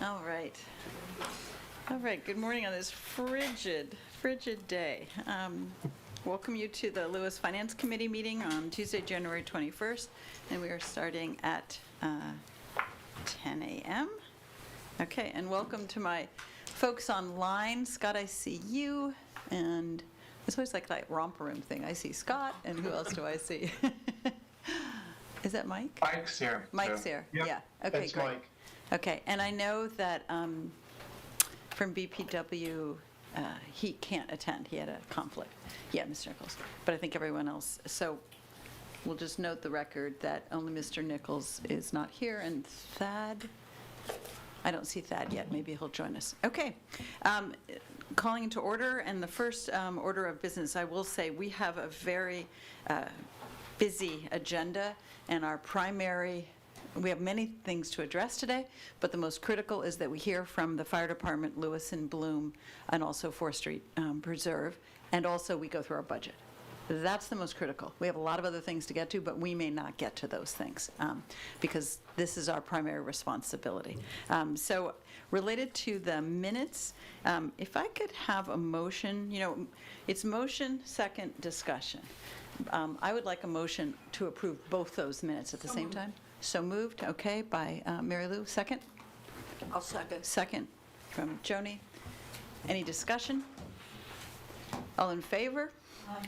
All right. All right, good morning on this frigid day. Welcome you to the Lewes Finance Committee meeting on Tuesday, January 21st, and we are starting at 10 a.m. Okay, and welcome to my folks online. Scott, I see you, and it's always like that romper room thing. I see Scott, and who else do I see? Is that Mike? Mike's here. Mike's here, Yep, yeah. Okay, that's great. Mike. Okay, and I know that from BPW, he can't attend. He had a conflict. Yeah, Mr. Nichols. But I think everyone else. So we'll just note the record that only Mr. Nichols is not here, and Thad, I don't see Thad yet. Maybe he'll join us. Okay. Calling into order, and the first order of business, I will say we have a very busy agenda, and our primary, we have many things to address today, but the most critical is that we hear from the fire department, Lewes and Bloom, and also 4th Street Preserve, and also we go through our budget. That's the most critical. We have a lot of other things to get to, but we may not get to those things because this is our primary responsibility. So related to the minutes, if I could have a motion, it's motion, second, discussion. I would like a motion to approve both those minutes at the same time. So moved, okay, by Mary Lou. Second? I'll second. Second from Joni. Any discussion? All in favor?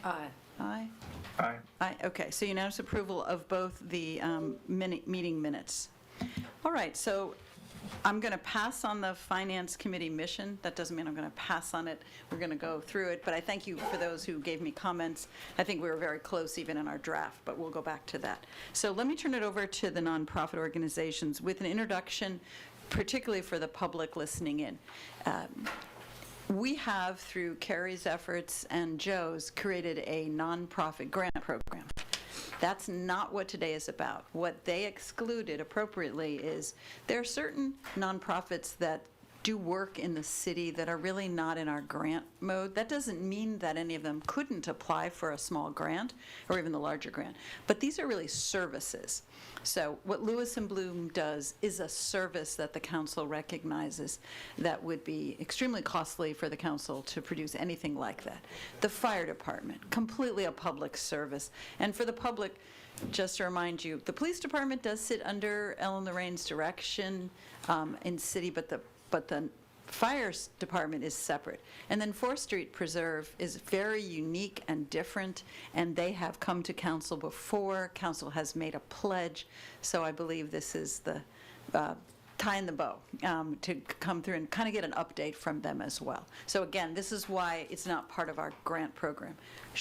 Aye. Aye. Aye. Aye, okay, so unanimous approval of both the meeting minutes. All right, so I'm going to pass on the Finance Committee mission. That doesn't mean I'm going to pass on it. We're going to go through it, but I thank you for those who gave me comments. I think we were very close even in our draft, but we'll go back to that. So let me turn it over to the nonprofit organizations with an introduction, particularly for the public listening in. We have, through Carrie's efforts and Joe's, created a nonprofit grant program. That's not what today is about. What they excluded appropriately is there are certain nonprofits that do work in the city that are really not in our grant mode. That doesn't mean that any of them couldn't apply for a small grant or even the larger grant, but these are really services. So what Lewes and Bloom does is a service that the council recognizes that would be extremely costly for the council to produce anything like that. The fire department, completely a public service. And for the public, just to remind you, the police department does sit under Ellen Lorraine's direction in city, but the fire department is separate. And then 4th Street Preserve is very unique and different, and they have come to council before. Council has made a pledge, so I believe this is the tying the bow to come through and kind of get an update from them as well. So again, this is why it's not part of our grant program.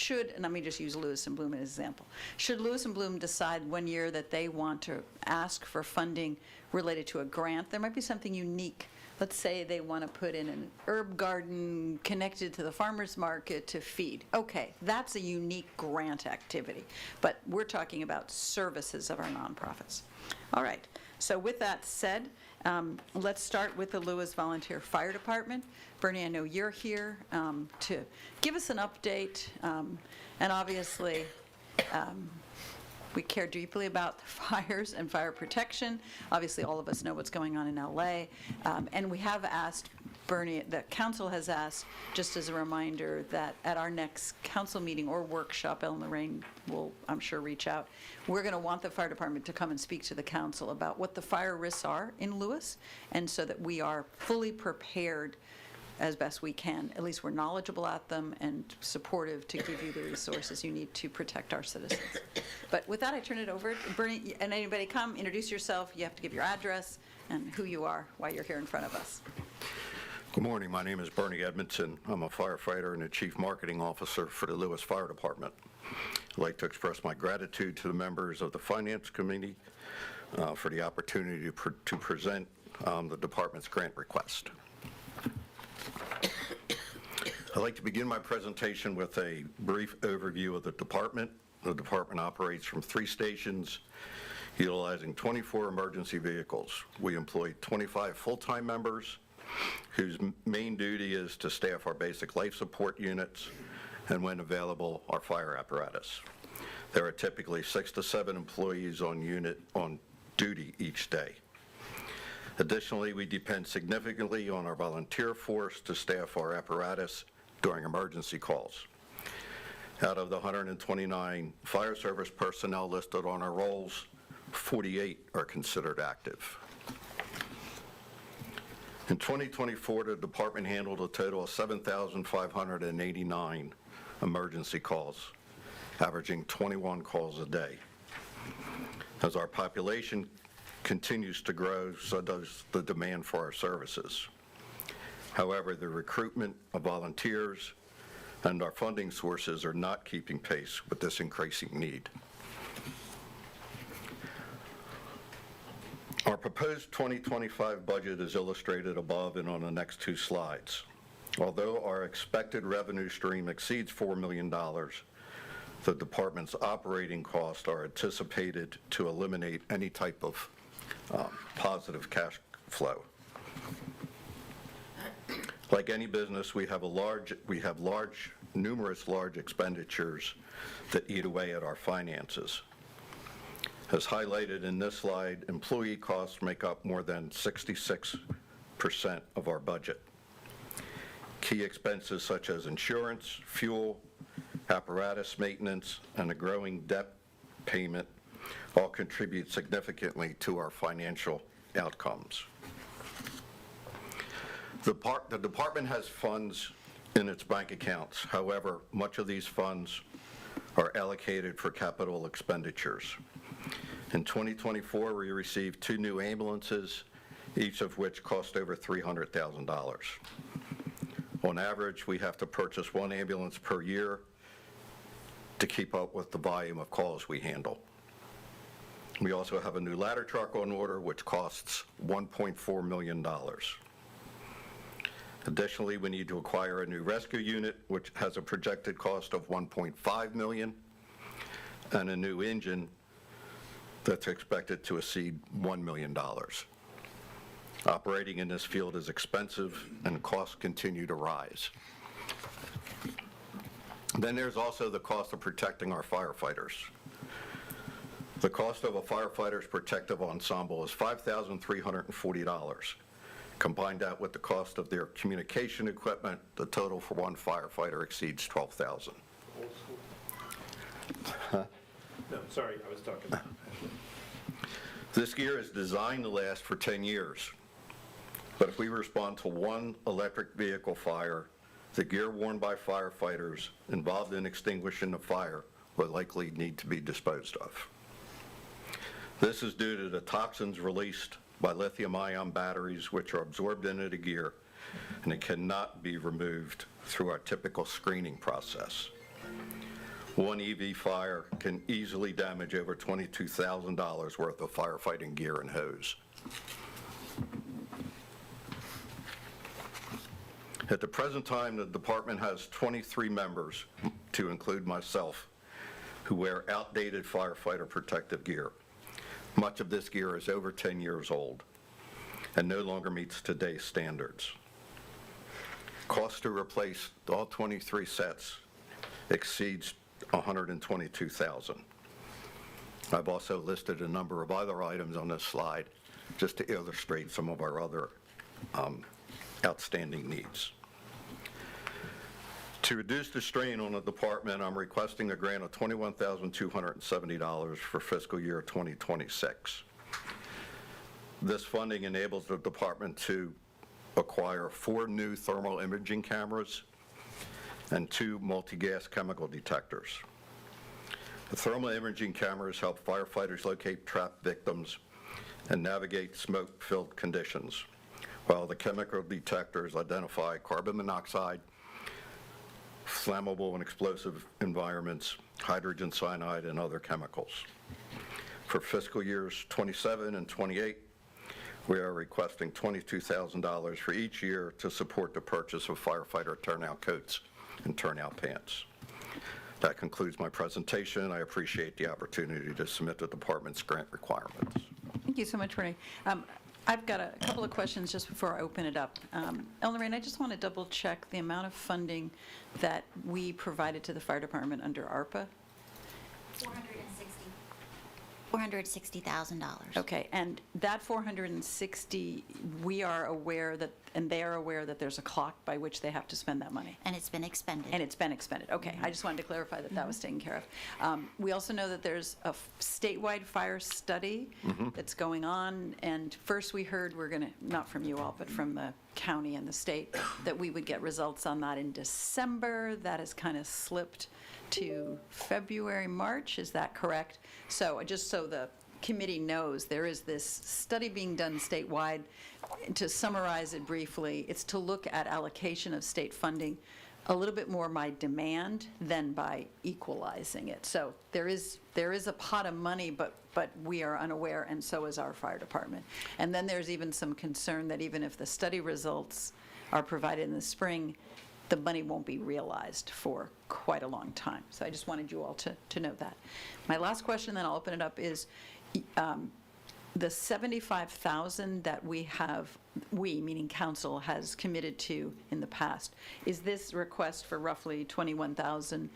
And let me just use Lewes and Bloom as an example. Should Lewes and Bloom decide one year that they want to ask for funding related to a grant, there might be something unique. Let's say they want to put in an herb garden connected to the farmer's market to feed. Okay, that's a unique grant activity, but we're talking about services of our nonprofits. All right, so with that said, let's start with the Lewes Volunteer Fire Department. Bernie, I know you're here to give us an update, and obviously, we care deeply about fires and fire protection. Obviously, all of us know what's going on in LA. And we have asked, Bernie, the council has asked, just as a reminder, that at our next council meeting or workshop, Ellen Lorraine will, I'm sure, reach out. We're going to want the fire department to come and speak to the council about what the fire risks are in Lewes, and so that we are fully prepared as best we can. At least we're knowledgeable at them and supportive to give you the resources you need to protect our citizens. But with that, I turn it over to Bernie. And anybody come, introduce yourself. You have to give your address and who you are while you're here in front of us. Good morning. My name is Bernie Edmondson. I'm a firefighter and the Chief Marketing Officer for the Lewes Fire Department. I'd like to express my gratitude to the members of the Finance Committee for the opportunity to present the department's grant request. I'd like to begin my presentation with a brief overview of the department. The department operates from 3 stations, utilizing 24 emergency vehicles. We employ 25 full-time members whose main duty is to staff our basic life support units and, when available, our fire apparatus. There are typically 6 to 7 employees on duty each day. Additionally, we depend significantly on our volunteer force to staff our apparatus during emergency calls. Out of the 129 fire service personnel listed on our rolls, 48 are considered active. In 2024, the department handled a total of 7,589 emergency calls, averaging 21 calls a day. As our population continues to grow, so does the demand for our services. However, the recruitment of volunteers and our funding sources are not keeping pace with this increasing need. Our proposed 2025 budget is illustrated above and on the next two slides. Although our expected revenue stream exceeds $4 million, the department's operating costs are anticipated to eliminate any type of positive cash flow. Like any business, we have numerous large expenditures that eat away at our finances. As highlighted in this slide, employee costs make up more than 66% of our budget. Key expenses such as insurance, fuel, apparatus maintenance, and a growing debt payment all contribute significantly to our financial outcomes. The department has funds in its bank accounts. However, much of these funds are allocated for capital expenditures. In 2024, we received 2 new ambulances, each of which cost over $300,000. On average, we have to purchase 1 ambulance per year to keep up with the volume of calls we handle. We also have a new ladder truck on order, which costs $1.4 million. Additionally, we need to acquire a new rescue unit, which has a projected cost of $1.5 million, and a new engine that's expected to exceed $1 million. Operating in this field is expensive, and costs continue to rise. Then there's also the cost of protecting our firefighters. The cost of a firefighter's protective ensemble is $5,340. Combine that with the cost of their communication equipment, the total for one firefighter exceeds $12,000. No, sorry, I was talking. This gear is designed to last for 10 years. But if we respond to one electric vehicle fire, the gear worn by firefighters involved in extinguishing the fire will likely need to be disposed of. This is due to the toxins released by lithium-ion batteries, which are absorbed into the gear, and it cannot be removed through our typical screening process. One EV fire can easily damage over $22,000 worth of firefighting gear and hose. At the present time, the department has 23 members, to include myself, who wear outdated firefighter protective gear. Much of this gear is over 10 years old and no longer meets today's standards. Cost to replace all 23 sets exceeds $122,000. I've also listed a number of other items on this slide just to illustrate some of our other outstanding needs. To reduce the strain on the department, I'm requesting a grant of $21,270 for fiscal year 2026. This funding enables the department to acquire 4 new thermal imaging cameras and 2 multi-gas chemical detectors. The thermal imaging cameras help firefighters locate trapped victims and navigate smoke-filled conditions, while the chemical detectors identify carbon monoxide, flammable and explosive environments, hydrogen cyanide, and other chemicals. For fiscal years 27 and 28, we are requesting $22,000 for each year to support the purchase of firefighter turnout coats and turnout pants. That concludes my presentation. I appreciate the opportunity to submit the department's grant requirements. Thank you so much, Renee. I've got a couple of questions just before I open it up. Lorraine, I just want to double check the amount of funding that we provided to the fire department under ARPA. 460. $460,000. Okay, and that 460, we are aware that, and they are aware that there's a clock by which they have to spend that money? And it's been expended. And it's been expended, okay. I just wanted to clarify that that was taken care of. We also know that there's a statewide fire study that's going on, and first we heard, we're going to, not from you all, but from the county and the state, that we would get results on that in December. That has kind of slipped to February, March, is that correct? So just so the committee knows, there is this study being done statewide. To summarize it briefly, it's to look at allocation of state funding a little bit more by demand than by equalizing it. So there is a pot of money, but we are unaware, and so is our fire department. And then there's even some concern that even if the study results are provided in the spring, the money won't be realized for quite a long time. So I just wanted you all to know that. My last question, then I'll open it up, is the $75,000 that we have, we, meaning council, has committed to in the past, is this request for roughly $21,000,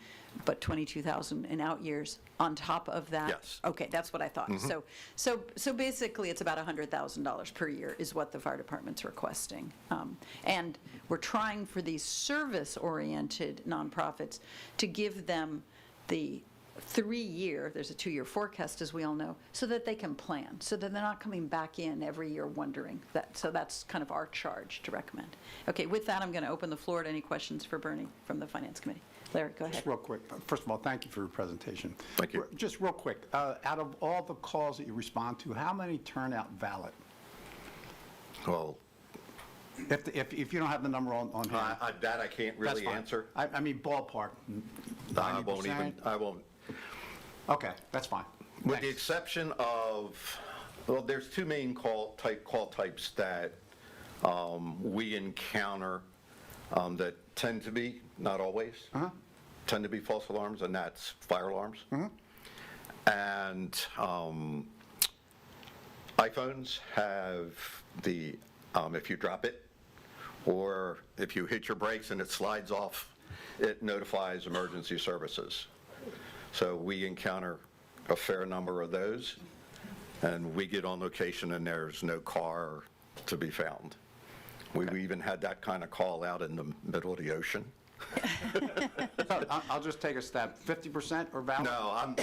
but $22,000 in out years on top of that? Yes. Okay, that's what I thought. So basically, it's about $100,000 per year is what the fire department's requesting. And we're trying for these service-oriented nonprofits to give them the 3-year, there's a 2-year forecast, as we all know, so that they can plan, so that they're not coming back in every year wondering. So that's kind of our charge to recommend. Okay, with that, I'm going to open the floor to any questions for Bernie from the Finance Committee. Larry, go ahead. Just real quick. First of all, thank you for your presentation. Thank you. Just real quick, out of all the calls that you respond to, how many turn out valid? Well, If you don't have the number on hand. that I can't That's really fine. answer. I mean ballpark. I won't 90%? I won't. Okay, that's fine. With the Thanks. exception of, well, there's two main call types that we encounter that tend to be, not always, tend to be false alarms, and that's fire alarms. And iPhones have the, if you drop it, or if you hit your brakes and it slides off, it notifies emergency services. So we encounter a fair number of those, and we get on location and there's no car to be found. We even had that kind of call out in the middle of the ocean. So, I'll just take a stab. 50% or valid? No, I'm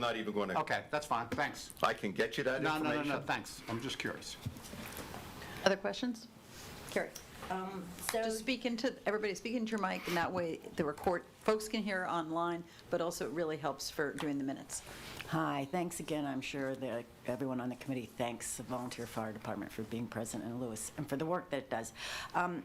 not even going to. Okay, that's fine. Thanks. I can get you that No, information. thanks. I'm just curious. Other questions? Carrie? Just speak into, everybody speak into your mic, and that way the folks can hear online, but also it really helps for doing the minutes. Hi, thanks again. I'm sure that everyone on the committee thanks the volunteer fire department for being present in Lewes and for the work that it does.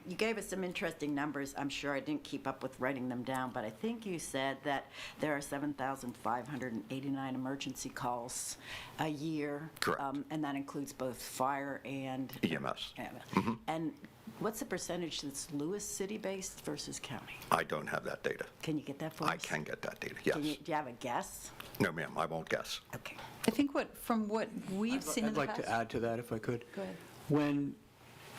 You gave us some interesting numbers. I'm sure I didn't keep up with writing them down, but I think you said that there are 7,589 emergency calls a year. Correct. And that includes both fire and EMS. And what's the percentage that's Lewes city-based versus county? I don't have that data. Can you get that for us? I can get that data, yes. Do you have a guess? No, ma'am, I won't guess. Okay. I think from what we've seen in I'd the like past. to add to that if I could. Go ahead. When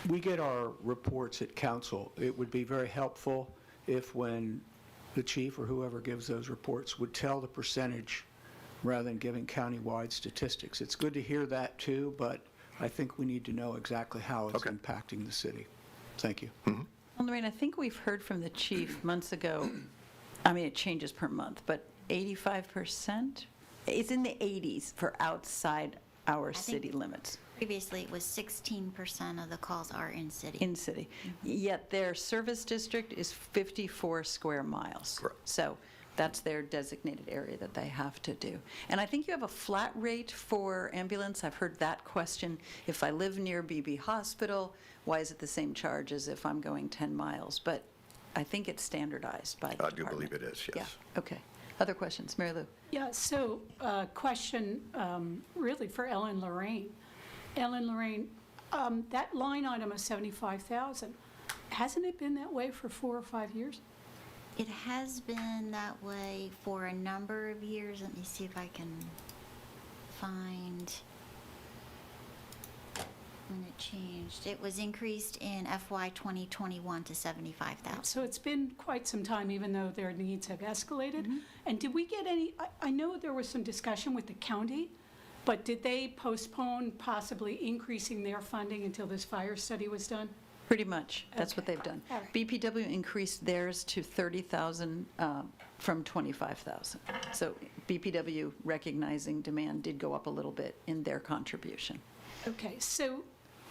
we get our reports at council, it would be very helpful if when the chief or whoever gives those reports would tell the percentage rather than giving countywide statistics. It's good to hear that too, but I think we need to know exactly how it's Okay. impacting the city. Thank you. Well, Lorraine, I think we've heard from the chief months ago, I mean, it changes per month, but 85%? It's in the 80s for outside our think- city limits, Previously, it was 16% of the calls are in city. in city. Yet their service district is 54 square miles. Correct. So that's their designated area that they have to do. And I think you have a flat rate for ambulance. I've heard that question. If I live near BB Hospital, why is it the same charge as if I'm going 10 miles? But I think it's standardized by the I do department. believe it is, yes. Yeah, okay. Other questions? Mary Lou? Yeah, so question really for Ellen Lorraine. Ellen Lorraine, that line item of 75,000, hasn't it been that way for 4 or 5 years? It has been that way for a number of years. Let me see if I can find when it changed. It was increased in FY 2021 to 75,000. So it's been quite some time, even though their needs have escalated. And did we get any, I know there was some discussion with the county But did they postpone possibly increasing their funding until this fire study was done? Pretty much, that's what Okay. they've done. All right. BPW increased theirs to 30,000 from 25,000. So BPW, recognizing demand, did go up a little bit in their contribution. Okay, so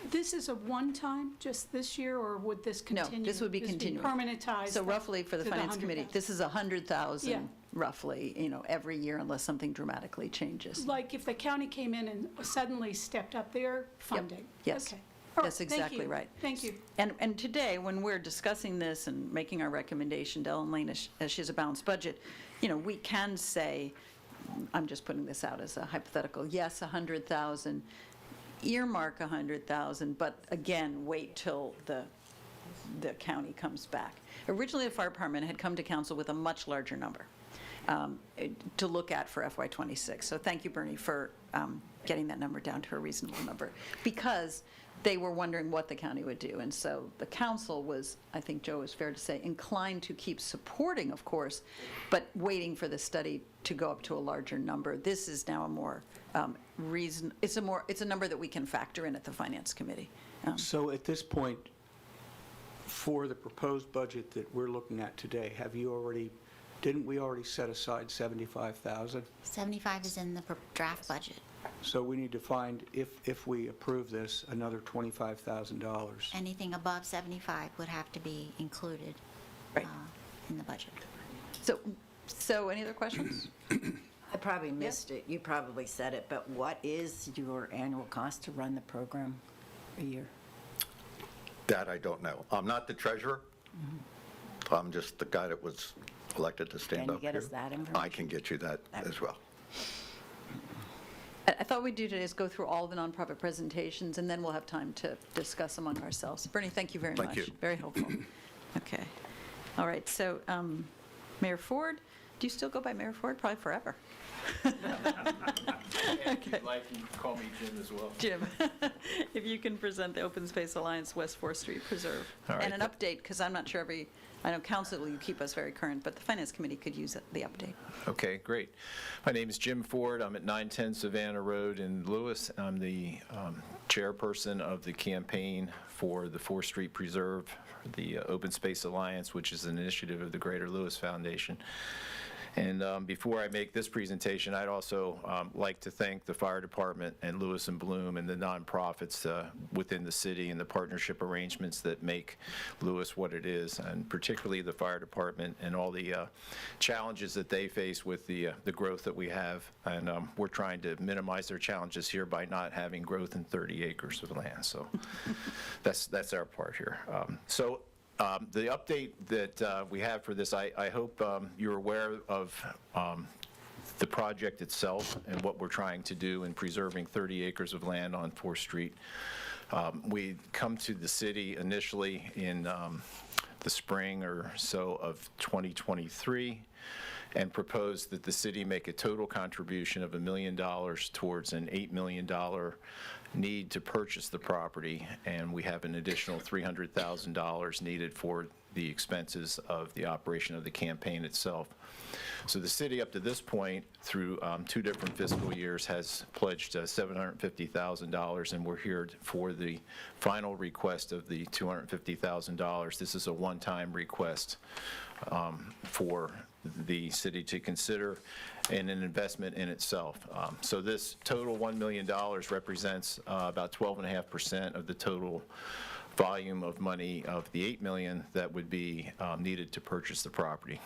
this is a one-time, just this year, or would this No, continue? this would be continuing. Permanentized? So roughly for the to Finance Committee, 100,000. this is 100,000 Yeah. roughly, every year unless something dramatically changes. Like if the county came in and suddenly stepped up their funding? Yes. Okay. All right, That's exactly thank you. right. Thank you. And today, when we're discussing this and making our recommendation to Ellen Lane as she has a balanced budget, we can say, I'm just putting this out as a hypothetical, yes, 100,000, earmark 100,000, but again, wait till the county comes back. Originally, the fire department had come to council with a much larger number to look at for FY26. So thank you, Bernie, for getting that number down to a reasonable number, because they were wondering what the county would do. And so the council was, I think, Joe, is fair to say, inclined to keep supporting, of course, but waiting for the study to go up to a larger number. This is now a more it's a number that we can factor in at the Finance Committee. So at this point, for the proposed budget that we're looking at today, didn't we already set aside 75,000? 75 is in the draft budget. So we need to find, if we approve this, another $25,000. Anything above 75 would have to be included Right. in the budget. So any other questions? I probably missed it. You probably said it, but what is your annual cost to run the program a year? That I don't know. I'm not the treasurer. I'm just the guy that was elected to stand Can you up get here. us that I information? can get you that as well. I thought we'd do today is go through all the nonprofit presentations, and then we'll have time to discuss among ourselves. Bernie, thank you very much. Thank you. Very helpful. Okay. All right, so Mayor Ford, do you still go by Mayor Ford? Probably forever. And if you'd like, you can call me Jim as well. Jim, if you can present the Open Space Alliance West 4th Street Preserve. All right. And an update, because I'm not sure I know council, you keep us very current, but the Finance Committee could use the update. Okay, great. My name is Jim Ford. I'm at 910 Savannah Road in Lewes. I'm the chairperson of the campaign for the 4th Street Preserve, the Open Space Alliance, which is an initiative of the Greater Lewes Foundation. And before I make this presentation, I'd also like to thank the fire department and Lewis and Bloom and the nonprofits within the city and the partnership arrangements that make Lewis what it is, and particularly the fire department and all the challenges that they face with the growth that we have. And we're trying to minimize their challenges here by not having growth in 30 acres of land. So that's our part here. The update that we have for this, I hope you're aware of the project itself and what we're trying to do in preserving 30 acres of land on 4th Street. We come to the city initially in the spring or so of 2023 and proposed that the city make a total contribution of $1 million towards an $8 million need to purchase the property, and we have an additional $300,000 needed for the expenses of the operation of the campaign itself. So the city up to this point, through 2 different fiscal years, has pledged $750,000, and we're here for the final request of the $250,000. This is a one-time request for the city to consider and an investment in itself. So this total $1 million represents about 12.5% of the total volume of money of the $8 million that would be needed to purchase the property.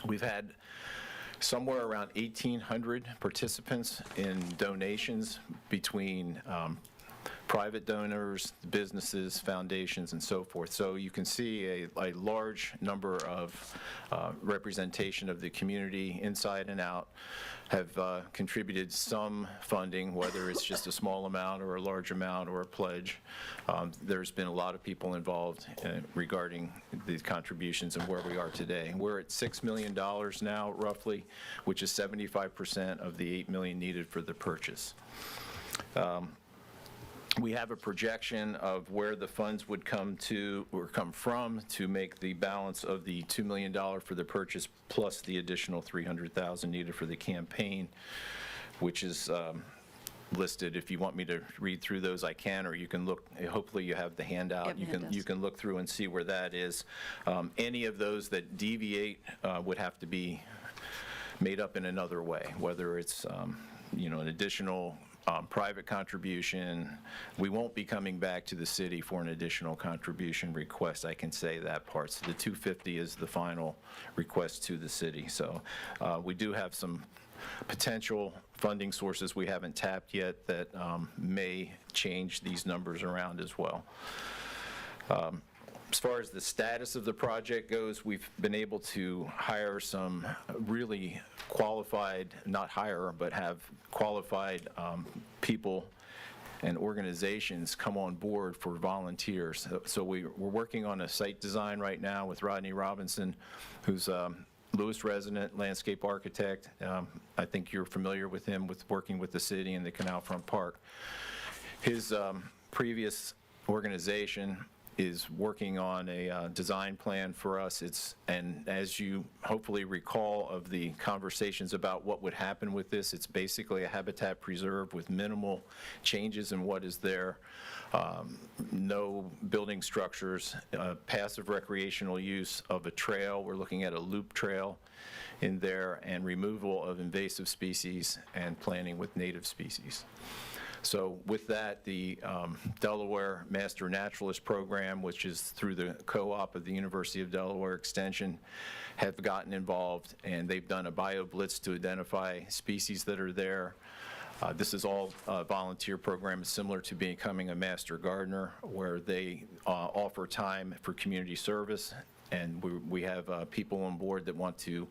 We've had somewhere around 1,800 participants in donations between private donors, businesses, foundations, and so forth. So you can see a large number of representation of the community inside and out have contributed some funding, whether it's just a small amount or a large amount or a pledge. There's been a lot of people involved regarding these contributions and where we are today. We're at $6 million now, roughly, which is 75% of the $8 million needed for the purchase. We have a projection of where the funds would come from to make the balance of the $2 million for the purchase plus the additional $300,000 needed for the campaign, which is listed. If you want me to read through those, I can, or you can look, hopefully you have the handout. Yep, You it can, does. you can look through and see where that is. Any of those that deviate would have to be made up in another way, whether it's, an additional private contribution. We won't be coming back to the city for an additional contribution request, I can say that part. So the 250 is the final request to the city. So we do have some potential funding sources we haven't tapped yet that may change these numbers around as well. As far as the status of the project goes, we've been able to hire some really qualified, not hire, but have qualified people and organizations come on board for volunteers. So we're working on a site design right now with Rodney Robinson, who's a Lewes resident, landscape architect. I think you're familiar with him with working with the city in the Canal Front Park. His previous organization is working on a design plan for us. And as you hopefully recall of the conversations about what would happen with this, it's basically a habitat preserve with minimal changes in what is there. No building structures, passive recreational use of a trail. We're looking at a loop trail in there, and removal of invasive species and planting with native species. So with that, the Delaware Master Naturalist Program, which is through the co-op of the University of Delaware Extension, have gotten involved, and they've done a bio-blitz to identify species that are there. This is all a volunteer program, similar to becoming a master gardener, where they offer time for community service, and we have people on board that want to,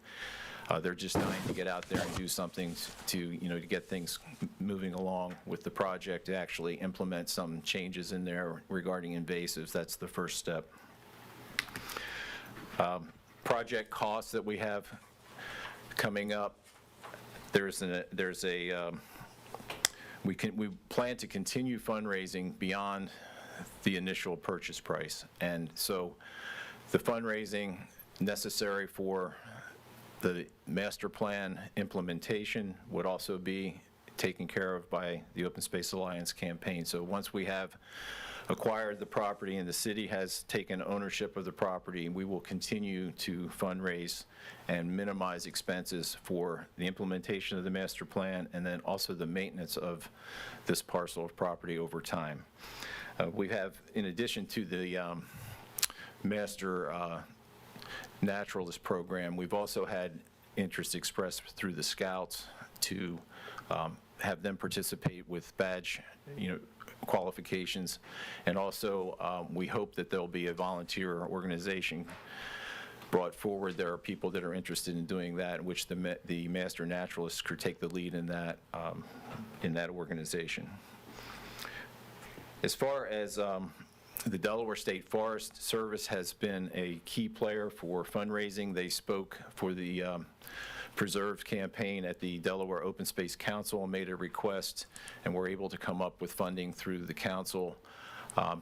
they're just dying to get out there and do something to get things moving along with the project, to actually implement some changes in there regarding invasives. That's the first step. Project costs that we have coming up, we plan to continue fundraising beyond the initial purchase price. And so the fundraising necessary for the master plan implementation would also be taken care of by the Open Space Alliance campaign. So once we have acquired the property and the city has taken ownership of the property, we will continue to fundraise and minimize expenses for the implementation of the master plan, and then also the maintenance of this parcel of property over time. We have, in addition to the master naturalist program, we've also had interest expressed through the Scouts to have them participate with badge, qualifications, and also we hope that there'll be a volunteer organization brought forward. There are people that are interested in doing that, which the master naturalists could take the lead in that organization. As far as the Delaware State Forest Service has been a key player for fundraising. They spoke for the Preserves campaign at the Delaware Open Space Council and made a request, and were able to come up with funding through the council.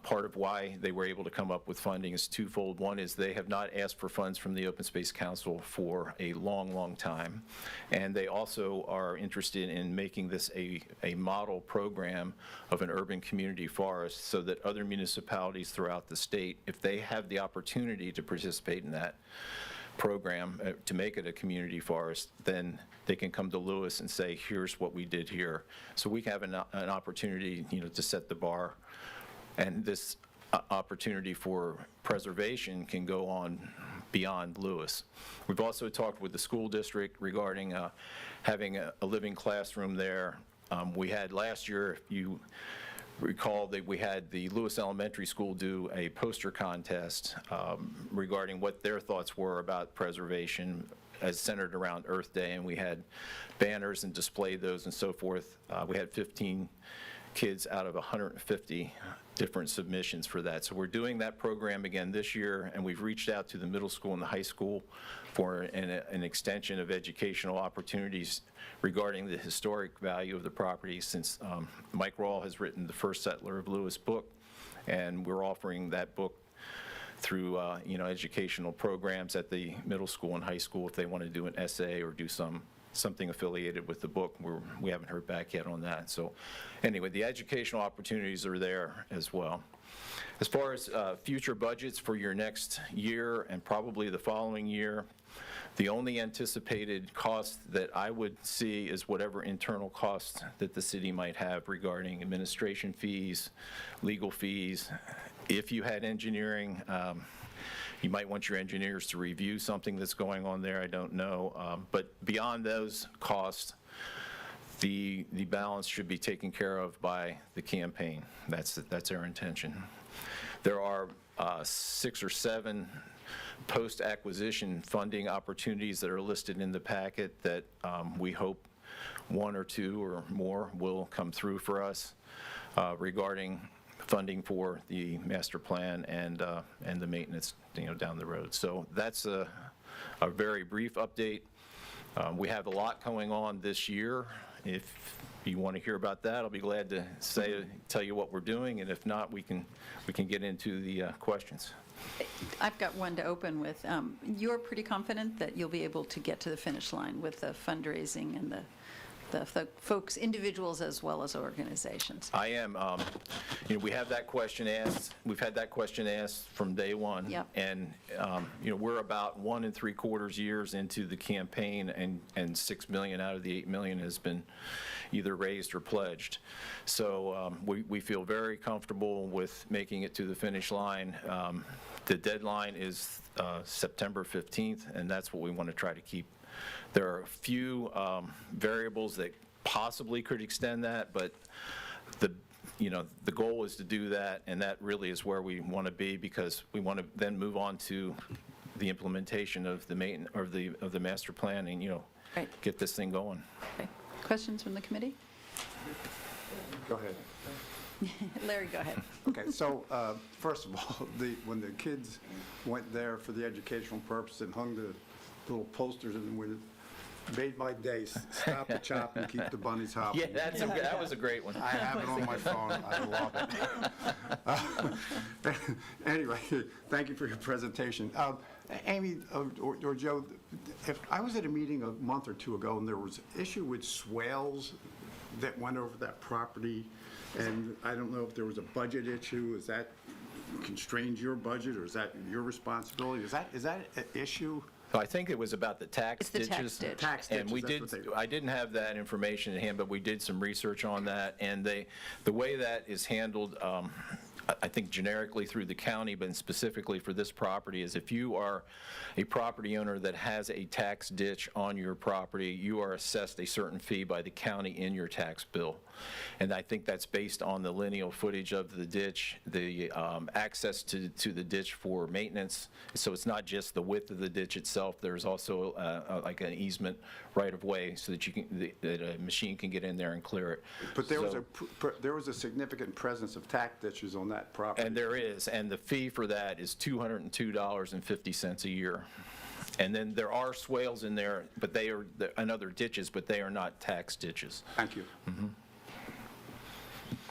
Part of why they were able to come up with funding is twofold. One is they have not asked for funds from the Open Space Council for a long, long time. And they also are interested in making this a model program of an urban community forest, so that other municipalities throughout the state, if they have the opportunity to participate in that program to make it a community forest, then they can come to Lewes and say, here's what we did here. So we have an opportunity, to set the bar. And this opportunity for preservation can go on beyond Lewes. We've also talked with the school district regarding having a living classroom there. We had last year, if you recall, that we had the Lewes Elementary School do a poster contest regarding what their thoughts were about preservation as centered around Earth Day, and we had banners and displayed those and so forth. We had 15 kids out of 150 different submissions for that. So we're doing that program again this year, and we've reached out to the middle school and the high school for an extension of educational opportunities regarding the historic value of the property, since Mike Rawl has written the First Settler of Lewes book, and we're offering that book through educational programs at the middle school and high school if they want to do an essay or do some something affiliated with the book. We haven't heard back yet on that. So anyway, the educational opportunities are there as well. As far as future budgets for your next year and probably the following year, the only anticipated cost that I would see is whatever internal costs that the city might have regarding administration fees, legal fees. If you had engineering, you might want your engineers to review something that's going on there, I don't know. But beyond those costs, the balance should be taken care of by the campaign. That's our intention. There are 6 or 7 post-acquisition funding opportunities that are listed in the packet that we hope 1 or 2 or more will come through for us regarding funding for the master plan and the maintenance, down the road. So that's a very brief update. We have a lot going on this year. If you want to hear about that, I'll be glad to tell you what we're doing, and if not, we can get into the questions. I've got one to open with. You're pretty confident that you'll be able to get to the finish line with the fundraising and the folks, individuals as well as organizations? I am. We have that question asked. We've had that question asked from day one. Yep. And, we're about 1 3/4 years into the campaign, and $6 million out of the $8 million has been either raised or pledged. So we feel very comfortable with making it to the finish line. The deadline is September 15th, and that's what we want to try to keep. There are a few variables that possibly could extend that, but the goal is to do that, and that really is where we want to be, because we want to then move on to the implementation of the master plan and Right. get this thing going. Okay. Questions from the committee? Go ahead. Larry, go ahead. Okay, so first of all, when the kids went there for the educational purpose and hung the little posters and it made my day. Stop the chop and keep the bunnies hopping. Yeah, that was a great one. I have it on my phone. I love it. Anyway, thank you for your presentation. Amy or Joe, if I was at a meeting a month or 2 ago and there was an issue with swales that went over that property, and I don't know if there was a budget issue, is that constrained your budget, or is that your responsibility? Is that an issue? So I think it was about the tax It's the ditches. tax ditch. Tax And ditches, I didn't have that information in hand, but we did some research on that, and the way that is handled, I think generically through the county, but specifically for this property, is if you are a property owner that has a tax ditch on your property, you are assessed a certain fee by the county in your tax bill. And I think that's based on the lineal footage of the ditch, the access to the ditch for maintenance. So it's not just the width of the ditch itself. There's also like an easement right of way so that that a machine can get in there and clear it. But there So- was a significant presence of tax ditches on that property. And there is, and the fee for that is $202.50 a year. And then there are swales in there, but and other ditches, but they are not tax ditches. Thank you.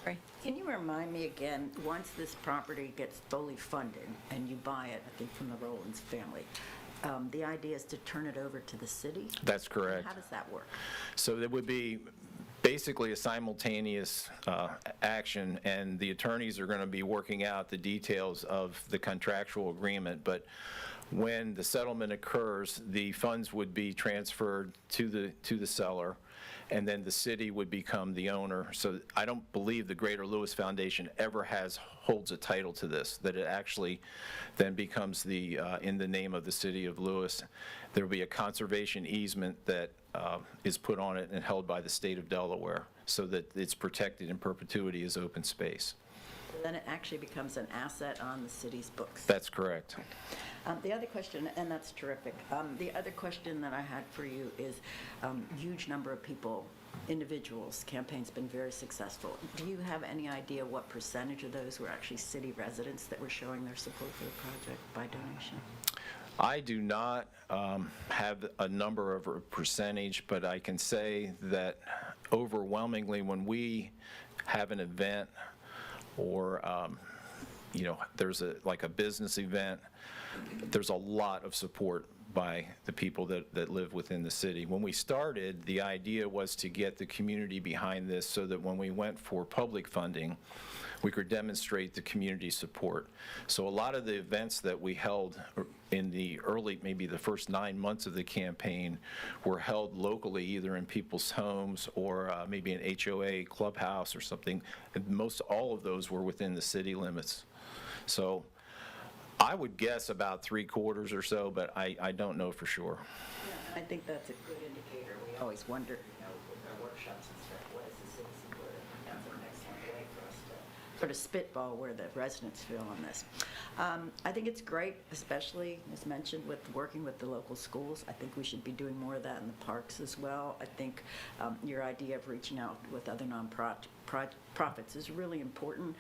Ray? Can you remind me again, once this property gets fully funded and you buy it, I think from the Rollins family, the idea is to turn it over to the city? That's correct. How does that work? So there would be basically a simultaneous action, and the attorneys are going to be working out the details of the contractual agreement. But when the settlement occurs, the funds would be transferred to the seller, and then the city would become the owner. So I don't believe the Greater Lewes Foundation ever holds a title to this, that it actually then becomes in the name of the city of Lewes. There will be a conservation easement that is put on it and held by the state of Delaware, so that it's protected in perpetuity as open space. Then it actually becomes an asset on the city's books. That's correct. The other question, and that's terrific, the other question that I had for you is huge number of people, individuals, campaign's been very successful. Do you have any idea what percentage of those were actually city residents that were showing their support for the project by donation? I do not have a number of a percentage, but I can say that overwhelmingly when we have an event or there's like a business event, there's a lot of support by the people that live within the city. When we started, the idea was to get the community behind this so that when we went for public funding, we could demonstrate the community support. So a lot of the events that we held in the early, maybe the first 9 months of the campaign, were held locally, either in people's homes or maybe an HOA clubhouse or something. And most all of those were within the city limits. So I would guess about 3/4 or so, but I don't know for sure. I think that's a good indicator. We always wonder, with our workshops and stuff, what is the city support? And that's an excellent way for us to sort of spitball where the residents feel on this. I think it's great, especially, as mentioned, with working with the local schools. I think we should be doing more of that in the parks as well. I think your idea of reaching out with other nonprofits is really important.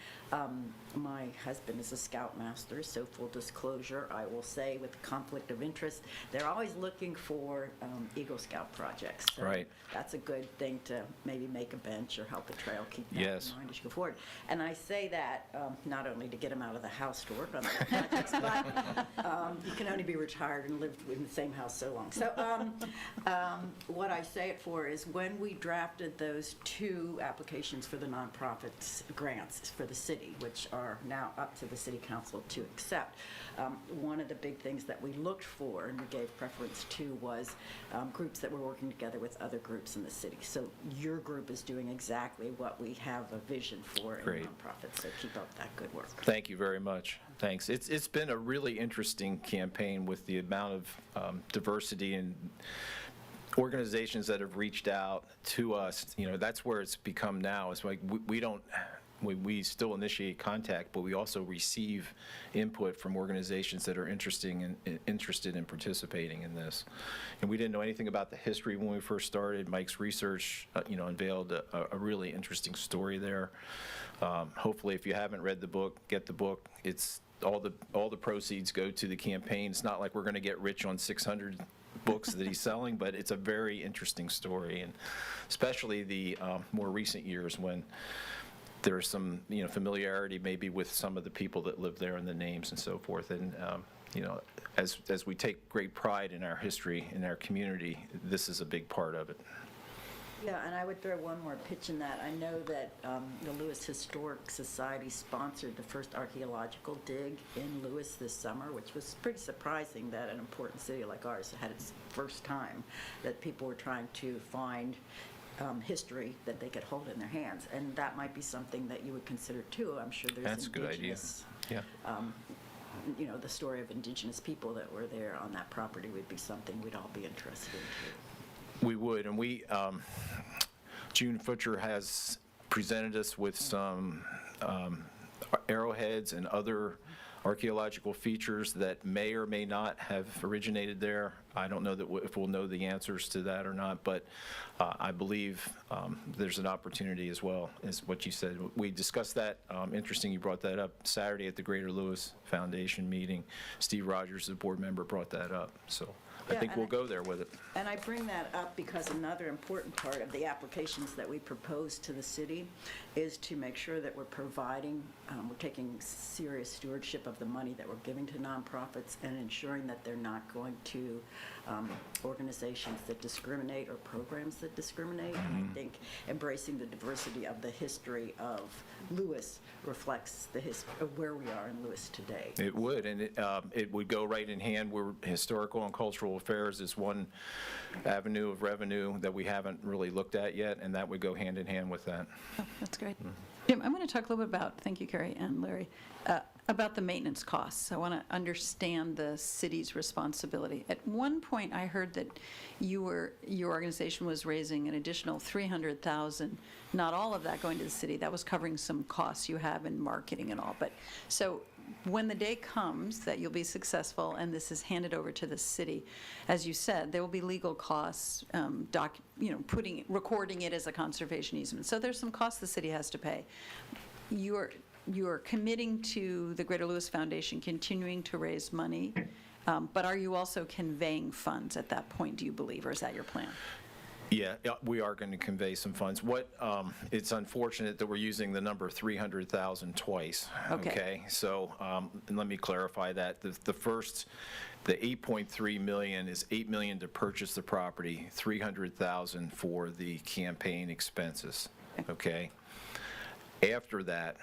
My husband is a scoutmaster, so full disclosure, I will say with conflict of interest, they're always looking for Eagle Scout projects. So Right. that's a good thing to maybe make a bench or help a trail, keep that Yes. in mind as you go forward. And I say that not only to get them out of the house to work on their projects, but you can only be retired and lived in the same house so long. So what I say it for is when we drafted those 2 applications for the nonprofits grants for the city, which are now up to the city council to accept, one of the big things that we looked for and we gave preference to was groups that were working together with other groups in the city. So your group is doing exactly what we have a vision for in Great. nonprofits, so keep up that good work. Thank you very much. Thanks. It's been a really interesting campaign with the amount of diversity and organizations that have reached out to us. You know, that's where it's become now. It's like we still initiate contact, but we also receive input from organizations that are interested in participating in this. And we didn't know anything about the history when we first started. Mike's research, unveiled a really interesting story there. Hopefully, if you haven't read the book, get the book. It's all the proceeds go to the campaign. It's not like we're going to get rich on 600 books that he's selling, but it's a very interesting story, and especially the more recent years when there's some familiarity maybe with some of the people that live there and the names and so forth. And as we take great pride in our history in our community, this is a big part of it. Yeah, and I would throw one more pitch in that. I know that the Lewes Historic Society sponsored the first archaeological dig in Lewes this summer, which was pretty surprising that an important city like ours had its first time that people were trying to find history that they could hold in their hands. And that might be something that you would consider too. I'm sure there's That's a good idea. indigenous, Yeah. the story of indigenous people that were there on that property would be something we'd all be interested in too. We would, and June Futcher has presented us with some arrowheads and other archaeological features that may or may not have originated there. I don't know if we'll know the answers to that or not, but I believe there's an opportunity as well, as what you said. We discussed that. Interesting you brought that up Saturday at the Greater Lewes Foundation meeting. Steve Rogers, the board member, brought that up. So I Yeah, think and we'll go there with it. And I bring that up because another important part of the applications that we propose to the city is to make sure that we're providing, we're taking serious stewardship of the money that we're giving to nonprofits and ensuring that they're not going to organizations that discriminate or programs that discriminate. And I think embracing the diversity of the history of Lewes reflects the history of where we are in Lewes today. It would, and it would go right in hand where historical and cultural affairs is one avenue of revenue that we haven't really looked at yet, and that would go hand in hand with that. Oh, that's great. Jim, I want to talk a little bit about, thank you, Carrie and Larry, about the maintenance costs. I want to understand the city's responsibility. At one point, I heard that your organization was raising an additional $300,000, not all of that going to the city. That was covering some costs you have in marketing and all. But so when the day comes that you'll be successful and this is handed over to the city, as you said, there will be legal costs, recording it as a conservation easement. So there's some costs the city has to pay. You're committing to the Greater Lewes Foundation continuing to raise money, but are you also conveying funds at that point, do you believe, or is that your plan? Yeah, we are going to convey some funds. It's unfortunate that we're using the number 300,000 twice. Okay. So, and let me clarify that. The 8.3 million is 8 million to purchase the property, 300,000 for the campaign expenses. Okay? After that,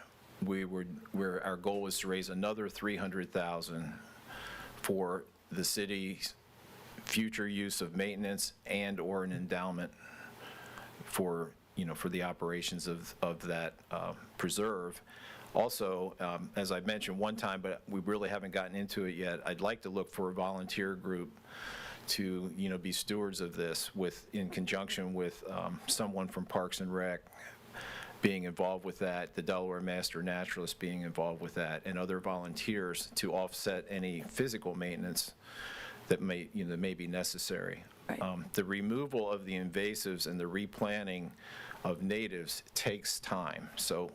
our goal is to raise another 300,000 for the city's future use of maintenance and/or an endowment for the operations of that preserve. Also, as I mentioned one time, but we really haven't gotten into it yet, I'd like to look for a volunteer group to, be stewards of this in conjunction with someone from Parks and Rec being involved with that, the Delaware Master Naturalist being involved with that, and other volunteers to offset any physical maintenance that may be necessary. Right. The removal of the invasives and the replanting of natives takes time. So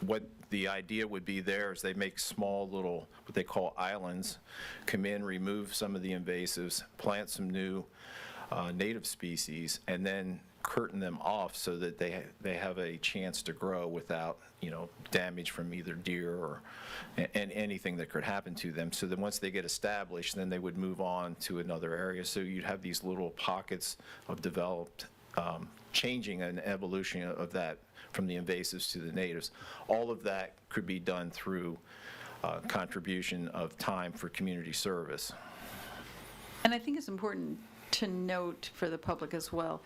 what the idea would be there is they make small little, what they call islands, come in, remove some of the invasives, plant some new native species, and then curtain them off so that they have a chance to grow without damage from either deer or anything that could happen to them. So then once they get established, then they would move on to another area. So you'd have these little pockets of developed changing and evolution of that from the invasives to the natives. All of that could be done through contribution of time for community service. And I think it's important to note for the public as well,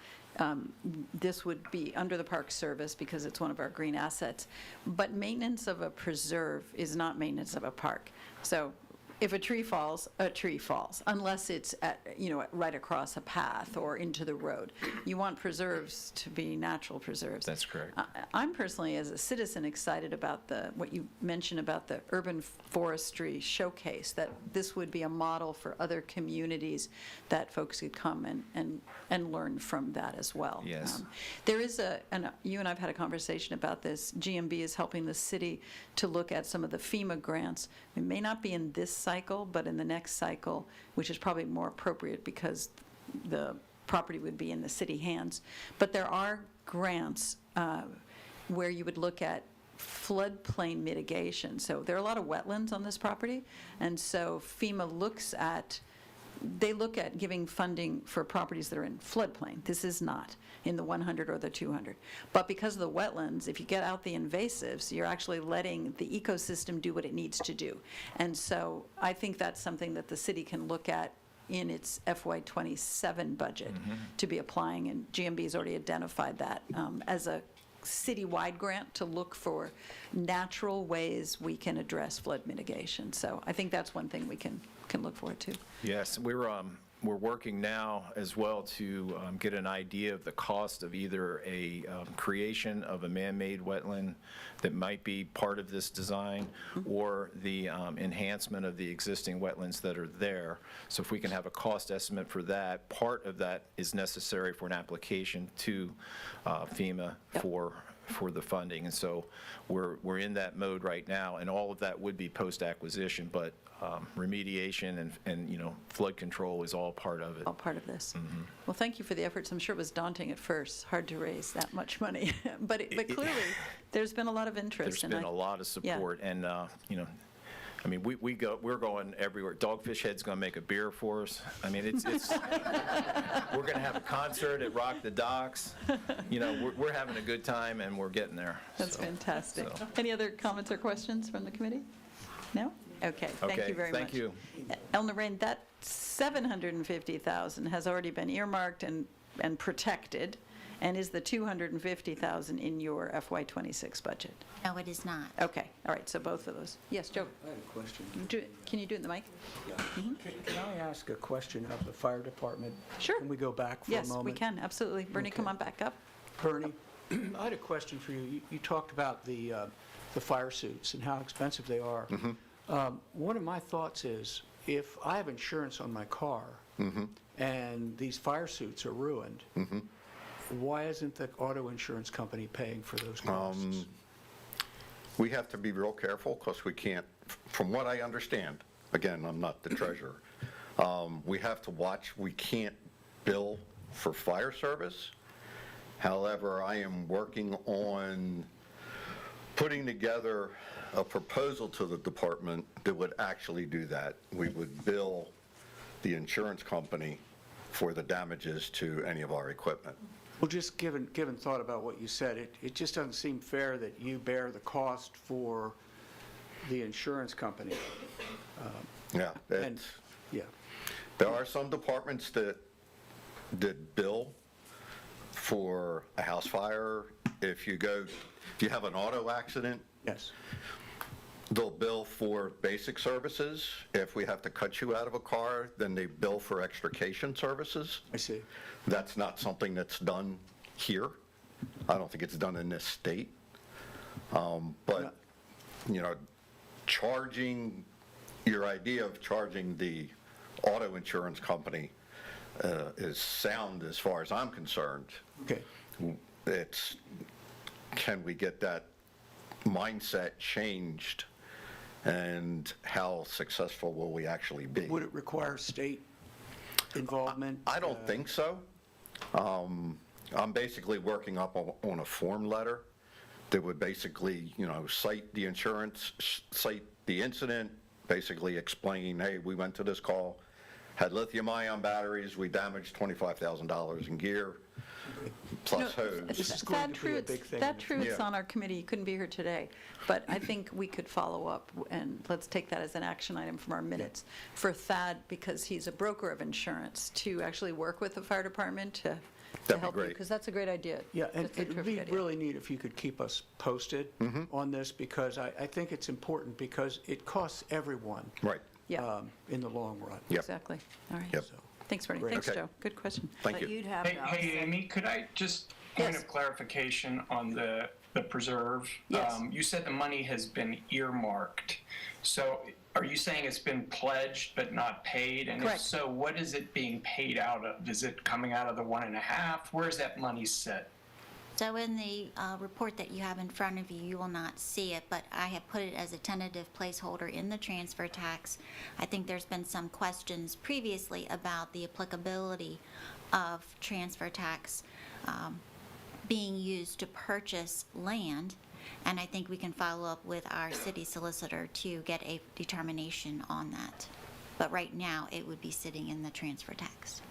this would be under the Park Service because it's one of our green assets, but maintenance of a preserve is not maintenance of a park. So if a tree falls, unless it's right across a path or into the road. You want preserves to be natural preserves. That's correct. I'm personally, as a citizen, excited about what you mentioned about the urban forestry showcase, that this would be a model for other communities that folks could come and learn from that as well. Yes. There is and you and I have had a conversation about this. GMB is helping the city to look at some of the FEMA grants. It may not be in this cycle, but in the next cycle, which is probably more appropriate because the property would be in the city hands. But there are grants where you would look at floodplain mitigation. So there are a lot of wetlands on this property, and so FEMA looks at giving funding for properties that are in floodplain. This is not in the 100 or the 200. But because of the wetlands, if you get out the invasives, you're actually letting the ecosystem do what it needs to do. And so I think that's something that the city can look at in its FY27 budget to be applying, and GMB has already identified that as a citywide grant to look for natural ways we can address flood mitigation. So I think that's one thing we can look forward to. Yes, we're working now as well to get an idea of the cost of either a creation of a man-made wetland that might be part of this design or the enhancement of the existing wetlands that are there. So if we can have a cost estimate for that, part of that is necessary for an application to FEMA for the funding. And so we're in that mode right now, and all of that would be post-acquisition, but remediation and flood control is all part of it. All part of this. Well, thank you for the efforts. I'm sure it was daunting at first, hard to raise that much money, but clearly there's been a lot of interest. There's been a lot of support, and I mean, we're going everywhere. Dogfish Head's going to make a beer for us. I mean, it's we're going to have a concert at Rock the Docks. We're having a good time, and we're getting there. That's fantastic. Any other comments or questions from the committee? No? Okay, thank you very much. Thank you. Ellen Lorraine, that $750,000 has already been earmarked and protected, and is the $250,000 in your FY26 budget? No, it is not. Okay, all right, so both of those. Yes, Joe? I have a question. Can you do it in the mic? Can I ask a question of the fire department? Sure. Can we go back for a moment? Yes, we can, absolutely. Bernie, come Okay. on back up. Bernie, I had a question for you. You talked about the fire suits and how expensive they are. One of my thoughts is, if I have insurance on my car and these fire suits are ruined, why isn't the auto insurance company paying for those costs? We have to be real careful because we can't, from what I understand, again, I'm not the treasurer, we have to watch, we can't bill for fire service However, I am working on putting together a proposal to the department that would actually do that. We would bill the insurance company for the damages to any of our equipment. Well, just given thought about what you said, it just doesn't seem fair that you bear the cost for the insurance company. Yeah, And, yeah, there are some departments that bill for a house fire. If you have an auto accident, yes. they'll bill for basic services. If we have to cut you out of a car, then they bill for extrication services. I see. That's not something that's done here. I don't think it's done in this state. But, your idea of charging the auto insurance company is sound as far as I'm concerned. Okay. Can we get that mindset changed, and how successful will we actually be? Would it require state involvement? I don't think so. I'm basically working up on a form letter that would basically, cite the insurance, cite the incident, basically explain, hey, we went to this call, had lithium-ion batteries, we damaged $25,000 in gear, plus hose. This is going to be a big thing in That the true, it's Yeah. on our committee, you couldn't be here today, but I think we could follow up, and let's take that as an action item from our minutes, for Thad, because he's a broker of insurance, to actually work with the fire department to That'd be help you, great. because that's a great idea. Yeah, and That's a it would terrific be idea. really neat if you could keep us posted on this, because I think it's important, because it costs everyone Right. Yeah, in the long run. Yep. exactly. All right. Yep. Thanks, Bernie. Great. Thanks, Okay. Joe. Good question. Thank But you. you'd have Hey, to hey, offset- Amy, could I just, point Yes. of clarification on the preserve? Yes. You said the money has been earmarked. So are you saying it's been pledged but not paid? And if Correct. so, what is it being paid out of? Is it coming out of the 1.5? Where is that money set? So in the report that you have in front of you, you will not see it, but I have put it as a tentative placeholder in the transfer tax. I think there's been some questions previously about the applicability of transfer tax being used to purchase land, and I think we can follow up with our city solicitor to get a determination on that. But right now, it would be sitting in the transfer tax.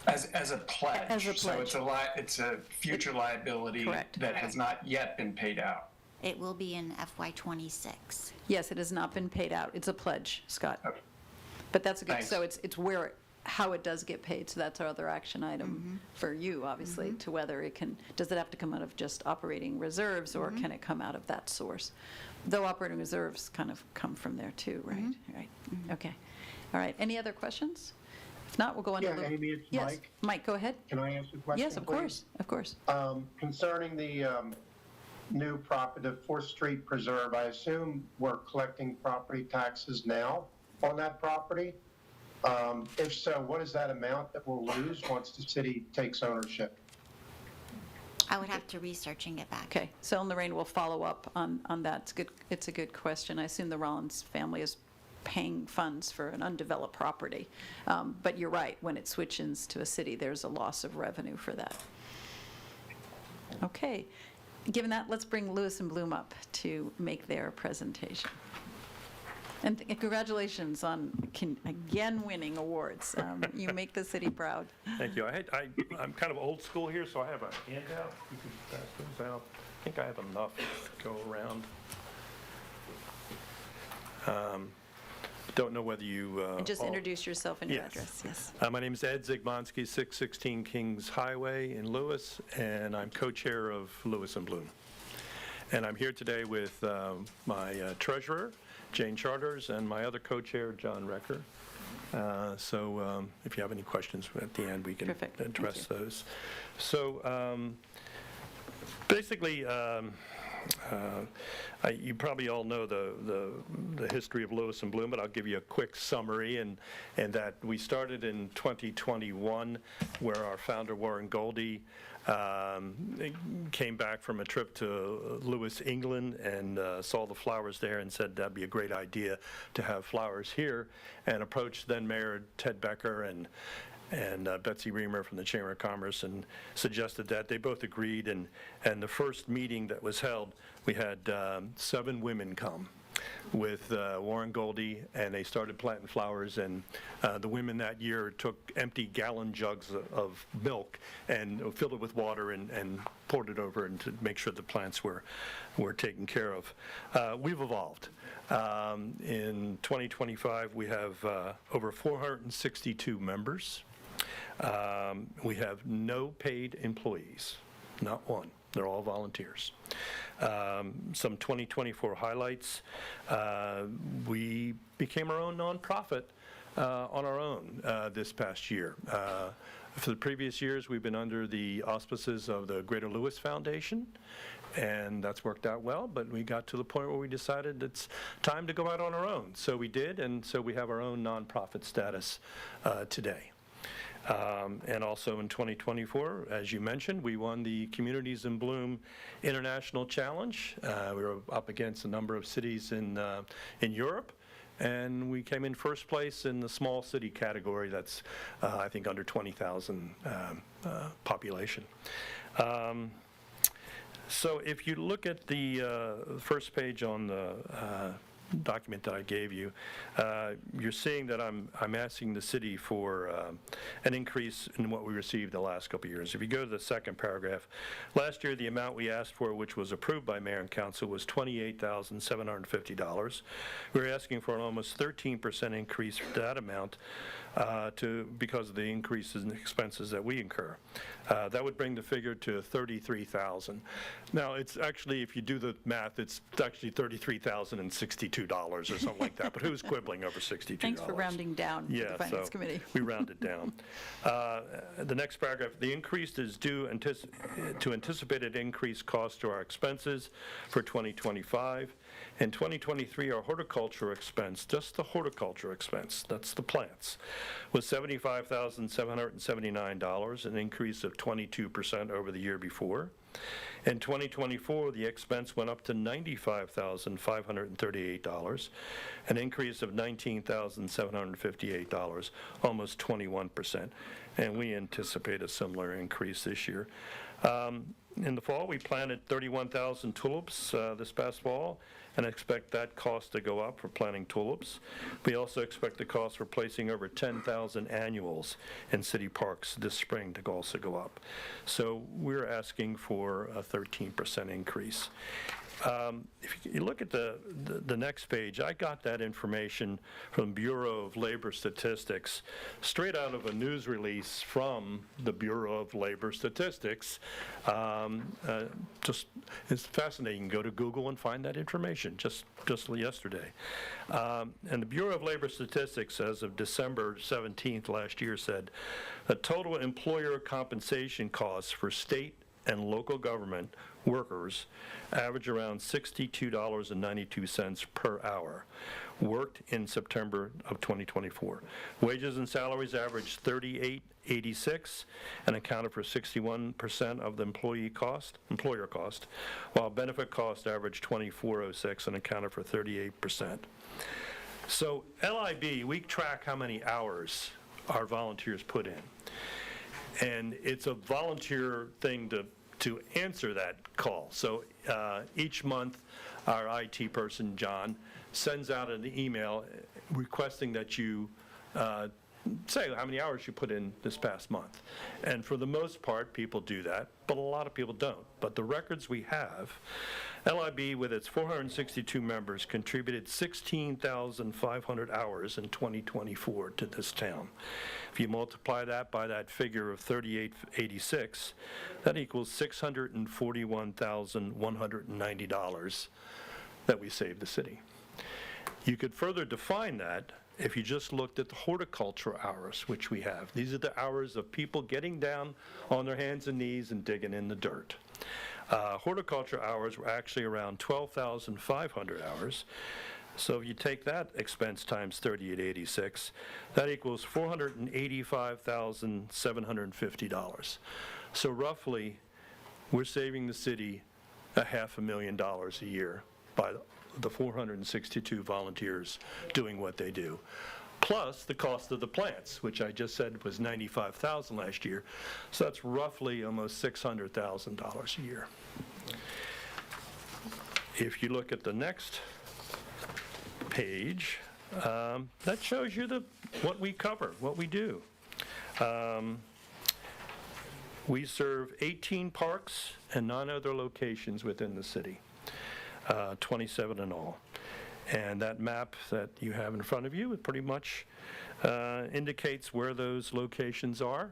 As a pledge? As a So it's pledge. it's a future liability Correct. that has not yet been paid out? It will be in FY26. Yes, it has not been paid out. It's a pledge, Scott. Okay. But that's a good, Thanks. so it's where, how it does get paid, so that's our other action item for you, obviously, to whether it can, does it have to come out of just operating reserves, or can it come out of that source? Though operating reserves kind of come from there too, right? Right, okay. All right, any other questions? If not, we'll go on to. Yeah, Amy, it's Yes, Mike. Mike, go ahead. Can I ask a question, Yes, of please? course, of course. Concerning the new property, the 4th Street Preserve, I assume we're collecting property taxes now on that property? If so, what is that amount that we'll lose once the city takes ownership? I would have to research and get back. Okay, so Lorraine will follow up on that. It's good, it's a good question. I assume the Rollins family is paying funds for an undeveloped property. But you're right, when it switches to a city, there's a loss of revenue for that. Okay, given that, let's bring Lewes and Bloom up to make their presentation. And congratulations on again winning awards. You make the city proud. Thank you. I'm kind of old school here, so I have a handout. You can pass those out. I think I have enough to go around. Don't know whether you... And just all- introduce yourself and your Yes. address. Yes. My name is Ed Zygmonski, 616 Kings Highway in Lewes, and I'm co-chair of Lewes and Bloom. And I'm here today with my treasurer, Jane Charters, and my other co-chair, John Recker. So if you have any questions at the end, we can Perfect. Thank address you. those. So basically, you probably all know the history of Lewes and Bloom, but I'll give you a quick summary, and that we started in 2021, where our founder, Warren Goldie, came back from a trip to Lewes, England, and saw the flowers there and said that'd be a great idea to have flowers here, and approached then Mayor Ted Becker and and Betsy Reamer from the Chamber of Commerce, and suggested that. They both agreed, and the first meeting that was held, we had 7 women come with Warren Goldie, and they started planting flowers, and the women that year took empty gallon jugs of milk and filled it with water and poured it over and to make sure the plants were taken care of. We've evolved. In 2025, we have over 462 members. We have no paid employees, not one. They're all volunteers. Some 2024 highlights. We became our own nonprofit on our own this past year. For the previous years, we've been under the auspices of the Greater Lewes Foundation, and that's worked out well, but we got to the point where we decided it's time to go out on our own. So we did, and so we have our own nonprofit status today. And also in 2024, as you mentioned, we won the Communities in Bloom International Challenge. We were up against a number of cities in Europe, and we came in first place in the small city category. That's, I think, under 20,000 population. So if you look at the first page on the document that I gave you, you're seeing that I'm asking the city for an increase in what we received the last couple of years. If you go to the second paragraph, last year the amount we asked for, which was approved by Mayor and Council, was $28,750. We're asking for an almost 13% increase for that amount because of the increases in expenses that we incur. That would bring the figure to $33,000. Now, it's actually, if you do the math, it's actually $33,062 or something like that, but who's quibbling over $62? Thanks for rounding down to the Finance Committee. We rounded down. The next paragraph, the increase is due to anticipated increased costs to our expenses for 2025. In 2023, our horticulture expense, just the horticulture expense, that's the plants, was $75,779, an increase of 22% over the year before. In 2024, the expense went up to $95,538, an increase of $19,758, almost 21%. And we anticipate a similar increase this year. In the fall, we planted 31,000 tulips this past fall, and expect that cost to go up for planting tulips. We also expect the cost for placing over 10,000 annuals in city parks this spring to also go up. So we're asking for a 13% increase. If you look at the next page, I got that information from Bureau of Labor Statistics, straight out of a news release from the Bureau of Labor Statistics. Just it's fascinating. You can go to Google and find that information just yesterday. And the Bureau of Labor Statistics, as of December 17th last year, said the total employer compensation costs for state and local government workers average around $62.92 per hour, worked in September of 2024. Wages and salaries averaged $38.86 and accounted for 61% of the employer cost, while benefit cost averaged $24.06 and accounted for 38%. So LIB, we track how many hours our volunteers put in. And it's a volunteer thing to answer that call. So each month, our IT person, John, sends out an email requesting that you say how many hours you put in this past month. And for the most part, people do that, but a lot of people don't. But the records we have, LIB, with its 462 members, contributed 16,500 hours in 2024 to this town. If you multiply that by that figure of 3886, that equals $641,190 that we saved the city. You could further define that if you just looked at the horticulture hours, which we have. These are the hours of people getting down on their hands and knees and digging in the dirt. Horticulture hours were actually around 12,500 hours. So if you take that expense times 3886, that equals $485,750. So roughly, we're saving the city $500,000 a year by the 462 volunteers doing what they do. plus the cost of the plants, which I just said was $95,000 last year. So that's roughly almost $600,000 a year. If you look at the next page, that shows you what we cover, what we do. We serve 18 parks and 9 other locations within the city, 27 in all. And that map that you have in front of you, it pretty much indicates where those locations are.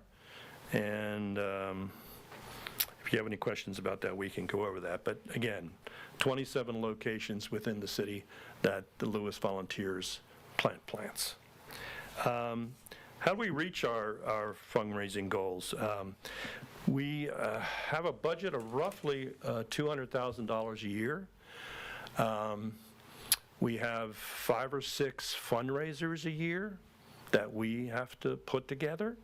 And if you have any questions about that, we can go over that. But again, 27 locations within the city that the Lewes Volunteers plant plants. How do we reach our fundraising goals? We have a budget of roughly $200,000 a year. We have 5 or 6 fundraisers a year that we have to put together,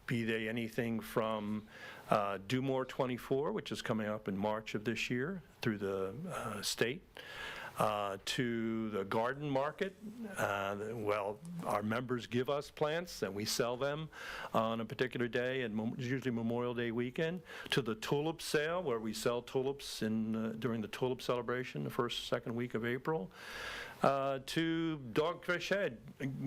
be they anything from Do More 24, which is coming up in March of this year through the state, to the garden market. Well, our members give us plants and we sell them on a particular day, and usually Memorial Day weekend, to the tulip sale where we sell tulips during the tulip celebration the first, second week of April, to Dogfish Head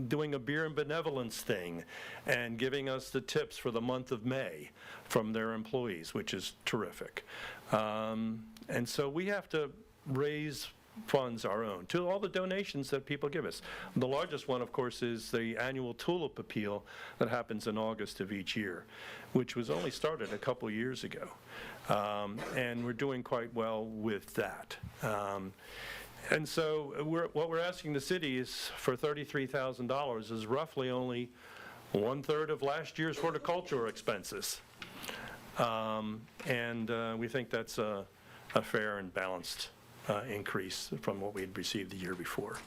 doing a beer and benevolence thing and giving us the tips for the month of May from their employees, which is terrific. And so we have to raise funds our own to all the donations that people give us. The largest one, of course, is the annual tulip appeal that happens in August of each year, which was only started a couple years ago. And we're doing quite well with that. And so what we're asking the city is for $33,000 is roughly only 1/3 of last year's horticultural expenses. And we think that's a fair and balanced increase from what we had received the year before.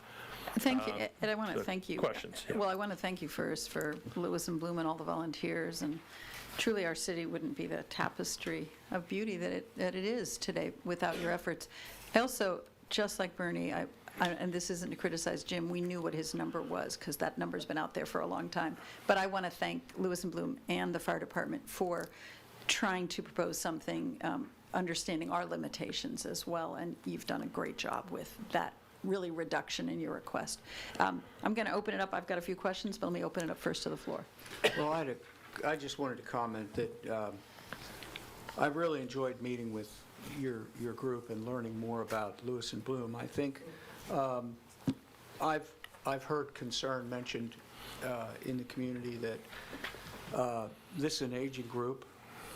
Thank you, and I want to so thank you. questions, yeah. Well, I want to thank you first for Lewes and Bloom and all the volunteers, and truly our city wouldn't be the tapestry of beauty that it is today without your efforts. I also, just like Bernie, and this isn't to criticize Jim, we knew what his number was because that number's been out there for a long time. But I want to thank Lewes and Bloom and the fire department for trying to propose something, understanding our limitations as well, and you've done a great job with that really reduction in your request. I'm going to open it up. I've got a few questions, but let me open it up first to the floor. Well, I just wanted to comment that I really enjoyed meeting with your group and learning more about Lewes and Bloom. I think I've heard concern mentioned in the community that this is an aging group,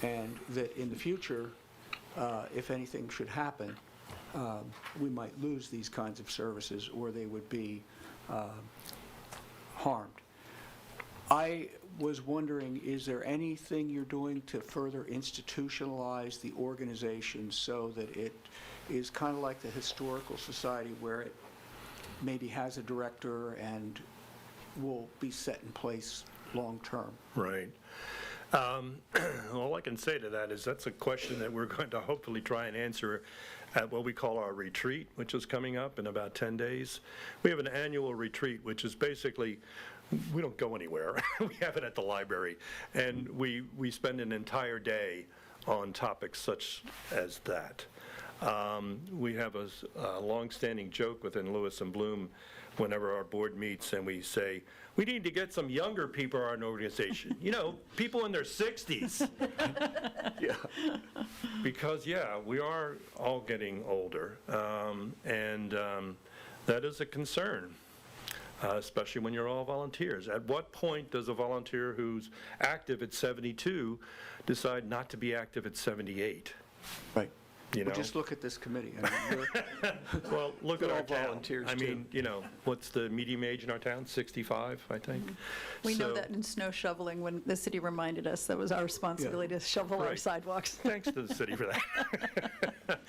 and that in the future, if anything should happen, we might lose these kinds of services or they would be harmed. I was wondering, is there anything you're doing to further institutionalize the organization so that it is kind of like the Historical Society where it maybe has a director and will be set in place long-term? Right. All I can say to that is that's a question that we're going to hopefully try and answer at what we call our retreat, which is coming up in about 10 days. We have an annual retreat, which is basically, we don't go anywhere. We have it at the library, and we spend an entire day on topics such as that. We have a long-standing joke within Lewes and Bloom whenever our board meets, and we say, we need to get some younger people in our organization, people in their 60s. Yeah. Because, we are all getting older, and that is a concern, especially when you're all volunteers. At what point does a volunteer who's active at 72 decide not to be active at 78? Right. Well, just look at this committee. Well, look at We're our all town. volunteers, I too. mean, what's the median age in our town? 65, I think. We know So- that in snow shoveling, when the city reminded us that was our responsibility to shovel our Right. sidewalks. Thanks to the city for that.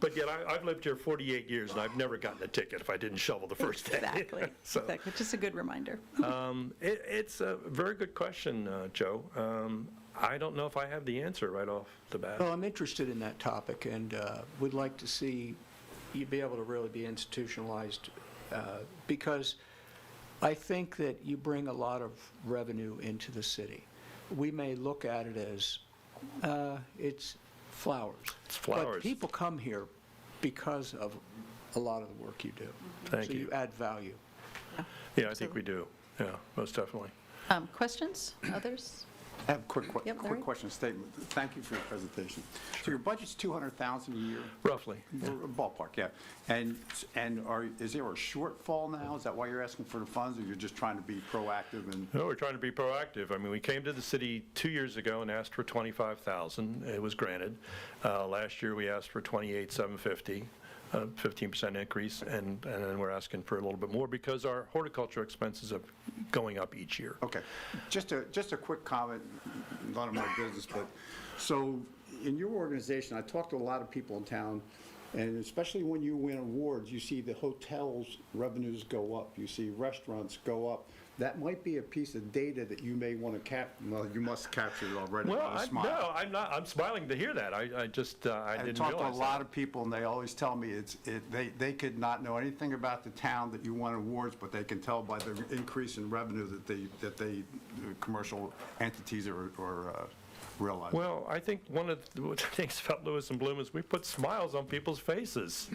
But yet, I've lived here 48 years, and I've never gotten a ticket if I didn't shovel the first day. Exactly. So, Exactly. Just a good reminder. it's a very good question, Joe. I don't know if I have the answer right off the bat. Well, I'm interested in that topic and would like to see you be able to really be institutionalized because I think that you bring a lot of revenue into the city. We may look at it as, it's flowers. It's flowers. But people come here because of a lot of the work you do. Thank So you. you add value. Yeah, I think we do. Yeah, most definitely. Questions? Others? I have a quick Yep, Larry? question statement. Thank you for your presentation. So your budget's $200,000 a year? Roughly. Ballpark, yeah. And is there a shortfall now? Is that why you're asking for the funds, or you're just trying to be proactive and? No, we're trying to be proactive. I mean, we came to the city 2 years ago and asked for $25,000. It was granted. Last year, we asked for $28,750. 15% increase, and then we're asking for a little bit more because our horticulture expenses are going up each year. Okay. Just a quick comment, none of my business, but, so, in your organization, I talked to a lot of people in town, and especially when you win awards, you see the hotels' revenues go up, you see restaurants go up. That might be a piece of data that you may want to well, you must capture it already. Well, Smile. no, I'm not. I'm smiling to hear that. I didn't realize I talked to a lot that. of people, and they always tell me they could not know anything about the town that you won awards, but they can tell by the increase in revenue that they commercial entities are realizing. Well, I think one of the things about Lewes and Bloom is we put smiles on people's faces.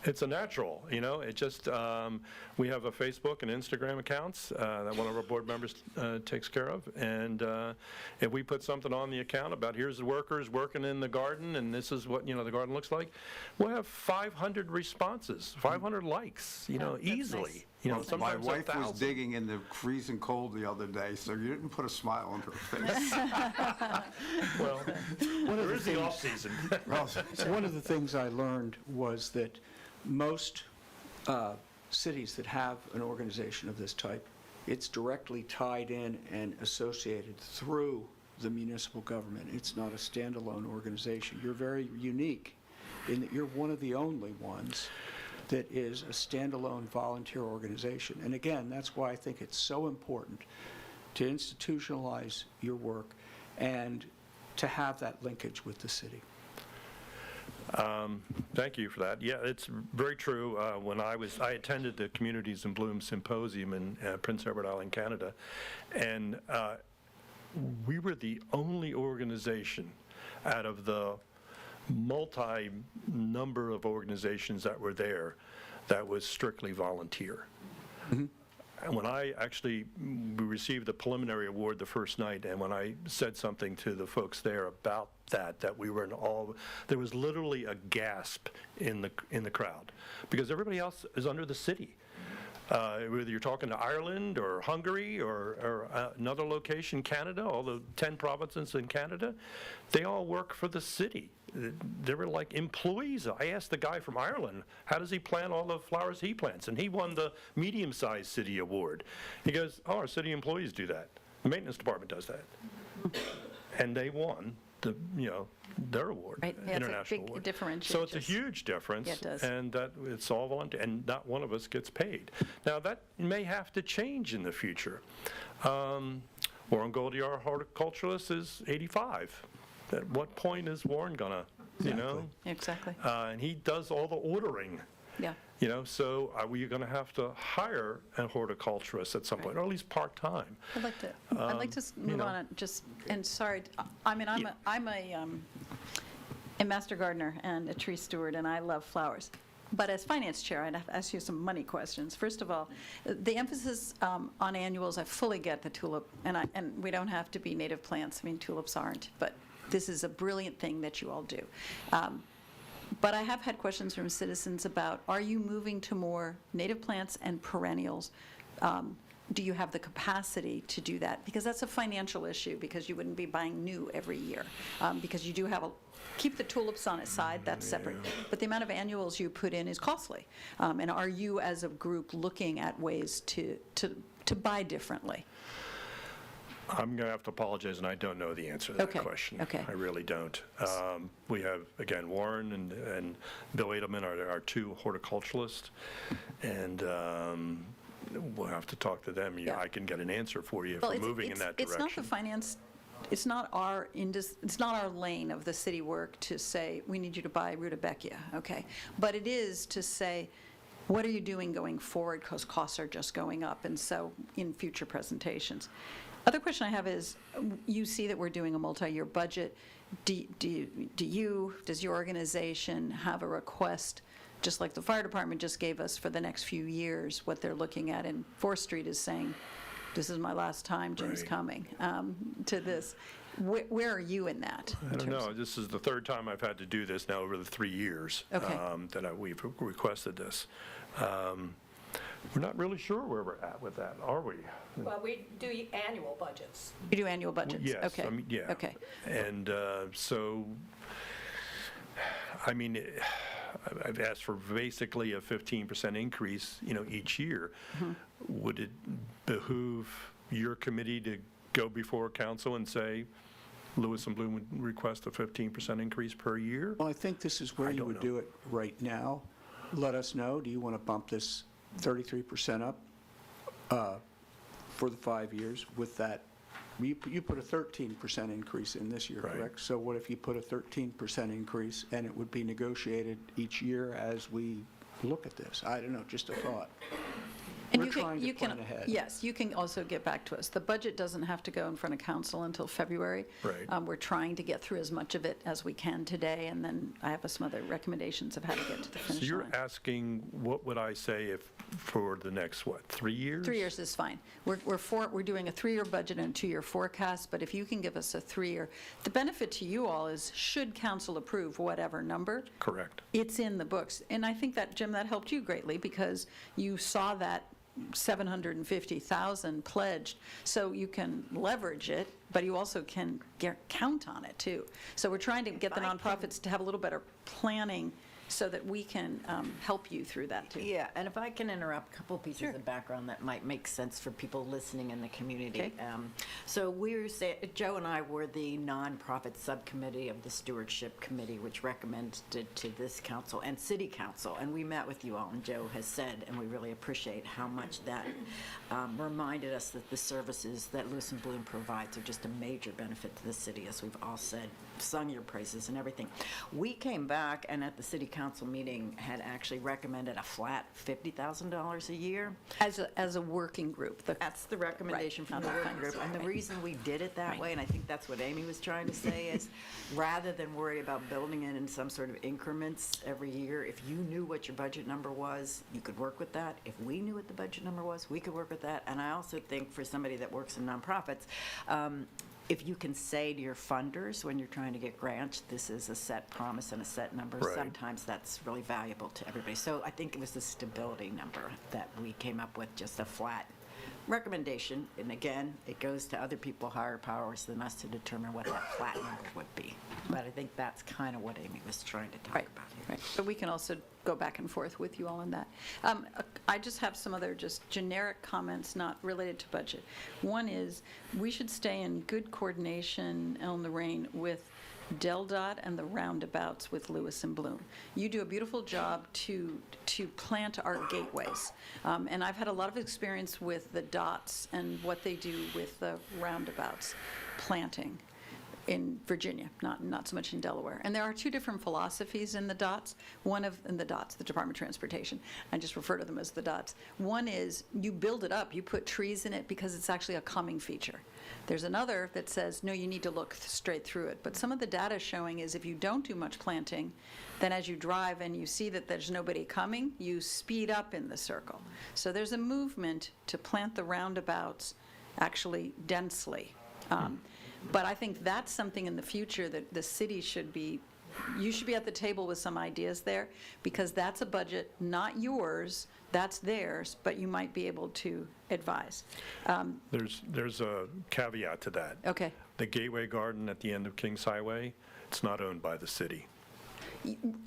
It's a natural, you know. It just, we have a Facebook and Instagram accounts that one of our board members takes care of. And if we put something on the account about here's the workers working in the garden and this is what, the garden looks like, we'll have 500 responses, 500 likes, easily. nice. My Sometimes wife was 1,000. digging in the freezing cold the other day, so you didn't put a smile on her face. Well, there is the off-season. One of the things I learned was that most cities that have an organization of this type, it's directly tied in and associated through the municipal government. It's not a standalone organization. You're very unique in that you're one of the only ones that is a standalone volunteer organization. And again, that's why I think it's so important to institutionalize your work and to have that linkage with the city. Thank you for that. Yeah, it's very true. When I attended the Communities in Bloom Symposium in Prince Edward Island, Canada, and we were the only organization out of the multi-number of organizations that were there that was strictly volunteer. Mm-hmm. And when we received the preliminary award the first night, and when I said something to the folks there about that we were there was literally a gasp in the crowd, because everybody else is under the city. Whether you're talking to Ireland or Hungary or another location, Canada, all the 10 provinces in Canada, they all work for the city. They were like employees. I asked the guy from Ireland, how does he plant all the flowers he plants? And he won the medium-sized city award. He goes, oh, our city employees do that. The maintenance department does that. And they won their award, Right, yeah, it's a international big award. differentiator. So it's a huge difference. Yeah, it does. And that it's all volunteer, and not one of us gets paid. Now, that may have to change in the future. Warren Goldie, our horticulturalist, is 85. At what point is Warren gonna, Exactly. And he does all the ordering. Yeah. So are we going to have to hire a horticulturist at some point, or at least part-time? I'd like to move on and and sorry, I mean, I'm a master gardener and a tree steward, and I love flowers. But as finance chair, I'd have to ask you some money questions. First of all, the emphasis on annuals, I fully get the tulip, and we don't have to be native plants. I mean, tulips aren't, but this is a brilliant thing that you all do. But I have had questions from citizens about, are you moving to more native plants and perennials? Do you have the capacity to do that? Because that's a financial issue, because you wouldn't be buying new every year. Because you do have keep the tulips on its side, that's separate. But the amount of annuals you put in is costly. And are you, as a group, looking at ways to buy differently? I'm going to have to apologize, and I don't know the answer to that Okay, question. okay. I really don't. We have, again, Warren and Bill Edelman are our two horticulturalists, and we'll have to talk to them. Yeah. I can get an answer for you if Well, we're moving in that direction. It's not the finance, it's not our lane of the city work to say, we need you to buy rutabaga, okay? But it is to say, what are you doing going forward, because costs are just going up, and so in future presentations. Other question I have is, you see that we're doing a multi-year budget. Does your organization have a request, just like the fire department just gave us for the next few years, what they're looking at? And 4th Street is saying, this is my last time, Jim's Right. coming to this. Where are you in that? I don't know, this is the third time I've had to do this now over the 3 years Okay. we've requested this. We're not really sure where we're at with that, are we? Well, we do annual budgets. You do annual budgets? Yes, Okay. I mean, yeah. Okay. And so, I mean, I've asked for basically a 15% increase, each year. Mm-hmm. Would it behoove your committee to go before council and say, Lewes and Bloom would request a 15% increase per year? Well, I think this is where I you don't would know. do it right now. Let us know, do you want to bump this 33% up for the 5 years with that? You put a 13% increase in this year, Right. correct? So what if you put a 13% increase, and it would be negotiated each year as we look at this? I don't know, just a thought. And We're you can- trying to you can- plan ahead. Yes, you can also get back to us. The budget doesn't have to go in front of council until February. Right. We're trying to get through as much of it as we can today, and then I have some other recommendations of how to get to the So finish you're line. asking, what would I say if, for the next, 3 years? 3 years is fine. We're doing a 3-year budget and a 2-year forecast, but if you can give us a 3-year, the benefit to you all is, should council approve whatever number, Correct. it's in the books. And I think that, Jim, that helped you greatly, because you saw that 750,000 pledged, so you can leverage it, but you also can count on it, too. So we're trying to get the nonprofits to have a little better planning so that we can help you through that, too. Yeah, and if I can interrupt, a couple pieces Sure. of background that might make sense for people listening in the community. Okay. So Joe and I were the nonprofit subcommittee of the Stewardship Committee, which recommended to this council and city council, and we met with you all, and Joe has said, and we really appreciate how much that reminded us that the services that Lewes and Bloom provides are just a major benefit to the city, as we've all said, sung your praises and everything. We came back, and at the city council meeting had actually recommended a flat $50,000 a year. As a working group. That's the recommendation from Right, the not the working group. And the finance, right. reason we did it that Right. way, and I think that's what Amy was trying to say, is rather than worry about building it in some sort of increments every year, if you knew what your budget number was, you could work with that. If we knew what the budget number was, we could work with that. And I also think for somebody that works in nonprofits, if you can say to your funders when you're trying to get grants, this is a set promise and a set number, Right. sometimes that's really valuable to everybody. So I think it was the stability number that we came up with, just a flat recommendation. And again, it goes to other people higher powers than us to determine what that flat number would be. But I think that's kind of what Amy was trying to talk Right, about here. right. But we can also go back and forth with you all on that. I just have some other just generic comments not related to budget. One is, we should stay in good coordination, Ellen Lorraine, with DelDOT and the roundabouts with Lewes and Bloom. You do a beautiful job to plant our gateways. And I've had a lot of experience with the dots and what they do with the roundabouts planting in Virginia, not so much in Delaware. And there are two different philosophies in the dots. In the dots, the Department of Transportation. I just refer to them as the dots. One is you build it up, you put trees in it because it's actually a calming feature. There's another that says, no, you need to look straight through it. But some of the data showing is if you don't do much planting, then as you drive and you see that there's nobody coming, you speed up in the circle. So there's a movement to plant the roundabouts actually densely. But I think that's something in the future that the city should be, you should be at the table with some ideas there, because that's a budget, not yours, that's theirs, but you might be able to advise. There's a caveat to that. Okay. The Gateway Garden at the end of Kings Highway, it's not owned by the city.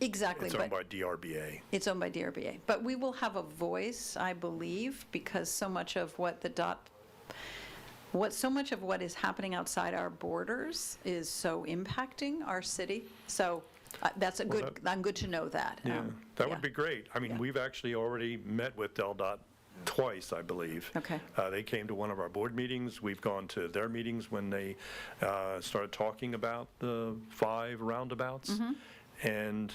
Exactly. It's but owned by DRBA. It's owned by DRBA. But we will have a voice, I believe, because so much of what what is happening outside our borders is so impacting our city. So that's I'm good to know that. Yeah, that yeah. would be great. I mean, Yeah. we've actually already met with DelDOT twice, I believe. Okay. They came to one of our board meetings. We've gone to their meetings when they started talking about the 5 roundabouts. Mm-hmm. And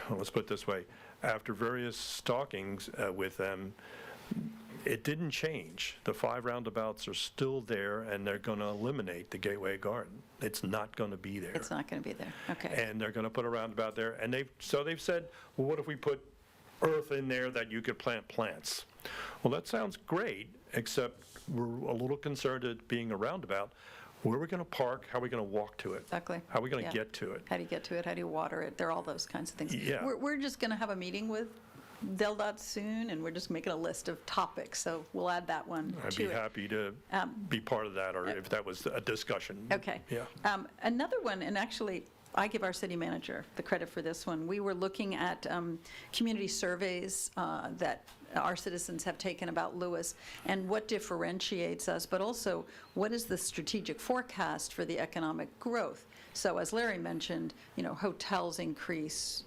let's put it this way, after various talkings with them, it didn't change. The 5 roundabouts are still there, and they're going to eliminate the Gateway Garden. It's not going to be there. It's not going to be there. Okay. And they're going to put a roundabout there, and they've said, well, what if we put earth in there that you could plant plants? Well, that sounds great, except we're a little concerned at being a roundabout. Where are we going to park? How are we going to walk to it? Exactly. How are we going to Yeah. get to it? How do you get to it? How do you water it? There are all those kinds of things. Yeah. We're just going to have a meeting with DelDOT soon, and we're just making a list of topics, so we'll add that one to it. I'd be happy to be part of that, or if that was a discussion. Okay. Yeah. Another one, and actually, I give our city manager the credit for this one. We were looking at community surveys that our citizens have taken about Lewes and what differentiates us, but also what is the strategic forecast for the economic growth. So as Larry mentioned, hotels increase,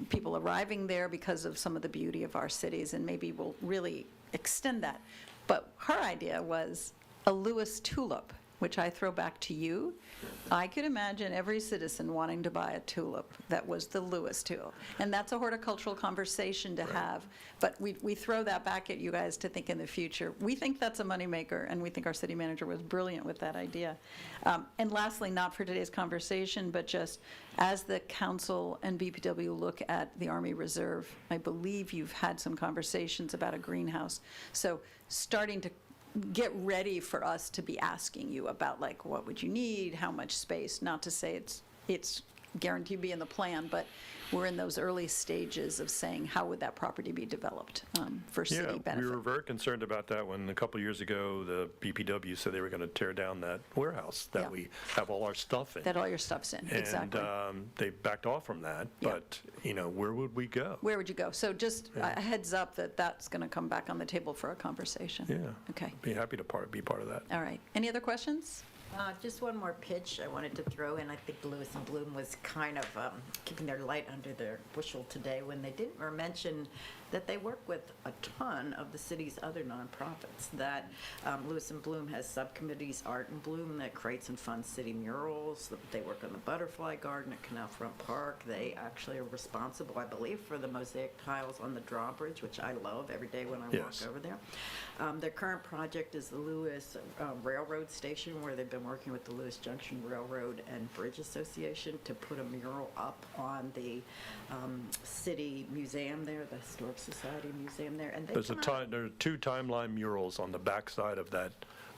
people arriving there because of some of the beauty of our cities, and maybe we'll really extend that. But her idea was a Lewes tulip, which I throw back to you. I could imagine every citizen wanting to buy a tulip that was the Lewes tulip. And that's a horticultural conversation to have. But we throw that back at you guys to think in the future. We think that's a moneymaker, and we think our city manager was brilliant with that idea. And lastly, not for today's conversation, but just as the council and BPW look at the Army Reserve, I believe you've had some conversations about a greenhouse. So starting to get ready for us to be asking you about, like, what would you need, how much space, not to say it's guaranteed to be in the plan, but we're in those early stages of saying, how would that property be developed for city Yeah, benefit? we were very concerned about that when a couple of years ago, the BPW said they were going to tear down that warehouse that Yeah. we have all our stuff in. That all your stuff's in, exactly. And they backed off from that, Yeah. but, where would we go? Where would you go? So just a heads up that that's going to come back on the table for a conversation. Yeah. Okay, Be happy to be part of that. all right. Any other questions? Just one more pitch I wanted to throw in. I think Lewes and Bloom was kind of keeping their light under their bushel today when they didn't mention that they work with a ton of the city's other nonprofits. That Lewes and Bloom has subcommittees, Art and Bloom, that creates and funds city murals. They work on the Butterfly Garden at Canal Front Park. They actually are responsible, I believe, for the mosaic tiles on the drawbridge, which I love every day when I Yes. walk over there. Their current project is the Lewes Railroad Station, where they've been working with the Lewes Junction Railroad and Bridge Association to put a mural up on the city museum there, the Historic Society Museum there. And they There are 2 timeline murals on the backside of that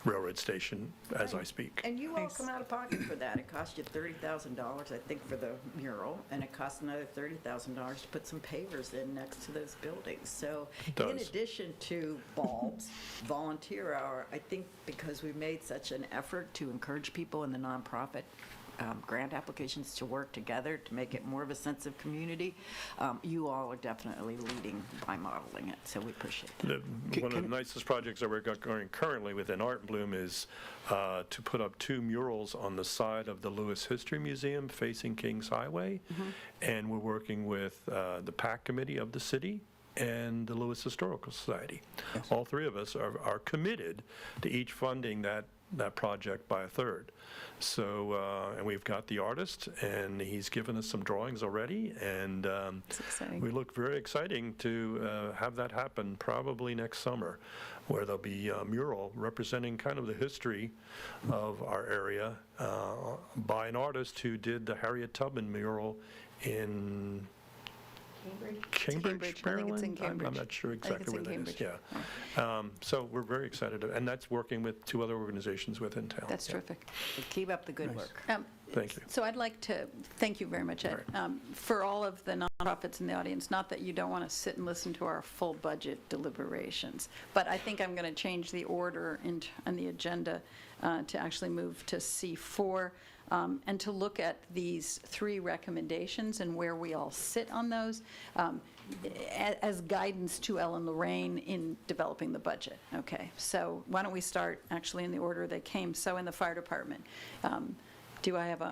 railroad station as I speak. And you all come out of pocket for that. It costs you $30,000, I think, for the mural, and it costs another $30,000 to put some pavers in next to those buildings. So in does. addition to bulbs, volunteer hour, I think because we made such an effort to encourage people in the nonprofit grant applications to work together to make it more of a sense of community, you all are definitely leading by modeling it, so we appreciate that. One of the nicest projects that we're going currently within Art and Bloom is to put up 2 murals on the side of the Lewes History Museum facing Kings Highway. And we're working with the PAC committee of the city and the Lewes Historical Society. All 3 of us are committed to each funding that project by a third. So, and we've got the artist, and he's given us some drawings already, and exciting. we look very exciting to have that happen probably next summer, where there'll be a mural representing kind of the history of our area by an artist who did the Harriet Tubman mural in Cambridge, Cambridge. I think it's in Maryland? Cambridge. I'm not sure I think exactly it's where in that is, Cambridge. yeah. So we're very excited, and that's working with 2 other organizations within town. That's Yeah. terrific. Keep up the good work. Thank you. So I'd like to, thank you very much, Ed. For all of the nonprofits in the audience, not that you don't want to sit and listen to our full budget deliberations, but I think I'm going to change the order on the agenda to actually move to C4 and to look at these 3 recommendations and where we all sit on those as guidance to Ellen Lorraine in developing the budget. Okay, so why don't we start actually in the order they came. So in the fire department, do I have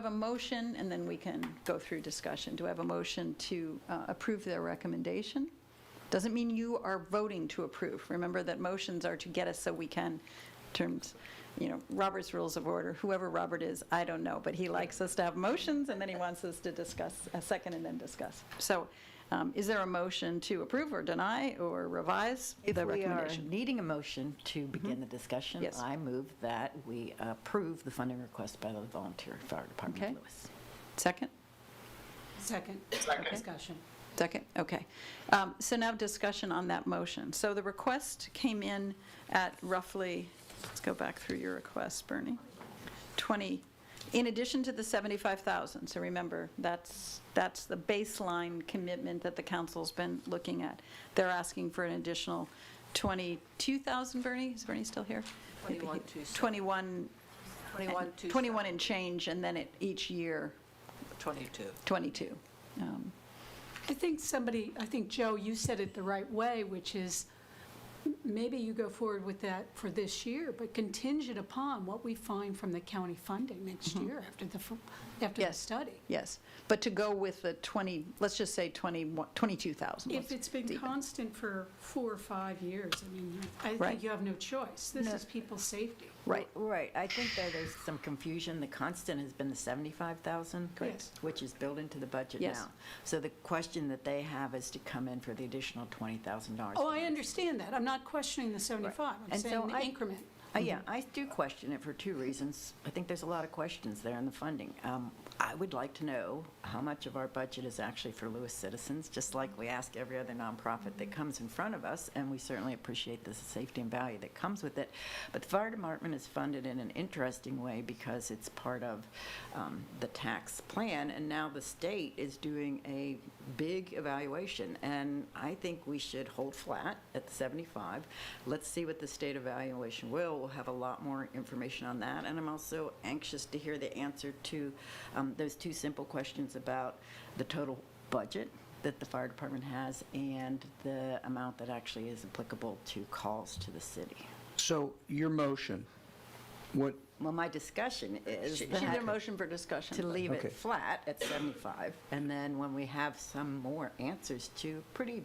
a motion, and then we can go through discussion? Do I have a motion to approve their recommendation? Doesn't mean you are voting to approve. Remember that motions are to get us so we can, Robert's Rules of Order, whoever Robert is, I don't know, but he likes us to have motions, and then he wants us to discuss, a second and then discuss. So is there a motion to approve or deny or revise the If we are recommendation? needing a motion to begin the discussion, Yes. I move that we approve the funding request by the volunteer fire department Okay. of Lewes. Second? Second. Second. Discussion. Second, okay. So now discussion on that motion. So the request came in at roughly, let's go back through your request, Bernie, 20, in addition to the 75,000. So remember, that's the baseline commitment that the council's been looking at. They're asking for an additional 22,000, Bernie? Is Bernie still here? 21, 21 and change, and then each year, 22. I think, Joe, you said it the right way, which is maybe you go forward with that for this year, but contingent upon what we find from the county funding next year after the Yes. study. Yes, but to go with the 20, let's just say 22,000. If it's been constant for 4 or 5 years, I mean, I Right. think you have no choice. This No. is people's safety. Right. Right. I think there's some confusion. The constant has been the 75,000, Yes. which is built into the budget Yes. now. So the question that they have is to come in for the additional $20,000. Oh, I understand that. I'm not questioning the 75. I'm And saying so the I- increment. Yeah, I do question it for 2 reasons. I think there's a lot of questions there in the funding. I would like to know how much of our budget is actually for Lewes citizens, just like we ask every other nonprofit that comes in front of us, and we certainly appreciate the safety and value that comes with it. But the fire department is funded in an interesting way because it's part of the tax plan, and now the state is doing a big evaluation, and I think we should hold flat at the 75. Let's see what the state evaluation will. We'll have a lot more information on that, and I'm also anxious to hear the answer to those 2 simple questions about the total budget that the fire department has and the amount that actually is applicable to calls to the city. So your motion, what, Well, my discussion is She did a that motion for discussion. to leave Okay. it flat at 75, and then when we have some more answers to pretty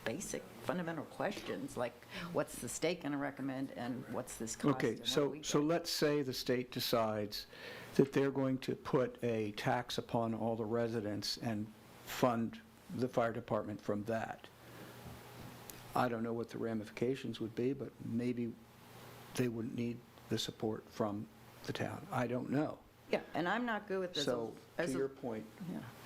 basic fundamental questions, like what's the state going to recommend and what's this cost? okay, and what do so, we so get? let's say the state decides that they're going to put a tax upon all the residents and fund the fire department from that. I don't know what the ramifications would be, but maybe they wouldn't need the support from the town. I don't know. Yeah, and I'm not good with this. So, to your point,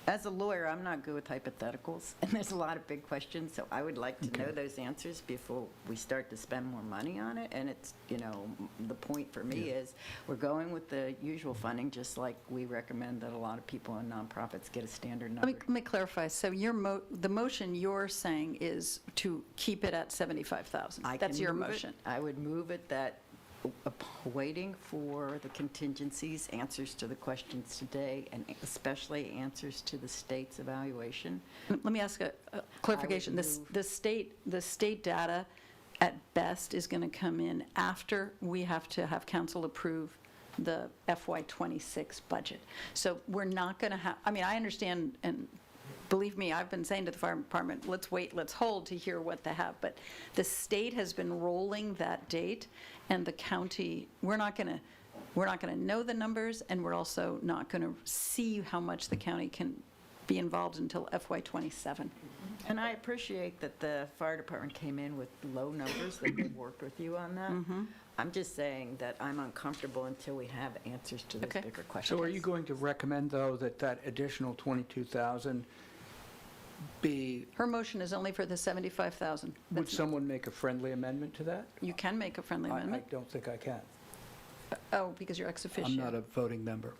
As a lawyer, I'm not good with hypotheticals, and there's a lot of big questions, so I would like to know Okay. those answers before we start to spend more money on it, and it's, the point for me is, we're going with the usual funding, just like we recommend that a lot of people and nonprofits get a standard number. Let me clarify. So the motion you're saying is to keep it at 75,000. I That's can your move it. motion. I would move it that, waiting for the contingencies, answers to the questions today, and especially answers to the state's evaluation. Let me ask a clarification. move- The state data, at best, is going to come in after we have to have council approve the FY26 budget. So we're not going to have, I understand, and believe me, I've been saying to the fire department, let's wait, let's hold to hear what they have. But the state has been rolling that date, and the county, we're not going to know the numbers, and we're also not going to see how much the county can be involved until FY27. And I appreciate that the fire department came in with low numbers, that they worked with you on that. I'm just saying that I'm uncomfortable until we have answers to those Okay. bigger questions. so are you going to recommend, though, that additional 22,000 be, Her motion is only for the 75,000. would That's- someone make a friendly amendment to that? You can make a friendly I amendment. don't think I can. Oh, because you're ex officio. I'm not a voting member.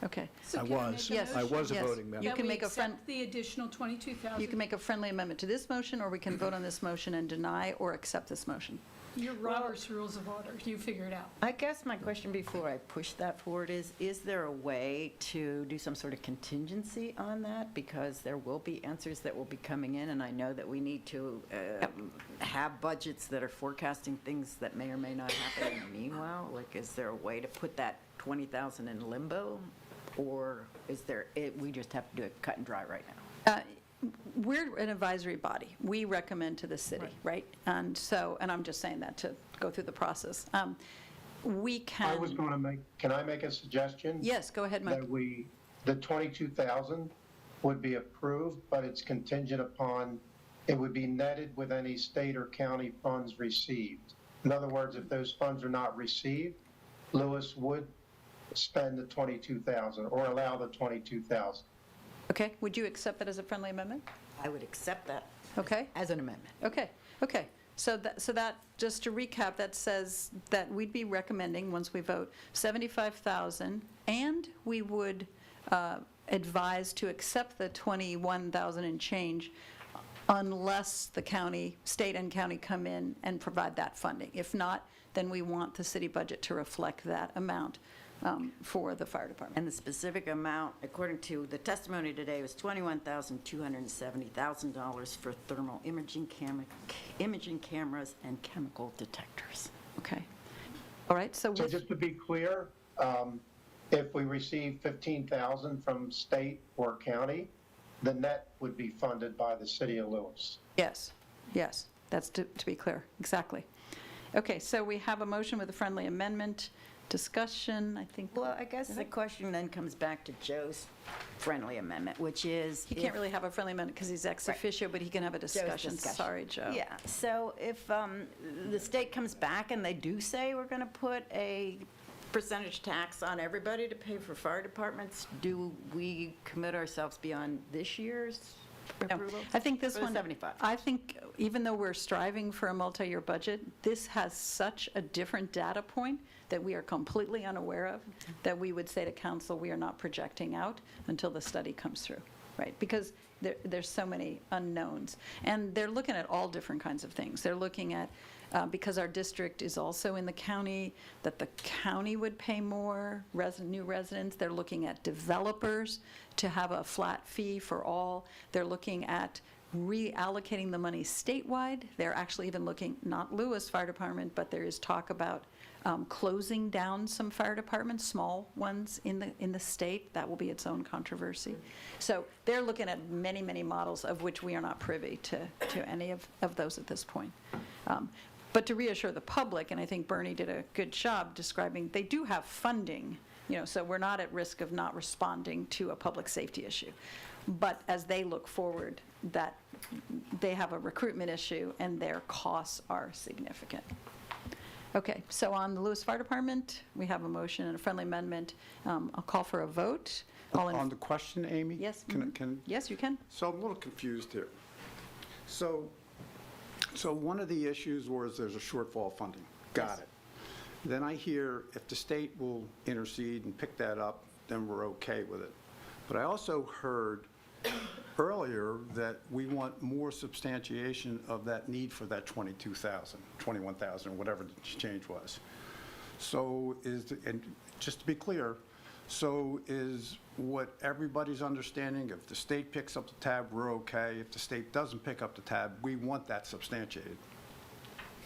Okay. So I can I was. make a Yes. I motion? was a Yes. voting member. You can make a friend- That we accept the additional 22,000? You can make a friendly amendment to this motion, or we can vote on this motion and deny or accept this motion. Your Robert's Rules of Order, you figure it out. I guess my question before I push that forward is there a way to do some sort of contingency on that? Because there will be answers that will be coming in, and I know that we need to have budgets that are forecasting things that may or may not happen in the meanwhile. Like, is there a way to put that 20,000 in limbo? Or is there, we just have to do it cut and dry right now? We're an advisory body. We recommend to the city, right? And so, and I'm just saying that to go through the process. we can. I was going to can I make a suggestion? Yes, go ahead, Mike. That the 22,000 would be approved, but it's contingent upon, it would be netted with any state or county funds received. In other words, if those funds are not received, Lewes would spend the 22,000 or allow the 22,000. Okay, would you accept that as a friendly amendment? I would accept that Okay, as an amendment. okay. So that, just to recap, that says that we'd be recommending, once we vote, 75,000, and we would advise to accept the 21,000 and change unless the county, state and county come in and provide that funding. If not, then we want the city budget to reflect that amount for the fire department. And the specific amount, according to the testimony today, was $21,270,000 for thermal imaging cameras and chemical detectors. Okay. All right, so So with, just to be clear, if we receive 15,000 from state or county, the net would be funded by the city of Lewes. yes, that's to be clear, exactly. Okay, so we have a motion with a friendly amendment. Discussion, I think. Well, I guess the question then comes back to Joe's friendly amendment, which is... He can't really have a friendly amendment because he's ex officio, but he can have a discussion. Sorry, Joe. Yeah, so if the state comes back and they do say we're going to put a percentage tax on everybody to pay for fire departments, do we commit ourselves beyond this year's No, approval? I think this For the one, 75. I think even though we're striving for a multi-year budget, this has such a different data point that we are completely unaware of, that we would say to council, we are not projecting out until the study comes through, right? Because there's so many unknowns. And they're looking at all different kinds of things. They're looking at, because our district is also in the county, that the county would pay more new residents. They're looking at developers to have a flat fee for all. They're looking at reallocating the money statewide. They're actually even looking, not Lewes Fire Department, but there is talk about closing down some fire departments, small ones in the state. That will be its own controversy. So they're looking at many, many models, of which we are not privy to any of those at this point. But to reassure the public, and I think Bernie did a good job describing, they do have funding, so we're not at risk of not responding to a public safety issue. But as they look forward, that they have a recruitment issue and their costs are significant. Okay, so on the Lewes Fire Department, we have a motion and a friendly amendment. I'll call for a vote. On the question, Amy? Yes, Can Yes, you can. So I'm a little confused here. So one of the issues was there's a shortfall of funding. Got it. Then I hear if the state will intercede and pick that up, then we're okay with it. But I also heard earlier that we want more substantiation of that need for that 22,000, 21,000, whatever the change was. So and just to be clear, so is what everybody's understanding, if the state picks up the tab, we're okay. If the state doesn't pick up the tab, we want that substantiated.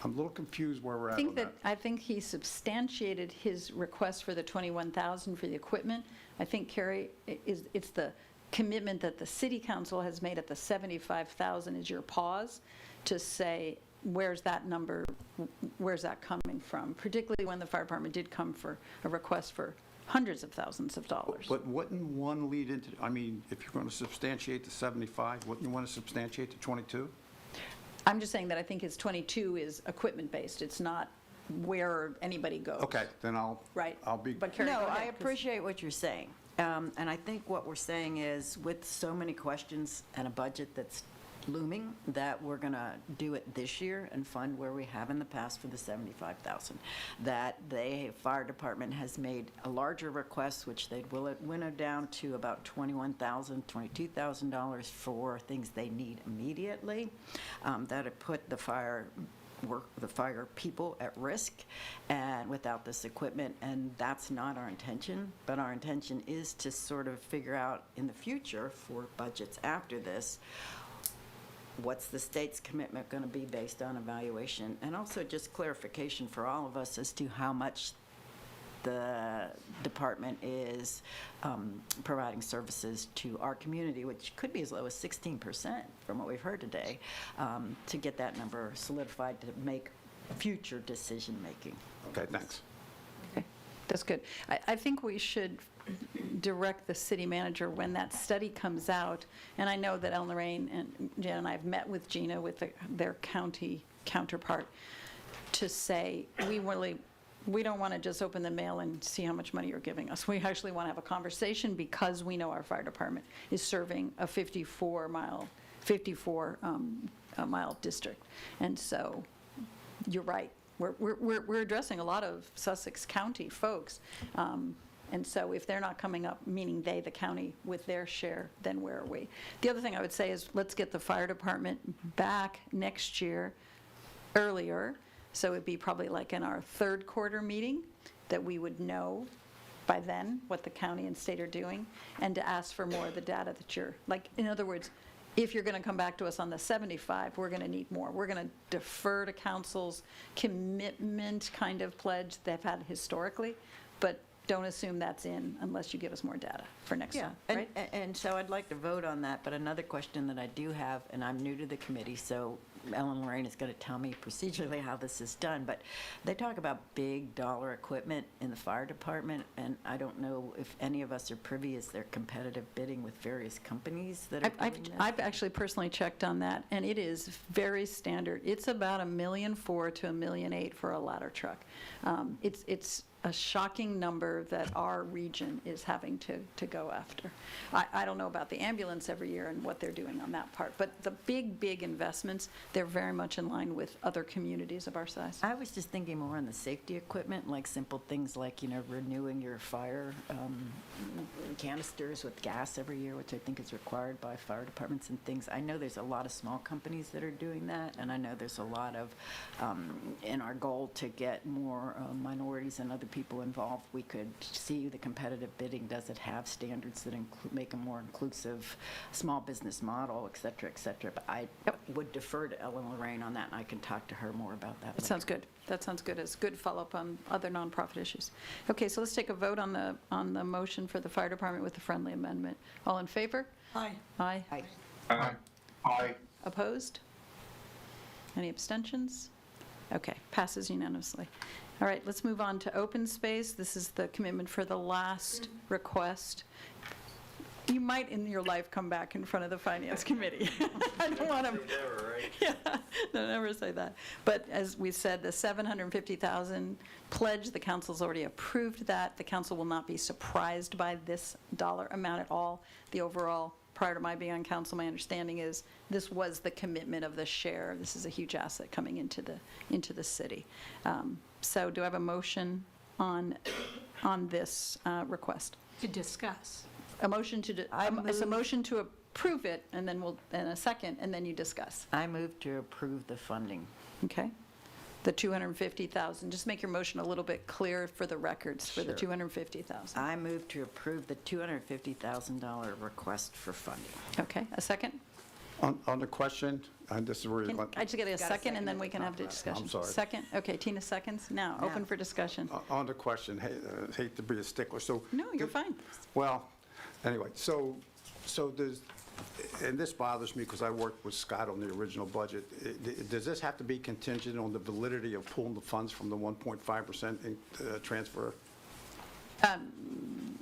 I'm a little confused where we're at on that. I think he substantiated his request for the 21,000 for the equipment. I think, Carrie, it's the commitment that the city council has made at the 75,000 is your pause to say, where's that number, where's that coming from? Particularly when the fire department did come for a request for hundreds of thousands of dollars. But wouldn't one lead into, I mean, if you're going to substantiate the 75, wouldn't you want to substantiate the 22? I'm just saying that I think his 22 is equipment-based. It's not where anybody goes. Okay, then I'll be. But Carrie, No, go ahead, I 'cause- appreciate what you're saying. And I think what we're saying is, with so many questions and a budget that's looming, that we're going to do it this year and fund where we have in the past for the 75,000. That the fire department has made a larger request, which they'd winnow down to about $21,000, $22,000 for things they need immediately. That would put the fire people at risk and without this equipment, and that's not our intention. But our intention is to sort of figure out in the future for budgets after this, what's the state's commitment going to be based on evaluation, and also just clarification for all of us as to how much the department is providing services to our community, which could be as low as 16% from what we've heard today, to get that number solidified to make future decision-making. Okay, thanks. That's good. I think we should direct the city manager when that study comes out, and I know that Ellen Lorraine and Jan and I have met with Gina, with their county counterpart, to say, we don't want to just open the mail and see how much money you're giving us. We actually want to have a conversation because we know our fire department is serving a 54-mile district. And so, you're right. We're addressing a lot of Sussex County folks. And so if they're not coming up, meaning they, the county, with their share, then where are we? The other thing I would say is let's get the fire department back next year earlier. So it'd be probably like in our third quarter meeting that we would know by then what the county and state are doing, and to ask for more of the data that you're, like, in other words, if you're going to come back to us on the 75, we're going to need more. We're going to defer to council's commitment kind of pledge they've had historically, but don't assume that's in unless you give us more data for next time, right? And so I'd like to vote on that, but another question that I do have, and I'm new to the committee, so Ellen Lorraine is going to tell me procedurally how this is done, but they talk about big dollar equipment in the fire department, and I don't know if any of us are privy. Is there competitive bidding with various companies that are doing this? I've actually personally checked on that, and it is very standard. It's about $1.4 million to $1.8 million for a ladder truck. It's a shocking number that our region is having to go after. I don't know about the ambulance every year and what they're doing on that part, but the big investments, they're very much in line with other communities of our size. I was just thinking more on the safety equipment, like simple things like, renewing your fire canisters with gas every year, which I think is required by fire departments and things. I know there's a lot of small companies that are doing that, and I know there's a lot of, in our goal to get more minorities and other people involved, we could see the competitive bidding. Does it have standards that make a more inclusive small business model, et cetera, et cetera? But I would defer to Ellen Lorraine on that, and I can talk to her more about that. That sounds good. That sounds good. It's good follow-up on other nonprofit issues. Okay, so let's take a vote on the motion for the fire department with the friendly amendment. All in favor? Aye. Aye. Aye. Aye. Aye. Opposed? Any abstentions? Okay, passes unanimously. All right, let's move on to open space. This is the commitment for the last request. You might in your life come back in front of the Finance Committee. I don't want to. Never, right? Yeah, no, never say that. But as we said, the $750,000 pledge, the council's already approved that. The council will not be surprised by this dollar amount at all. The overall, prior to my being on council, my understanding is this was the commitment of the share. This is a huge asset coming into the city. So do I have a motion on this request? To discuss. A motion to, it's a motion to approve it, and then and a second, and then you discuss. I move to approve the funding. Okay? The $250,000. Just make your motion a little bit clearer for the records for the Sure. $250,000. I move to approve the $250,000 request for funding. Okay, a second? On the question, and this is where you're Can going. I just get a second, and then we can have the discussion? I'm sorry. Second? Okay, Tina seconds. Now, open for discussion. On the question, hate to be a stickler, so. No, you're fine. Well, anyway, so there's, and this bothers me because I worked with Scott on the original budget. Does this have to be contingent on the validity of pulling the funds from the 1.5% transfer?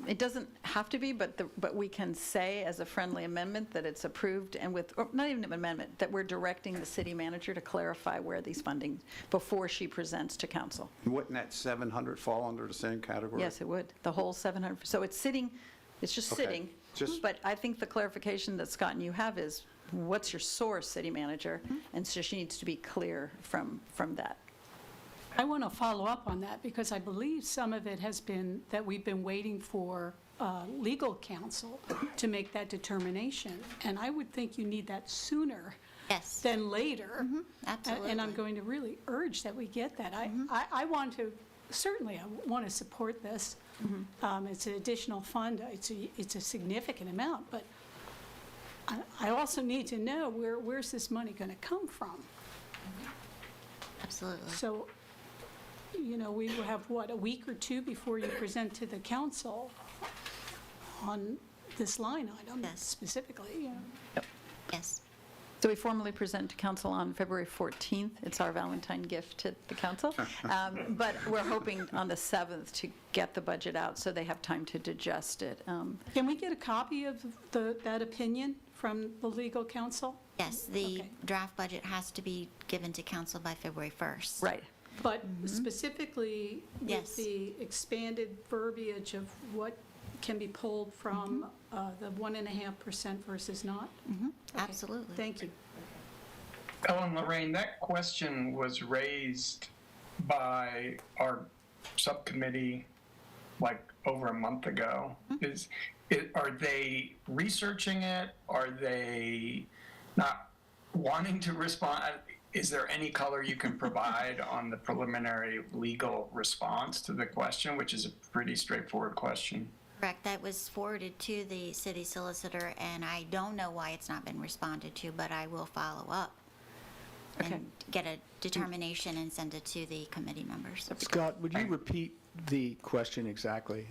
It doesn't have to be, but we can say as a friendly amendment that it's approved, and or not even an amendment, that we're directing the city manager to clarify where these funding, before she presents to council. Wouldn't that 700 fall under the same category? Yes, it would, the whole 700, so it's sitting, it's just Okay, sitting. just- But I think the clarification that Scott and you have is, what's your source, city manager? And so she needs to be clear from that. I want to follow up on that because I believe some of it has been that we've been waiting for legal counsel to make that determination. And I would think you need that sooner Yes. than later. Absolutely. And I'm going to really urge that we get that. I want to, certainly, I want to support this. It's an additional fund. It's a significant amount, but I also need to know where's this money going to come from? Absolutely. So, we will have, a week or two before you present to the council on this line item Yes. specifically, Yes. So we formally present to council on February 14th. It's our Valentine gift to the council. But we're hoping on the 7th to get the budget out so they have time to digest it. Can we get a copy of that opinion from the legal counsel? Yes, the Okay. draft budget has to be given to council by February 1st. Right. But specifically Yes. with the expanded verbiage of what can be pulled from the 1.5% versus not? Okay. Absolutely. Thank you. Ellen Lorraine, that question was raised by our subcommittee like over a month ago. Are they researching it? Are they not wanting to respond? Is there any color you can provide on the preliminary legal response to the question, which is a pretty straightforward question? Correct, that was forwarded to the city solicitor, and I don't know why it's not been responded to, but I will follow up Okay. and get a determination and send it to the committee members. Scott, would you repeat the question exactly?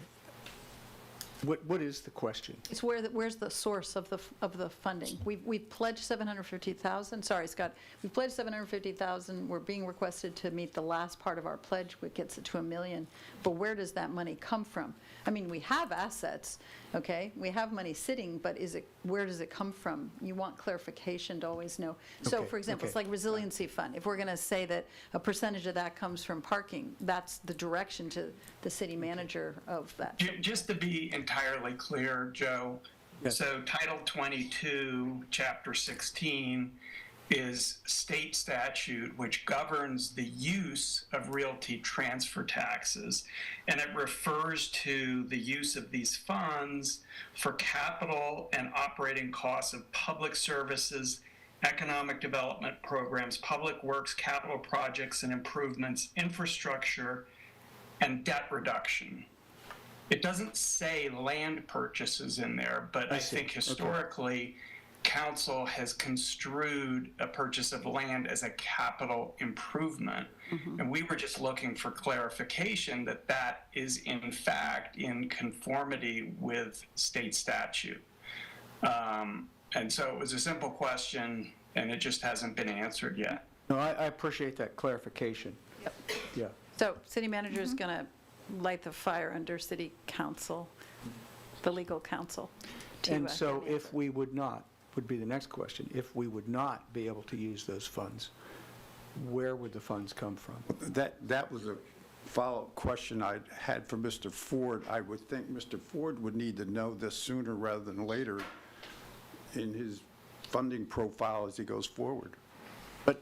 What is the question? It's where's the source of the funding? We've pledged 750,000, sorry, Scott, we've pledged 750,000, we're being requested to meet the last part of our pledge, which gets it to $1 million, but where does that money come from? I mean, we have assets, okay, we have money sitting, but where does it come from? You want clarification to always know. So, Okay, for example, it's okay. like resiliency fund, if we're going to say that a percentage of that comes from parking, that's the direction to the city manager of that. Just to be entirely clear, Joe, Yes. so Title 22, Chapter 16 is state statute which governs the use of realty transfer taxes, and it refers to the use of these funds for capital and operating costs of public services, economic development programs, public works, capital projects and improvements, infrastructure, and debt reduction. It doesn't say land purchases in there, but I see. think Okay. historically, council has construed a purchase of land as a capital improvement. And we were just looking for clarification that that is in fact in conformity with state statute. And so it was a simple question, and it just hasn't been answered yet. No, I appreciate that clarification. Yep. Yeah. So city manager is going to light the fire under city council, the legal counsel. And so if we would not, would be the next question, if we would not be able to use those funds, where would the funds come from? That was a follow-up question I had for Mr. Ford. I would think Mr. Ford would need to know this sooner rather than later in his funding profile as he goes forward.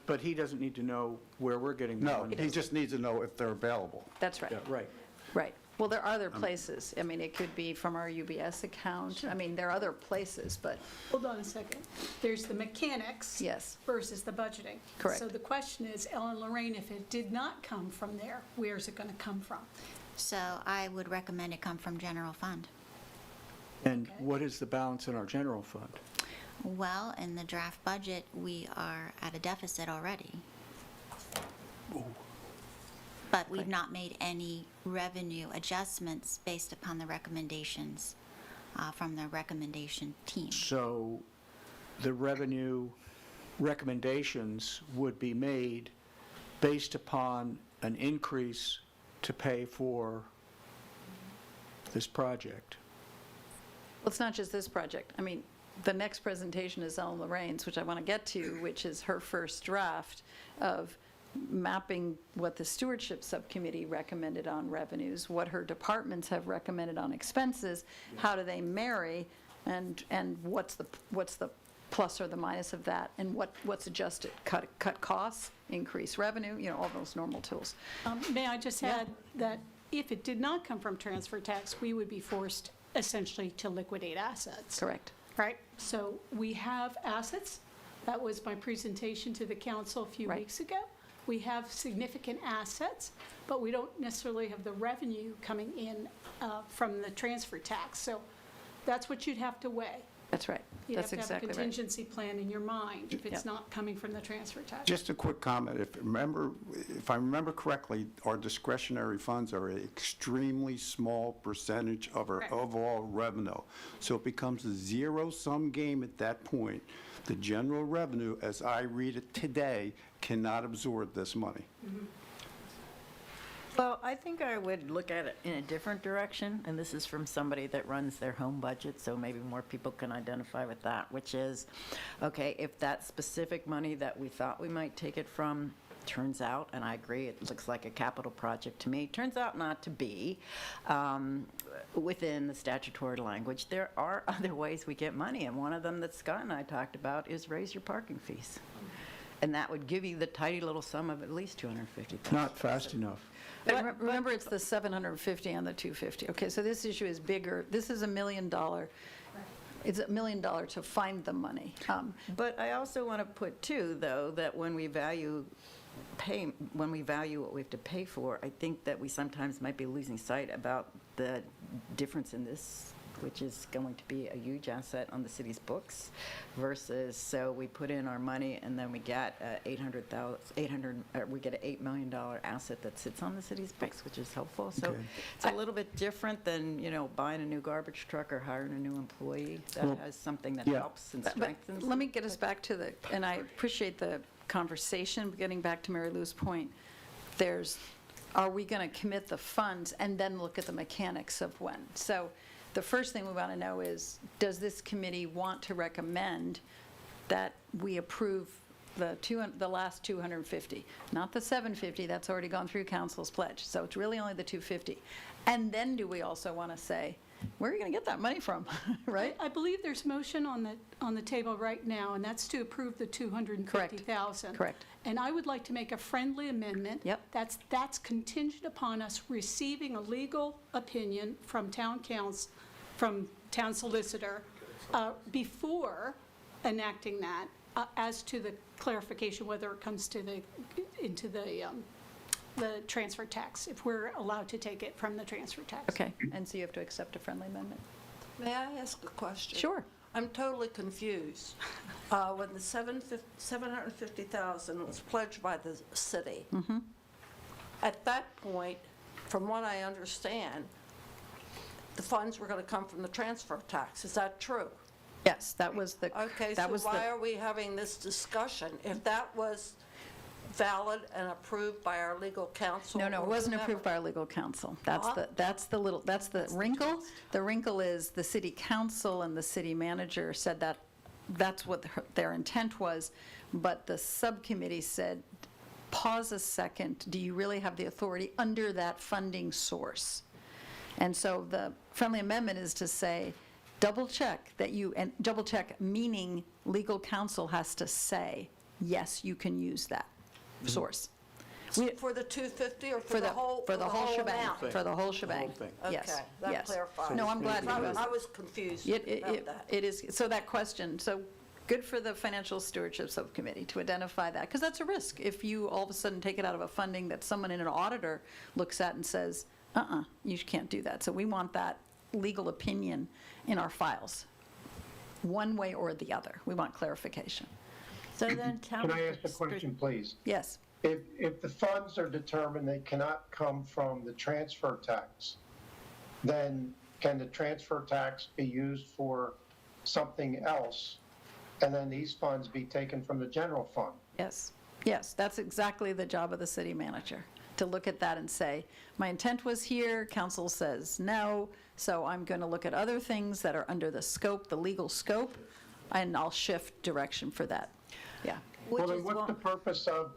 But he doesn't need to know where we're getting the No, money. he just needs to know if they're available. That's right. Yeah, right. Right. Well, there are other places. I mean, it could be from our UBS account. I mean, there are other places, but Hold on a second. There's the mechanics. Yes. Versus the budgeting. Correct. So the question is, Ellen Lorraine, if it did not come from there, where's it going to come from? So I would recommend it come from general fund. And what is the balance in our general fund? Well, in the draft budget, we are at a deficit already. But we've not made any revenue adjustments based upon the recommendations from the recommendation team. So the revenue recommendations would be made based upon an increase to pay for this project. well, it's not just this project. I mean, the next presentation is Ellen Lorraine's, which I want to get to, which is her first draft of mapping what the Stewardship Subcommittee recommended on revenues, what her departments have recommended on expenses, how do they marry, and what's the plus or the minus of that, and what's adjusted, cut costs, increase revenue, you know, all those normal tools. May I just add that if it did not come from transfer tax, we would be forced essentially to liquidate assets. Correct. Right? So we have assets. That was my presentation to the council a few Right. weeks ago. We have significant assets, but we don't necessarily have the revenue coming in from the transfer tax. So that's what you'd have to weigh. That's right. You'd have That's to have a exactly right. contingency plan in your mind if it's Yep. not coming from the transfer tax. Just a quick comment. If I remember correctly, our discretionary funds are an extremely small percentage of our Correct. overall revenue. So it becomes a zero-sum game at that point. The general revenue, as I read it today, cannot absorb this money. Well, I think I would look at it in a different direction, and this is from somebody that runs their home budget, so maybe more people can identify with that, which is, okay, if that specific money that we thought we might take it from turns out, and I agree, it looks like a capital project to me, turns out not to be within the statutory language, there are other ways we get money, and one of them that Scott and I talked about is raise your parking fees. And that would give you the tidy little sum of at least $250,000. Not fast enough. But remember, it's the 750 and the 250. Okay, so this issue is bigger. This is $1 million. It's $1 million to find the money. But I also want to put, too, though, that when we value what we have to pay for, I think that we sometimes might be losing sight about the difference in this, which is going to be a huge asset on the city's books, versus, so we put in our money and then we get we get an $8 million asset that sits on the city's books, which is helpful. So Okay. it's a little bit different than, buying a new garbage truck or hiring a new employee. That has something that yeah. helps and But strengthens. let me get us back to and I appreciate the conversation, but getting back to Mary Lou's point, are we going to commit the funds and then look at the mechanics of when? So the first thing we want to know is, does this committee want to recommend that we approve the last 250? Not the 750, that's already gone through council's pledge, so it's really only the 250. And then do we also want to say, where are you going to get that money from, right? I believe there's motion on the table right now, and that's to approve the 250,000. Correct. And I would like to make a friendly amendment. Yep. That's contingent upon us receiving a legal opinion from town council, from town solicitor, before enacting that, as to the clarification whether it comes into the transfer tax, if we're allowed to take it from the transfer tax. Okay, and so you have to accept a friendly amendment? May I ask a question? Sure. I'm totally confused. When the 750,000 was pledged by the city, at that point, from what I understand, the funds were going to come from the transfer tax. Is that true? Yes, that was the. Okay, that so was why are we having this discussion? If that was valid and approved by our legal counsel? No, it or wasn't whomever. approved by our legal counsel. That's What? the wrinkle. The wrinkle is the city council and the city manager said that that's what their intent was, but the subcommittee said, pause a second, do you really have the authority under that funding source? And so the friendly amendment is to say, double check and double check meaning legal counsel has to say, yes, you can use that source. For the 250 or for the whole? For the whole shebang. amount? For the whole shebang. thing. Yes. Okay, that yes. clarifies. No, I'm glad you I asked. was confused It about that. it is, so that question, so good for the Financial Stewardship Subcommittee to identify that, because that's a risk. If you all of a sudden take it out of a funding that someone in an auditor looks at and says, you can't do that. So we want that legal opinion in our files, one way or the other. We want clarification. So then Can I ask a question, please? Yes. If the funds are determined they cannot come from the transfer tax, then can the transfer tax be used for something else, and then these funds be taken from the general fund? Yes, that's exactly the job of the city manager, to look at that and say, my intent was here, council says no, so I'm going to look at other things that are under the scope, the legal scope, and I'll shift direction for that. Yeah. Well, then what's the purpose of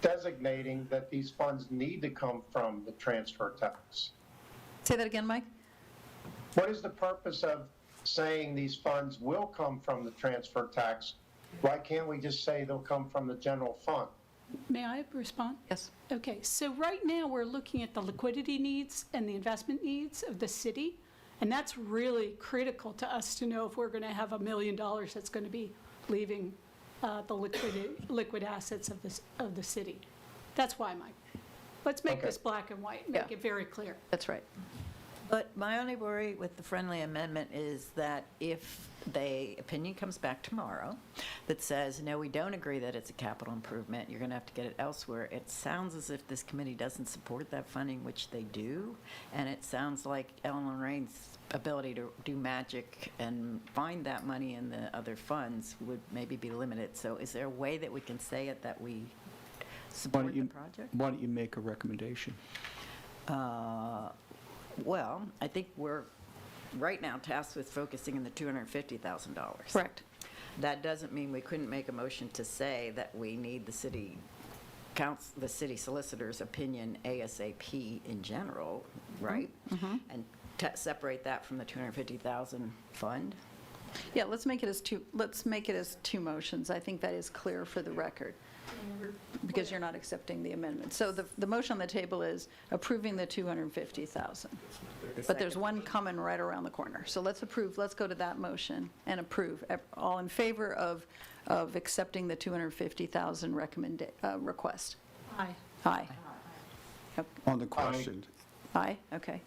designating that these funds need to come from the transfer tax? Say that again, Mike? What is the purpose of saying these funds will come from the transfer tax? Why can't we just say they'll come from the general fund? May I respond? Yes. Okay, so right now, we're looking at the liquidity needs and the investment needs of the city, and that's really critical to us to know if we're going to have $1 million that's going to be leaving the liquid assets of the city. That's why, Mike. Let's make Okay. this black and white, make it very clear. That's right. But my only worry with the friendly amendment is that if the opinion comes back tomorrow that says, no, we don't agree that it's a capital improvement, you're going to have to get it elsewhere, it sounds as if this committee doesn't support that funding, which they do, and it sounds like Ellen Lorraine's ability to do magic and find that money in the other funds would maybe be limited. So is there a way that we can say it that we Why support don't the you, project? why don't you make a recommendation? Well, I think we're right now tasked with focusing on the $250,000. Correct. That doesn't mean we couldn't make a motion to say that we need the city council, the city solicitor's opinion ASAP in general, right? And separate that from the 250,000 fund. Yeah, let's make it as two motions. I think that is clear for the record, because you're not accepting the amendment. So the motion on the table is approving the 250,000. But there's one coming right around the corner. So let's go to that motion and approve. All in favor of accepting the 250,000 request? Aye. Aye. On the question, Aye, okay.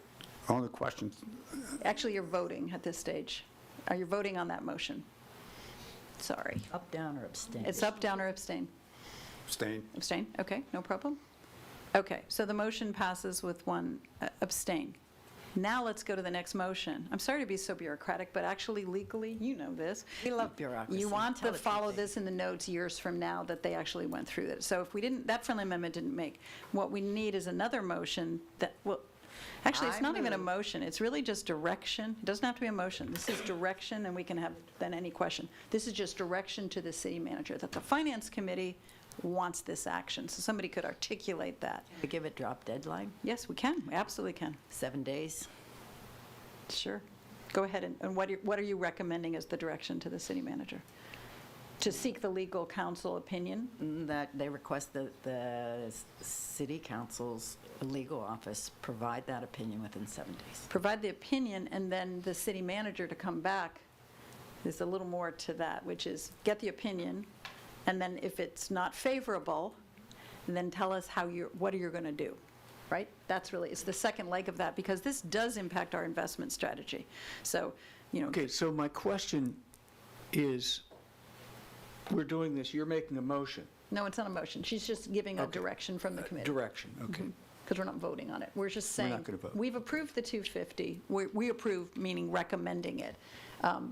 on the question, Actually, you're voting at this stage. Are you voting on that motion? Sorry. Up, down, or abstain? It's up, down, or abstain? abstain. Abstain, okay, no problem. Okay, so the motion passes with one abstain. Now let's go to the next motion. I'm sorry to be so bureaucratic, but actually legally, you know this. We love bureaucracy. You want Tell to the truth, follow Dave. this in the notes years from now that they actually went through it. So if we didn't, that friendly amendment didn't make. What we need is another motion that, well, actually, it's I not even a move- motion. It's really just direction. It doesn't have to be a motion. This is direction, and we can have then any question. This is just direction to the city manager that the finance committee wants this action. So somebody could articulate that. We give it drop deadline, Yes, we can. We absolutely can. 7 days. Sure. Go ahead, and what are you recommending as the direction to the city manager? To seek the legal counsel opinion? That they request that the city council's legal office provide that opinion within 7 days. Provide the opinion, and then the city manager to come back. There's a little more to that, which is get the opinion, and then if it's not favorable, then tell us what are you going to do, right? That's really, it's the second leg of that, because this does impact our investment strategy. So, Okay, so my question is, we're doing this, you're making a motion. No, it's not a motion. She's just giving a Okay. direction from the committee. Direction, okay. Because we're not voting on it. We're just We're saying. not gonna vote. We've approved the 250. We approve, meaning recommending it.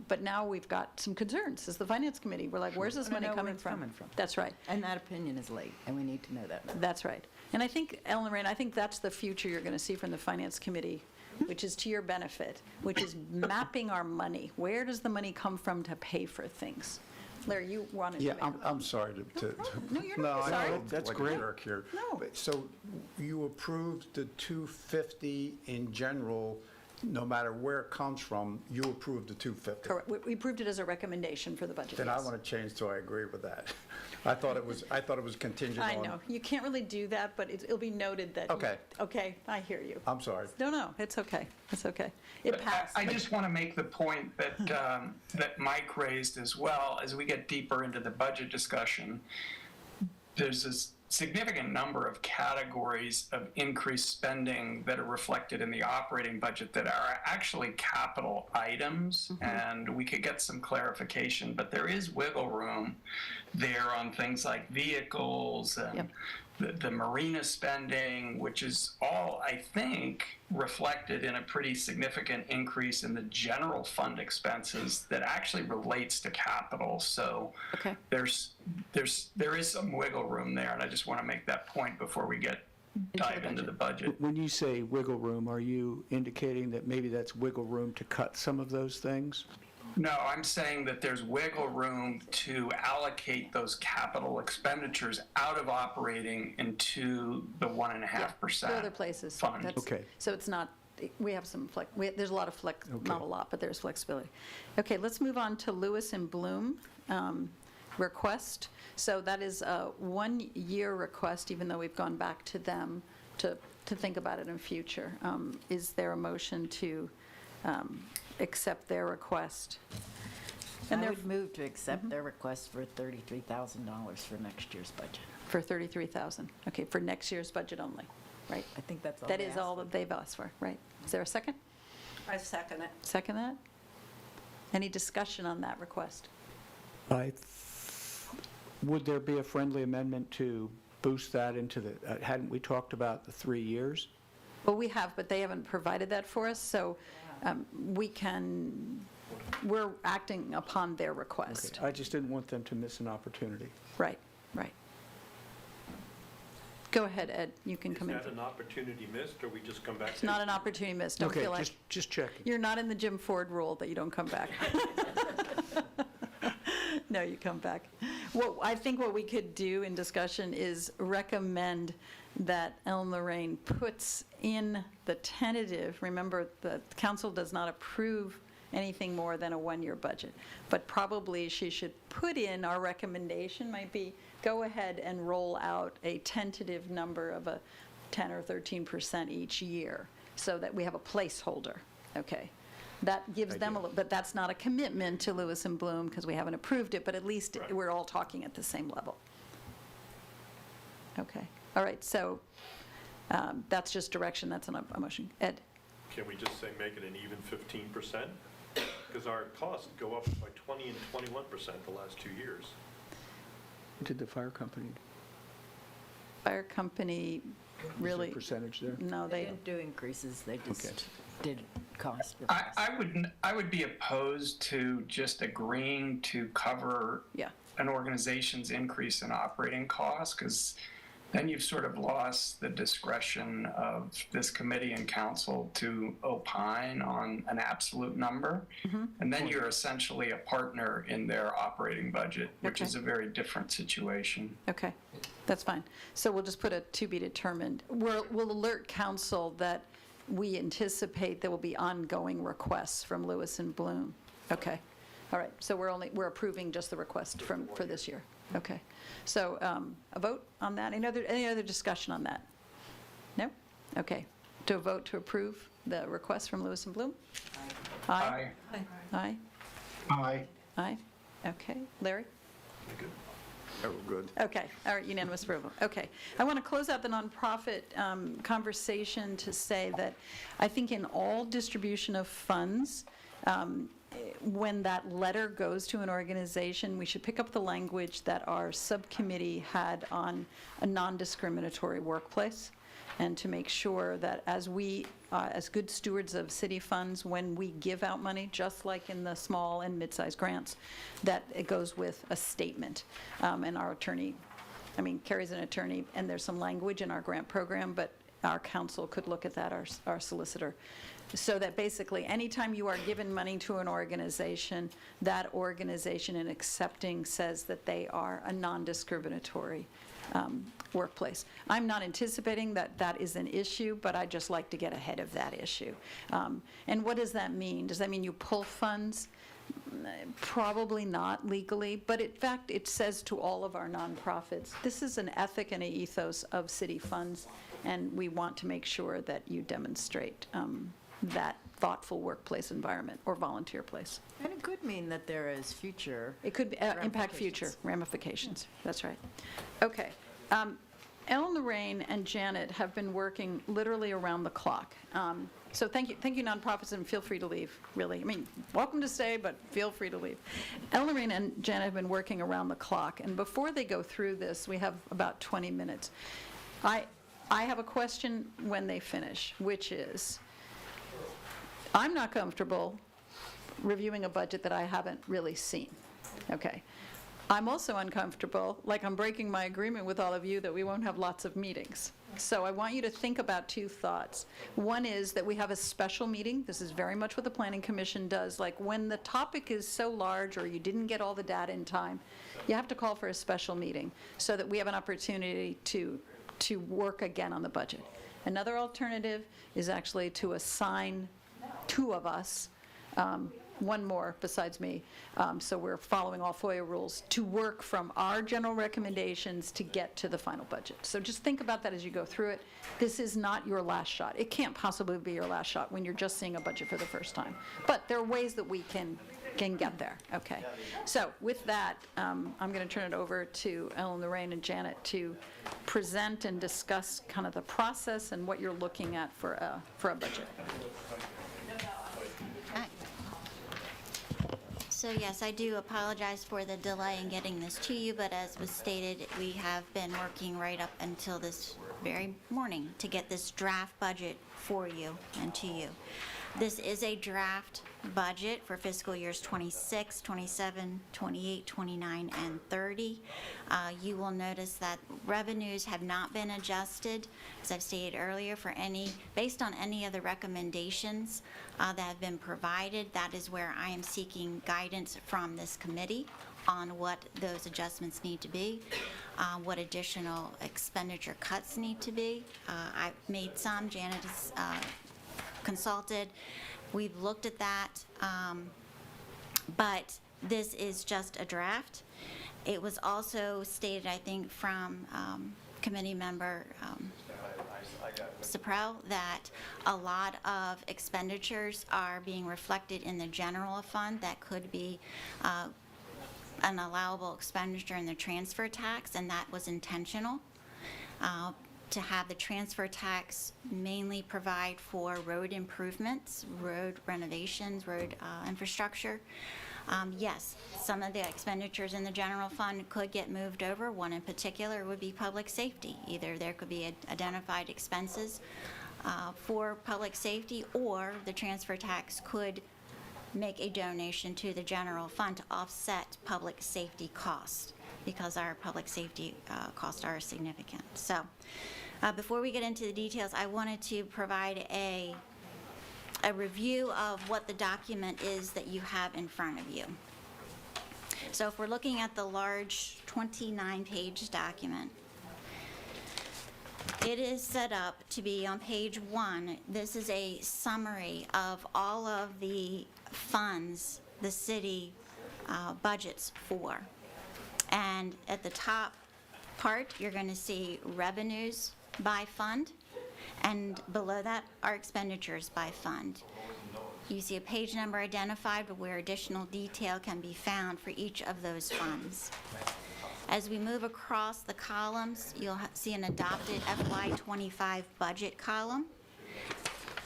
But now we've got some concerns as the finance committee. We're like, where's this I money know where coming it's from? coming from. That's right. And that opinion is late, and we need to know that. That's right. And I think, Ellen Lorraine, I think that's the future you're going to see from the finance committee, which is to your benefit, which is mapping our money. Where does the money come from to pay for things? Larry, you wanted to Yeah, make a I'm sorry to. No, you're not I sorry. know, That's like a great. jerk here. No. But So you approved the 250 in general, no matter where it comes from, you approved the 250? Correct. We approved it as a recommendation for the budget. Then I yes. want to change, so I agree with that. I thought it was contingent on. I know. You can't really do that, but it'll be noted that. Okay. Okay, I hear you. I'm sorry. No, it's okay. It's okay. It passed. I just want to make the point that, that Mike raised as well. As we get deeper into the budget discussion, there's a significant number of categories of increased spending that are reflected in the operating budget that are actually capital items, and we could get some clarification, but there is wiggle room there on things like vehicles and the marina spending, which is all, I think, reflected in a pretty significant increase in the general fund expenses that actually relates to capital. So Okay. there is some wiggle room there, and I just want to make that point before we dive into the budget. When you say wiggle room, are you indicating that maybe that's wiggle room to cut some of those things? No, I'm saying that there's wiggle room to allocate those capital expenditures out of operating into the 1.5% There are other places. fund. That's- Okay. So it's not, we have some there's a lot of not a lot, but there's flexibility. Okay, let's move on to Lewes and Bloom request. So that is a one-year request, even though we've gone back to them to think about it in future. Is there a motion to accept their request? And I they're would move to accept their request for $33,000 for next year's budget. for $33,000. Okay, for next year's budget only, right? I think that's all That they is asked all for. that they've asked for, right? Is there a second? I second it. Second that? Any discussion on that request? Would there be a friendly amendment to boost that into the, hadn't we talked about the 3 years? Well, we have, but they haven't provided that for us, so we're acting upon their request. Okay, I just didn't want them to miss an opportunity. Right, right. Go ahead, Ed, you can come in. Is that an opportunity missed, or we just come back? It's not an opportunity missed, don't Okay, feel like, just checking. you're not in the Jim Ford rule that you don't come back. No, you come back. Well, I think what we could do in discussion is recommend that Ellen Lorraine puts in the tentative, remember, the council does not approve anything more than a one-year budget, but probably she should put in, our recommendation might be, go ahead and roll out a tentative number of a 10 or 13% each year, so that we have a placeholder, okay? That gives them a little, but that's not a commitment to Lewis and Bloom, because we haven't approved it, but at least we're all talking at the same level. Okay, all right, so that's just direction, that's a motion. Ed? Can we just say make it an even 15%? Because our costs go up by 20 and 21% the last 2 years. Did the fire company, Fire company really? is there a percentage there? No, They they, didn't do increases, they just Okay. did cost. I would be opposed to just agreeing to cover yeah, an organization's increase in operating costs, because then you've sort of lost the discretion of this committee and council to opine on an absolute number. And then you're essentially a partner in their operating budget, which Okay. is a very different situation. okay, that's fine. So we'll just put a to be determined. We'll alert council that we anticipate there will be ongoing requests from Lewis and Bloom. Okay, all right, so we're approving just the request for this year. Okay, so a vote on that? Any other discussion on that? No? Okay, to a vote to approve the request from Lewis and Bloom? Aye. Aye? Aye. Aye? Okay, Larry? Oh, good. Okay, all right, unanimous approval. Okay. I want to close out the nonprofit conversation to say that I think in all distribution of funds, when that letter goes to an organization, we should pick up the language that our subcommittee had on a non-discriminatory workplace, and to make sure that as we, as good stewards of city funds, when we give out money, just like in the small and mid-sized grants, that it goes with a statement. And our attorney, Carrie's an attorney, and there's some language in our grant program, but our counsel could look at that, our solicitor. So that basically, anytime you are given money to an organization, that organization in accepting says that they are a non-discriminatory workplace. I'm not anticipating that that is an issue, but I'd just like to get ahead of that issue. And what does that mean? Does that mean you pull funds? Probably not legally, but in fact, it says to all of our nonprofits, this is an ethic and an ethos of city funds, and we want to make sure that you demonstrate that thoughtful workplace environment or volunteer place. And it could mean that there is future. It could impact future ramifications. That's right. Okay. Ellen Lorraine and Janet have been working literally around the clock. So thank you nonprofits, and feel free to leave, really. Welcome to stay, but feel free to leave. Ellen Lorraine and Janet have been working around the clock, and before they go through this, we have about 20 minutes. I have a question when they finish, which is, I'm not comfortable reviewing a budget that I haven't really seen, okay? I'm also uncomfortable, like I'm breaking my agreement with all of you that we won't have lots of meetings. So I want you to think about two thoughts. One is that we have a special meeting. This is very much what the Planning Commission does. Like when the topic is so large or you didn't get all the data in time, you have to call for a special meeting so that we have an opportunity to work again on the budget. Another alternative is actually to assign two of us, one more besides me, so we're following all FOIA rules, to work from our general recommendations to get to the final budget. So just think about that as you go through it. This is not your last shot. It can't possibly be your last shot when you're just seeing a budget for the first time. But there are ways that we can get there. Okay. So with that, I'm going to turn it over to Ellen, Lorraine, and Janet to present and discuss kind of the process and what you're looking at for a budget. So yes, I do apologize for the delay in getting this to you, but as was stated, we have been working right up until this very morning to get this draft budget for you and to you. This is a draft budget for fiscal years 26, 27, 28, 29, and 30. You will notice that revenues have not been adjusted, as I've stated earlier, based on any of the recommendations that have been provided. That is where I am seeking guidance from this committee on what those adjustments need to be, what additional expenditure cuts need to be. I've made some, Janet has consulted. We've looked at that, but this is just a draft. It was also stated, I think, from committee member Saprel, that a lot of expenditures are being reflected in the general fund that could be an allowable expenditure in the transfer tax, and that was intentional. To have the transfer tax mainly provide for road improvements, road renovations, road infrastructure. Yes, some of the expenditures in the general fund could get moved over. One in particular would be public safety. Either there could be identified expenses for public safety, or the transfer tax could make a donation to the general fund to offset public safety costs, because our public safety costs are significant. So before we get into the details, I wanted to provide a review of what the document is that you have in front of you. So if we're looking at the large 29-page document, it is set up to be on page 1. This is a summary of all of the funds the city budgets for. And at the top part, you're going to see revenues by fund, and below that are expenditures by fund. You see a page number identified where additional detail can be found for each of those funds. As we move across the columns, you'll see an adopted FY25 budget column.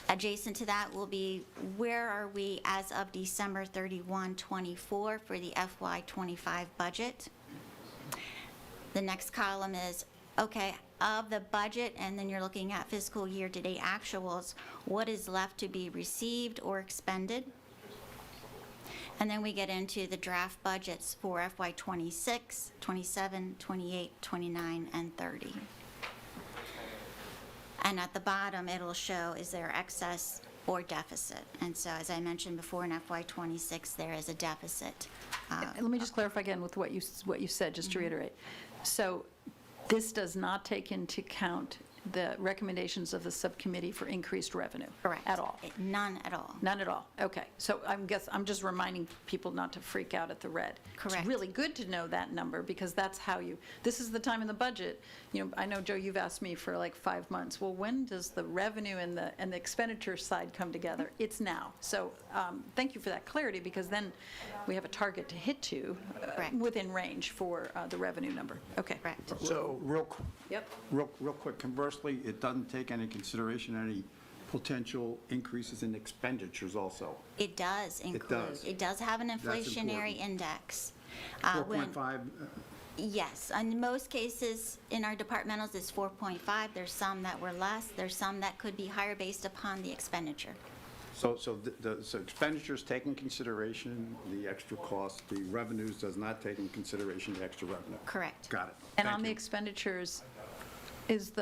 Adjacent to that will be where are we as of December 31, 24 for the FY25 budget. The next column is, okay, of the budget, and then you're looking at fiscal year-to-date actuals, what is left to be received or expended? And then we get into the draft budgets for FY26, 27, 28, 29, and 30. And at the bottom, it'll show, is there excess or deficit? And so, as I mentioned before, in FY26, there is a deficit. Let me just clarify again with what you said, just to reiterate. So this does not take into account the recommendations of the subcommittee for increased revenue? Correct. At all? None at all. None at all, okay. So I'm just reminding people not to freak out at the red. Correct. It's really good to know that number, because that's how this is the time in the budget, I know, Joe, you've asked me for like 5 months, well, when does the revenue and the expenditure side come together? It's now. So thank you for that clarity, because then we have a target to hit to within range for the revenue number. Okay. Correct. So real Yep. quick, conversely, it doesn't take any consideration any potential increases in expenditures also. It does include. does. It does have an That's inflationary important. index. 4.5, Yes, in most cases, in our departmentals, it's 4.5. There's some that were less. There's some that could be higher based upon the expenditure. so expenditures take in consideration the extra cost, the revenues does not take in consideration the extra revenue. Correct. Got it. And Thank on the you. expenditures, is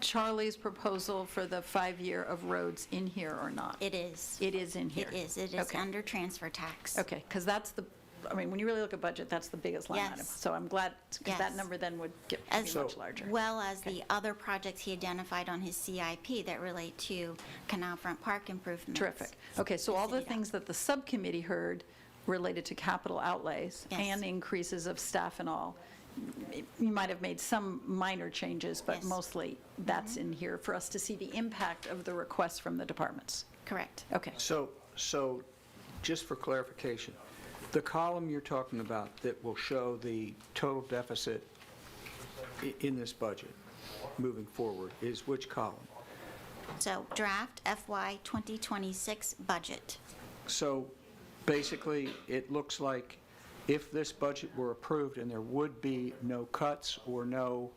Charlie's proposal for the 5-year of roads in here or not? It is. It is in here? It is. It is Okay. under transfer tax. Okay, because that's when you really look at budget, that's the biggest line item. Yes. So I'm glad, because that Yes. number then would get As be much larger. well as the other projects he identified on his CIP that relate to Canal Front Park improvements. Terrific. Okay, so all the City things that the subcommittee heard related to capital outlays Yes. and increases of staff and all, you might have made some minor changes, but Yes. mostly that's in here for us to see the impact of the requests from the departments. Correct. Okay. So just for clarification, the column you're talking about that will show the total deficit in this budget moving forward is which column? So draft FY 2026 budget. So basically, it looks like if this budget were approved and there would be no cuts or no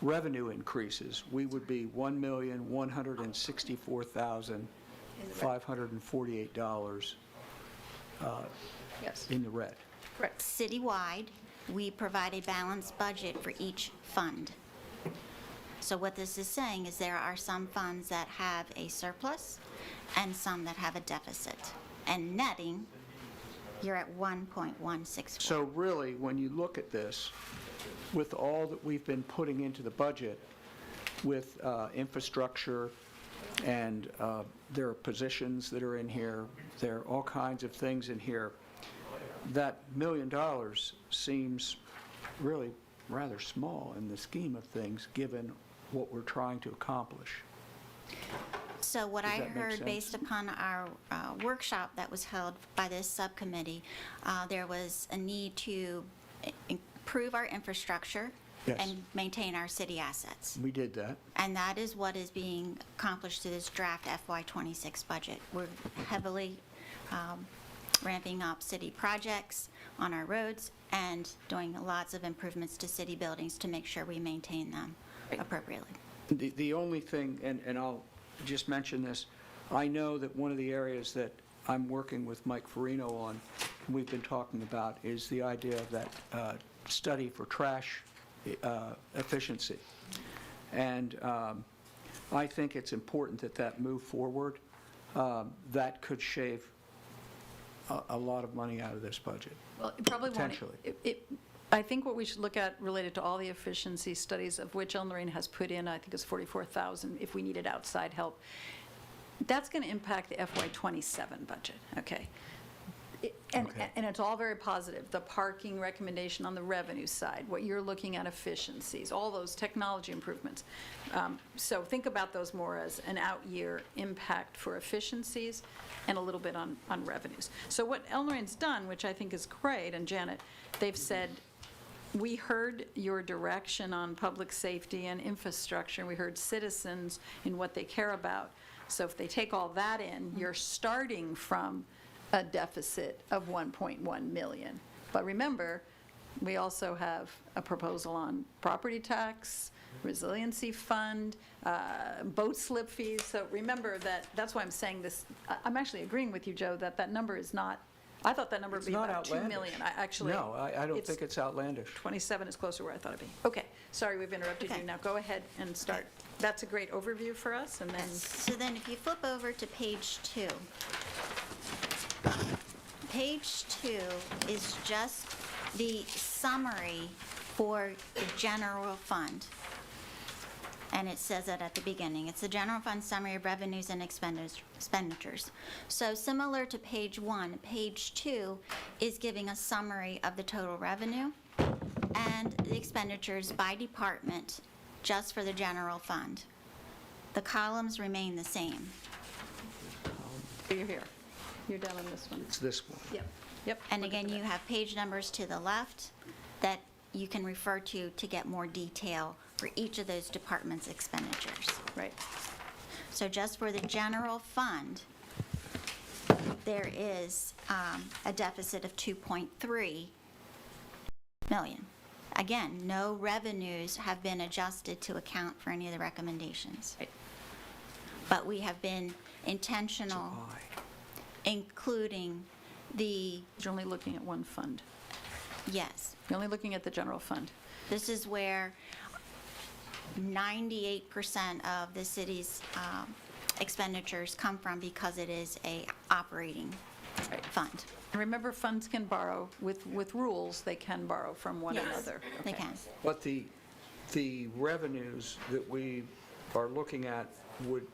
revenue increases, we would be $1,164,548 Yes. in the red. Correct. Citywide, we provide a balanced budget for each fund. So what this is saying is there are some funds that have a surplus and some that have a deficit. And netting, you're at 1.164. So really, when you look at this, with all that we've been putting into the budget, with infrastructure, and there are positions that are in here, there are all kinds of things in here, that $1 million seems really rather small in the scheme of things, given what we're trying to accomplish. So what Does I that make heard sense? based upon our workshop that was held by this subcommittee, there was a need to improve our infrastructure Yes. and maintain our city assets. We did that. And that is what is being accomplished through this draft FY26 budget. We're heavily ramping up city projects on our roads and doing lots of improvements to city buildings to make sure we maintain them appropriately. The only thing, and I'll just mention this, I know that one of the areas that I'm working with Mike Farino on, and we've been talking about, is the idea of that study for trash efficiency. And I think it's important that that move forward. That could shave a lot of money out of this budget. Well, it probably won't. Potentially. I think what we should look at related to all the efficiency studies, of which Ellen Lorraine has put in, I think it's 44,000 if we needed outside help, that's going to impact the FY27 budget, okay? And it's all very positive. The parking recommendation on the revenue side, what you're looking at efficiencies, all those technology improvements. So think about those more as an out-year impact for efficiencies and a little bit on revenues. So what Ellen Lorraine's done, which I think is great, and Janet, they've said, we heard your direction on public safety and infrastructure. We heard citizens in what they care about. So if they take all that in, you're starting from a deficit of 1.1 million. But remember, we also have a proposal on property tax, resiliency fund, boat slip fees. So remember that's why I'm saying this. I'm actually agreeing with you, Joe, that number is not, I thought that number would It's be not about 2 outlandish. million. Actually, No, I don't think it's outlandish. 27 is closer where I thought it'd be. Okay, sorry, we've interrupted Okay. you. Now go ahead and start. That's a great overview for us, and then, So then if you flip over to page 2. Page 2 is just the summary for the general fund. And it says it at the beginning. It's the general fund summary of revenues and expenditures. So similar to page 1, page 2 is giving a summary of the total revenue and the expenditures by department just for the general fund. The columns remain the same. you're here. You're down on this one. It's this one. Yep. And look at again, that. you have page numbers to the left that you can refer to get more detail for each of those departments' expenditures. Right. So just for the general fund, there is a deficit of 2.3 million. Again, no revenues have been adjusted to account for any of the recommendations. Right. But we have been intentional, Why? including the, You're only looking at one fund. yes, You're only looking at the general fund. this is where 98% of the city's expenditures come from because it is a operating fund. And remember, funds can borrow, with rules, they can borrow from one Yes, another. they Okay. can. But the revenues that we are looking at would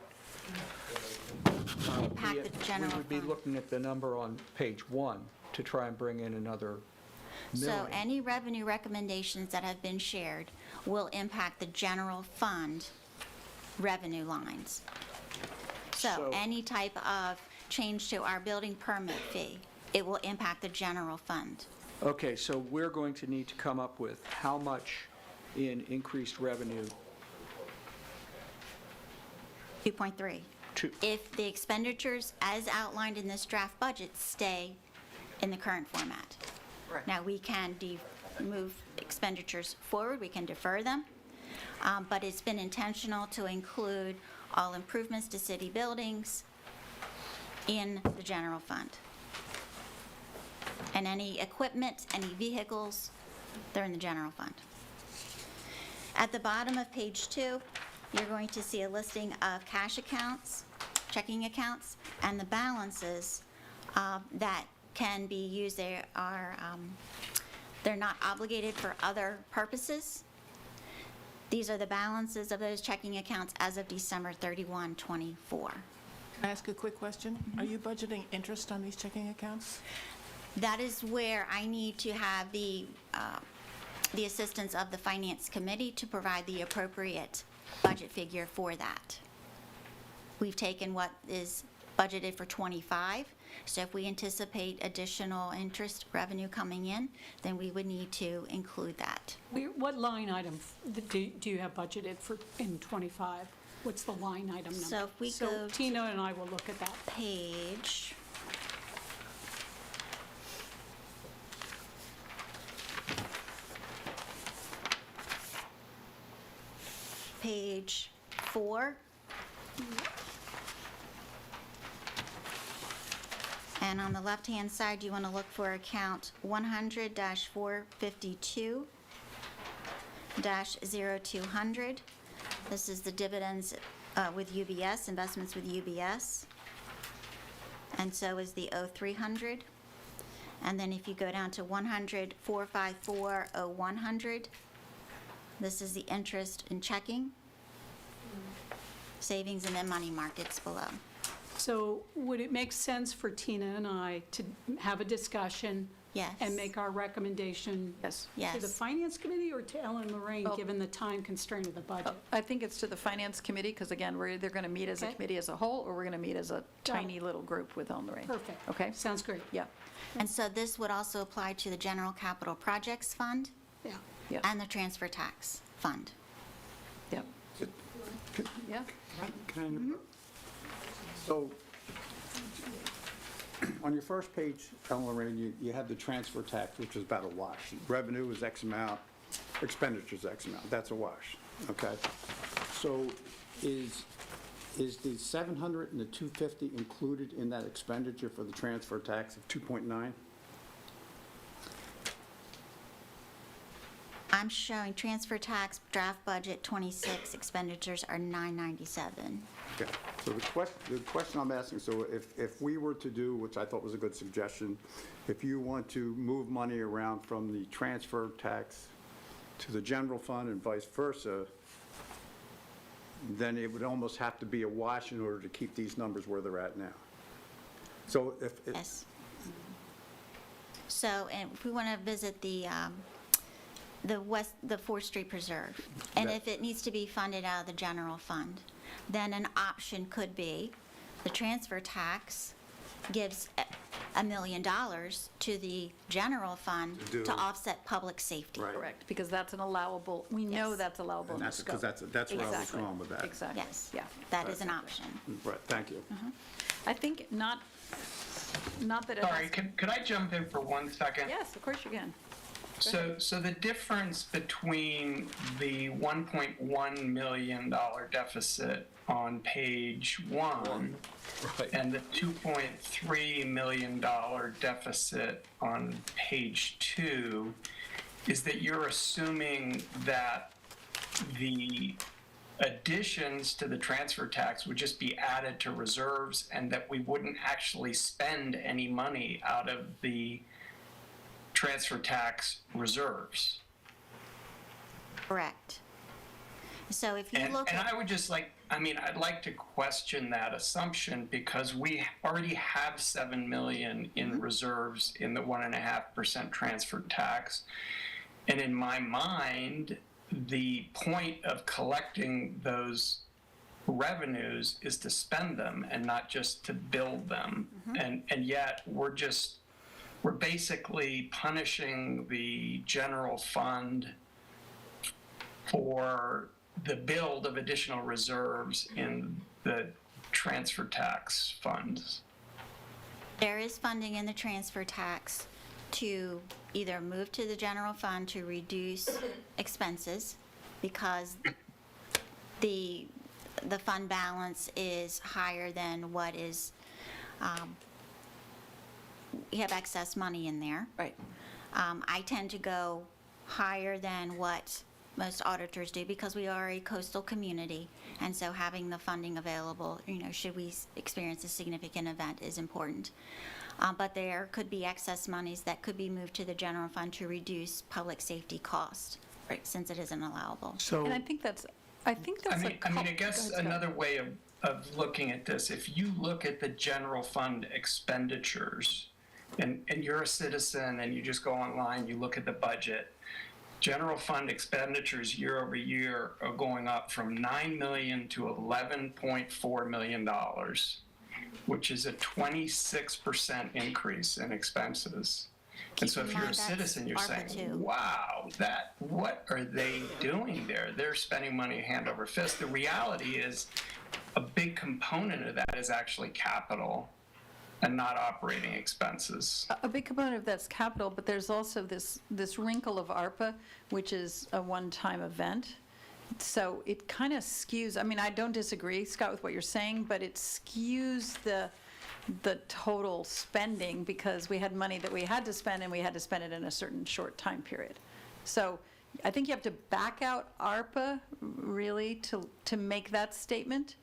Impact the general we would be fund. looking at the number on page 1 to try and bring in another So million. any revenue recommendations that have been shared will impact the general fund revenue lines. So So- any type of change to our building permit fee, it will impact the general fund. Okay, so we're going to need to come up with how much in increased revenue 2.3. to, If the expenditures as outlined in this draft budget stay in the current format. Right. Now, we can move expenditures forward, we can defer them, but it's been intentional to include all improvements to city buildings in the general fund. And any equipment, any vehicles, they're in the general fund. At the bottom of page 2, you're going to see a listing of cash accounts, checking accounts, and the balances that can be used. They are, they're not obligated for other purposes. These are the balances of those checking accounts as of December 31, 24. Can I ask a quick question? Are you budgeting interest on these checking accounts? That is where I need to have the assistance of the Finance Committee to provide the appropriate budget figure for that. We've taken what is budgeted for '25, so if we anticipate additional interest revenue coming in, then we would need to include that. What line item do you have budgeted for in '25? What's the line item number? So if we go So to- Tina and I will look at that. Page. Page 4. And on the left-hand side, you want to look for account 100-452-0200. This is the dividends with UBS, investments with UBS. And so is the 0300. And then if you go down to 100-454-0100, this is the interest in checking, savings, and then money markets below. So would it make sense for Tina and I to have a discussion? Yes. And make our recommendation? Yes. Yes. To the Finance Committee or to Ellen Lorraine, Oh. given the time constraint of the budget? I think it's to the Finance Committee, because again, we're either going to meet as a Okay. committee as a whole, or we're going to meet as a tiny little group with Ellen Lorraine. Perfect. Okay? Sounds great. Yeah, And so this would also apply to the General Capital Projects Fund Yeah. yeah, and the Transfer Tax Fund. yeah. Yeah. Can I interrupt? So, on your first page, Ellen Lorraine, you had the transfer tax, which is about a wash. Revenue is X amount, expenditures X amount. That's a wash, okay? So is the 700 and the 250 included in that expenditure for the transfer tax of 2.9? I'm showing transfer tax draft budget 26 expenditures are 997. Okay, so the question I'm asking, so if we were to do, which I thought was a good suggestion, if you want to move money around from the transfer tax to the general fund and vice versa, then it would almost have to be a wash in order to keep these numbers where they're at now. So if, Yes. So, and if we want to visit the 4th Street Preserve, and That- if it needs to be funded out of the general fund, then an option could be the transfer tax gives $1 million to the general fund To do- to offset public safety. Right. Correct, because that's an allowable, we know Yes. that's allowable in and the that's, scope. because that's where I was Exactly. going with that. Exactly. Yes. Yeah. That is an option. Right, thank you. I think not that it Sorry, has. could I jump in for 1 second? Yes, of course you can. So the difference between the $1.1 million deficit on page 1 Right. and the $2.3 million deficit on page 2 is that you're assuming that the additions to the transfer tax would just be added to reserves and that we wouldn't actually spend any money out of the transfer tax reserves. Correct. So if you And look at... I would just like, I'd like to question that assumption because we already have $7 million in reserves in the 1.5% transfer tax. And in my mind, the point of collecting those revenues is to spend them and not just to build them. And yet we're basically punishing the general fund for the build of additional reserves in the transfer tax funds. There is funding in the transfer tax to either move to the general fund to reduce expenses because the fund balance is higher than what is, we have excess money in there. Right. I tend to go higher than what most auditors do because we are a coastal community, and so having the funding available, should we experience a significant event is important. But there could be excess monies that could be moved to the general fund to reduce public safety cost, right, since it isn't allowable. So, And I think that's I guess another way of looking at this, if you look at the general fund expenditures, and you're a citizen and you just go online, you look at the budget, general fund expenditures year over year are going up from $9 million to $11.4 million, which is a 26% increase in expenses. And so if you're a citizen, you're saying, wow, what are they doing there? They're spending money hand over fist. The reality is a big component of that is actually capital and not operating expenses. A big component of that's capital, but there's also this wrinkle of ARPA, which is a one-time event. So it kind of skews, I don't disagree, Scott, with what you're saying, but it skews the total spending because we had money that we had to spend and we had to spend it in a certain short time period. So I think you have to back out ARPA really to make that statement.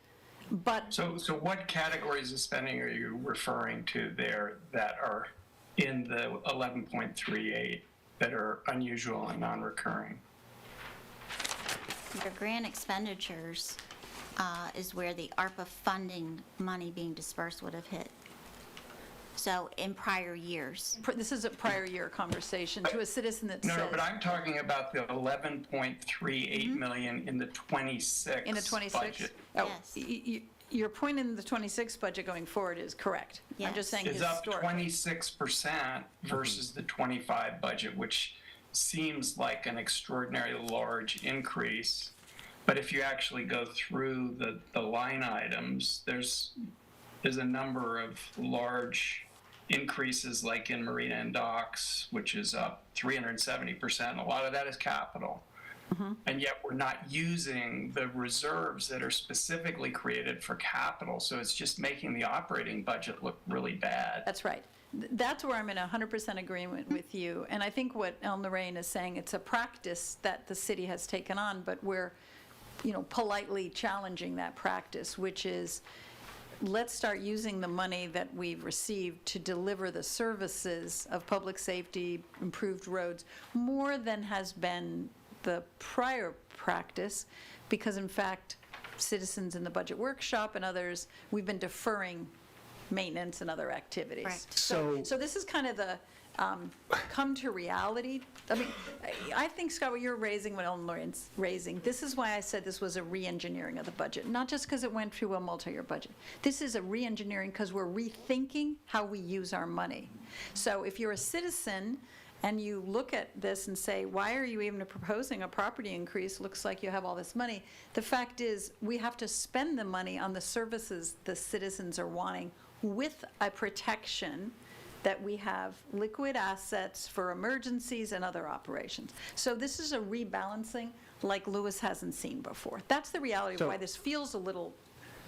But So what categories of spending are you referring to there that are in the 11.38 that are unusual and non-recurring? Your grant expenditures is where the ARPA funding money being dispersed would have hit. So in prior years. this is a prior year conversation to a citizen that says. No, but I'm talking about the 11.38 million in the 26 In the 26? budget. Oh, Yes. Your point in the 26 budget going forward is correct. I'm just Yes. saying Is up historically. 26% versus the 25 budget, which seems like an extraordinarily large increase. But if you actually go through the line items, there's a number of large increases, like in Marina and Docks, which is up 370%. A lot of that is capital. And yet we're not using the reserves that are specifically created for capital. So it's just making the operating budget look really bad. That's right. That's where I'm in 100% agreement with you. And I think what Ellen Lorraine is saying, it's a practice that the city has taken on, but we're, politely challenging that practice, which is let's start using the money that we've received to deliver the services of public safety, improved roads, more than has been the prior practice, because in fact, citizens in the budget workshop and others, we've been deferring maintenance and other activities. Right. So- So this is kind of the come to reality. I think, Scott, what you're raising, what Ellen Lorraine's raising, this is why I said this was a re-engineering of the budget, not just because it went through a multi-year budget. This is a re-engineering because we're rethinking how we use our money. So if you're a citizen and you look at this and say, why are you even proposing a property increase? Looks like you have all this money. The fact is, we have to spend the money on the services the citizens are wanting with a protection that we have liquid assets for emergencies and other operations. So this is a rebalancing like Lewes hasn't seen before. That's the reality of why this feels a little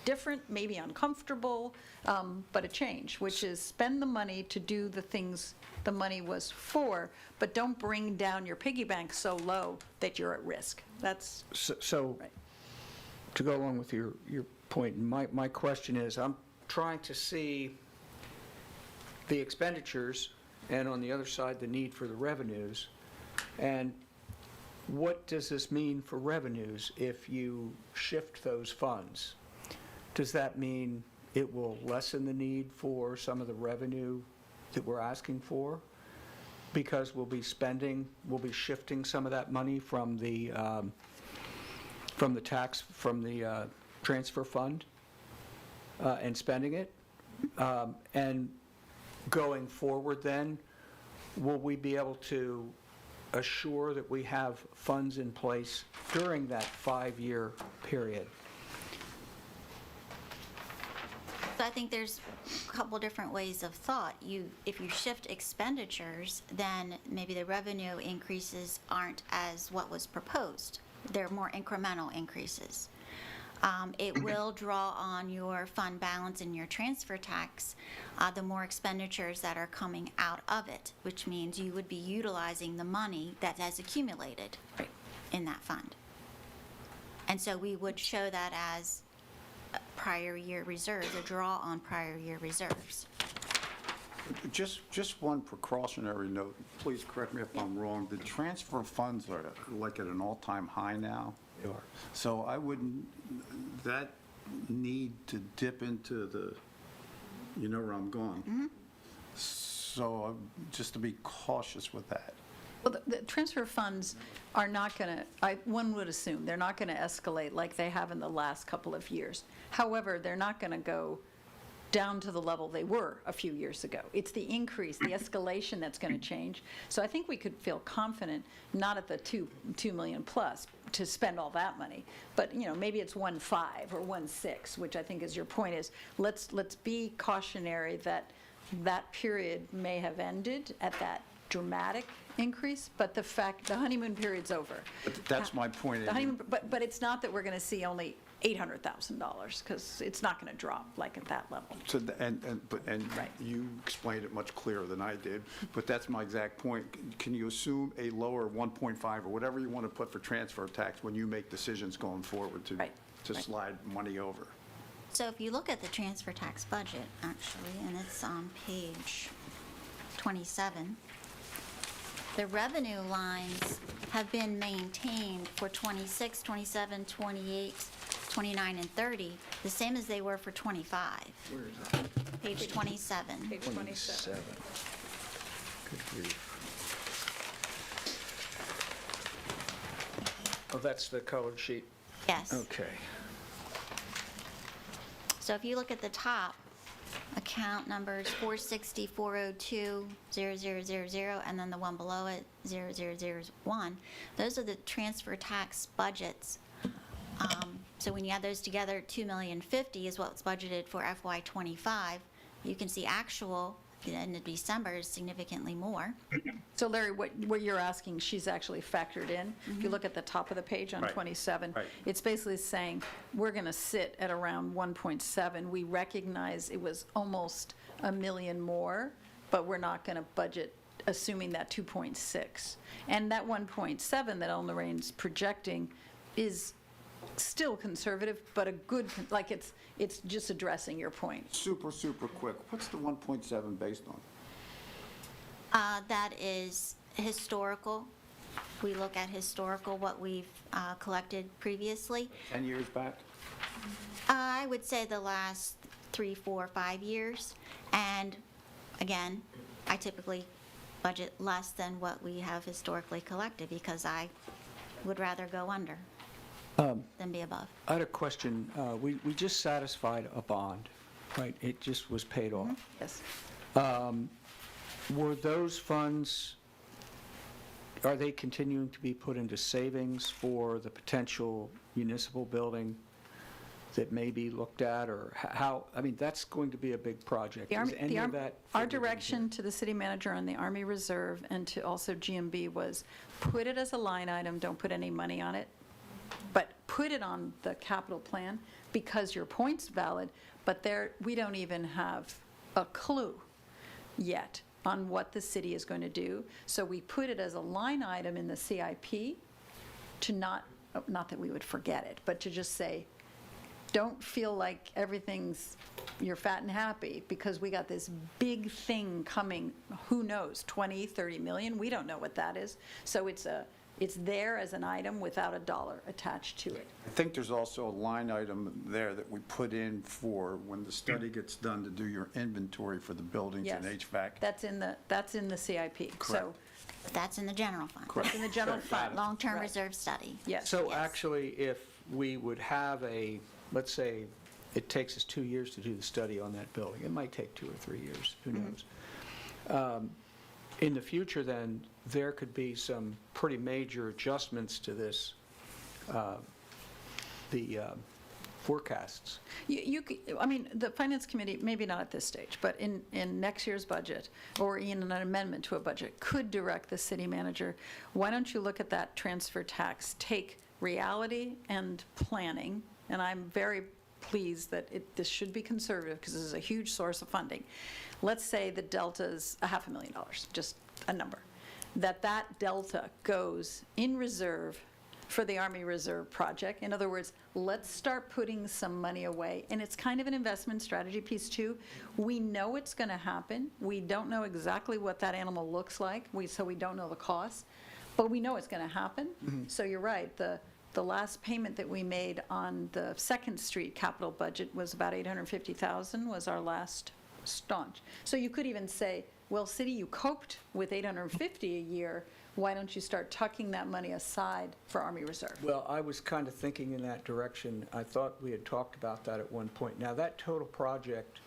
different, maybe uncomfortable, but a change, which is spend the money to do the things the money was for, but don't bring down your piggy bank so low that you're at risk. That's So, right. to go along with your point, my question is, I'm trying to see the expenditures, and on the other side, the need for the revenues. And what does this mean for revenues if you shift those funds? Does that mean it will lessen the need for some of the revenue that we're asking for? Because we'll be shifting some of that money from the transfer fund and spending it? And going forward then, will we be able to assure that we have funds in place during that 5-year period? So I think there's a couple different ways of thought. If you shift expenditures, then maybe the revenue increases aren't as what was proposed. They're more incremental increases. It will draw on your fund balance and your transfer tax, the more expenditures that are coming out of it, which means you would be utilizing the money that has accumulated in that fund. And so we would show that as prior year reserves, a draw on prior year reserves. Just one precautionary note, please correct me if I'm wrong, the transfer funds are like at an all-time high now. They are. So I wouldn't, that need to dip into the, you know where I'm going. So just to be cautious with that. Well, the transfer funds are not going to, one would assume, they're not going to escalate like they have in the last couple of years. However, they're not going to go down to the level they were a few years ago. It's the increase, the escalation that's going to change. So I think we could feel confident, not at the 2 million plus to spend all that money, but maybe it's 1.5 or 1.6, which I think is your point is, let's be cautionary that that period may have ended at that dramatic increase, but the honeymoon period's over. But that's my point. The honeymoon, but it's not that we're going to see only $800,000, because it's not going to drop like at that level. So, and Right. you explained it much clearer than I did, but that's my exact point. Can you assume a lower 1.5 or whatever you want to put for transfer tax when you make decisions going forward to Right. slide money over? So if you look at the transfer tax budget, actually, and it's on page 27, the revenue lines have been maintained for 26, 27, 28, 29, and 30, the same as they were for 25. Where is that? Page 27. Page 27. Good grief. Oh, that's the colored sheet? Yes. Okay. So if you look at the top, account numbers 460, 402, 0000, and then the one below it, 0001, those are the transfer tax budgets. So when you add those together, $2,050,000 is what's budgeted for FY25. You can see actual at the end of December is significantly more. So Larry, what you're asking, she's actually factored in. If you look at the top of the page on Right. 27, Right. it's basically saying, we're going to sit at around 1.7. We recognize it was almost $1 million more, but we're not going to budget assuming that 2.6. And that 1.7 that Ellen Lorraine's projecting is still conservative, but a good, like it's just addressing your point. Super quick. What's the 1.7 based on? That is historical. We look at historical, what we've collected previously. 10 years back? I would say the last 3, 4, 5 years. And again, I typically budget less than what we have historically collected because I would rather go under than be above. I had a question. We just satisfied a bond, right? It just was paid off. Yes. Were those funds, are they continuing to be put into savings for the potential municipal building that may be looked at, or how, I mean, that's going to be a big project. Is any of that? Our figured in direction here? to the city manager on the Army Reserve and to also GMB was, put it as a line item, don't put any money on it, but put it on the capital plan, because your point's valid, but we don't even have a clue yet on what the city is going to do. So we put it as a line item in the CIP to not that we would forget it, but to just say, don't feel like you're fat and happy, because we got this big thing coming, who knows, 20, 30 million, we don't know what that is. So it's there as an item without a dollar attached to it. I think there's also a line item there that we put in for when the study gets done to do your inventory for the buildings and Yes. HVAC. That's in the CIP. So, But that's in the general fund. that's in the general fund. Long-term Right. reserve study. Yes. So Yes. actually, if we would have let's say it takes us 2 years to do the study on that building, it might take 2 or 3 years, who knows? In the future, then, there could be some pretty major adjustments to this, the forecasts. I mean, the Finance Committee, maybe not at this stage, but in next year's budget, or in an amendment to a budget, could direct the city manager, why don't you look at that transfer tax, take reality and planning, and I'm very pleased that this should be conservative, because this is a huge source of funding. Let's say the delta's $500,000, just a number, that delta goes in reserve for the Army Reserve project. In other words, let's start putting some money away. And it's kind of an investment strategy piece too. We know it's going to happen. We don't know exactly what that animal looks like, so we don't know the cost, but we know it's going to happen. So you're right, the last payment that we made on the 2nd Street capital budget was about $850,000 was our last staunch. So you could even say, well, city, you coped with $850 a year. Why don't you start tucking that money aside for Army Reserve? Well, I was kind of thinking in that direction. I thought we had talked about that at one point. Now, that total project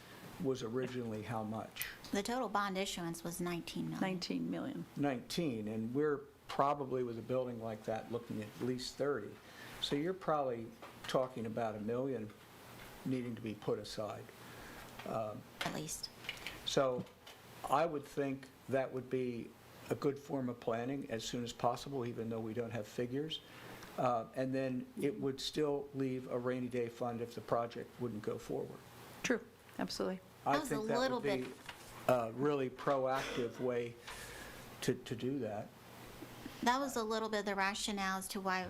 was originally how much? The total bond issuance was 19 million. 19 million. 19, and we're probably, with a building like that, looking at least 30. So you're probably talking about $1 million needing to be put aside. At least. So I would think that would be a good form of planning as soon as possible, even though we don't have figures. And then it would still leave a rainy day fund if the project wouldn't go forward. True, absolutely. I That was think a that little would be a really proactive way to do that. That was a little bit the rationale as to why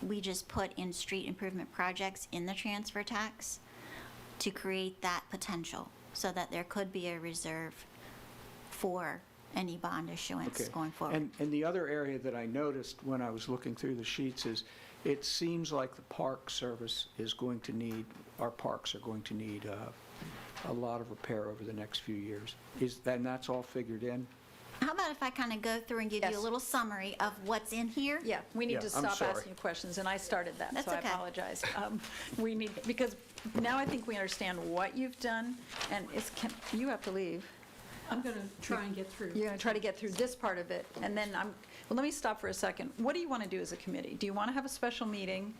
we just put in street improvement projects in the transfer tax, to create that potential, so that there could be a reserve for any bond issuance Okay. going forward. And the other area that I noticed when I was looking through the sheets is, it seems like the park service is going to need, our parks are going to need a lot of repair over the next few years. And that's all figured in? How about if I kind of go through and give you Yes. a little summary of what's in here? Yeah, we need Yeah, to I'm stop sorry. asking you questions, and I started that, That's so I okay. apologize. We need, because now I think we understand what you've done, and you have to leave. I'm going to try and get through. You're going to try to get through this part of it, and then well, let me stop for a second. What do you want to do as a committee? Do you want to have a special meeting?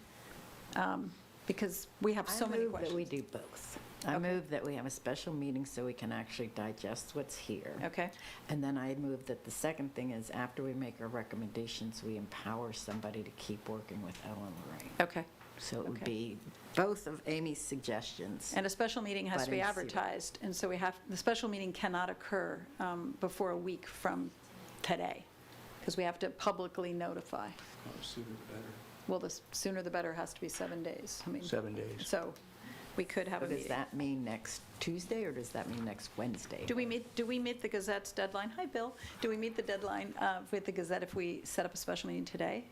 Because we have so many I move that we questions. do both. I move that we have a special meeting so we can actually digest what's here. Okay, And then I move that the second thing is, after we make our recommendations, we empower somebody to keep working with Ellen Lorraine. okay. So it would Okay. be both of Amy's suggestions. And a special meeting has to But be in advertised, and so the special meeting cannot occur before a week from today, because we have to publicly notify. Sooner the better. Well, the sooner the better has to be 7 days. I mean, 7 days. So we could have a Does meeting. that mean next Tuesday, or does that mean next Wednesday? Do we meet the Gazette's deadline? Hi, Bill. Do we meet the deadline with the Gazette if we set up a special meeting today?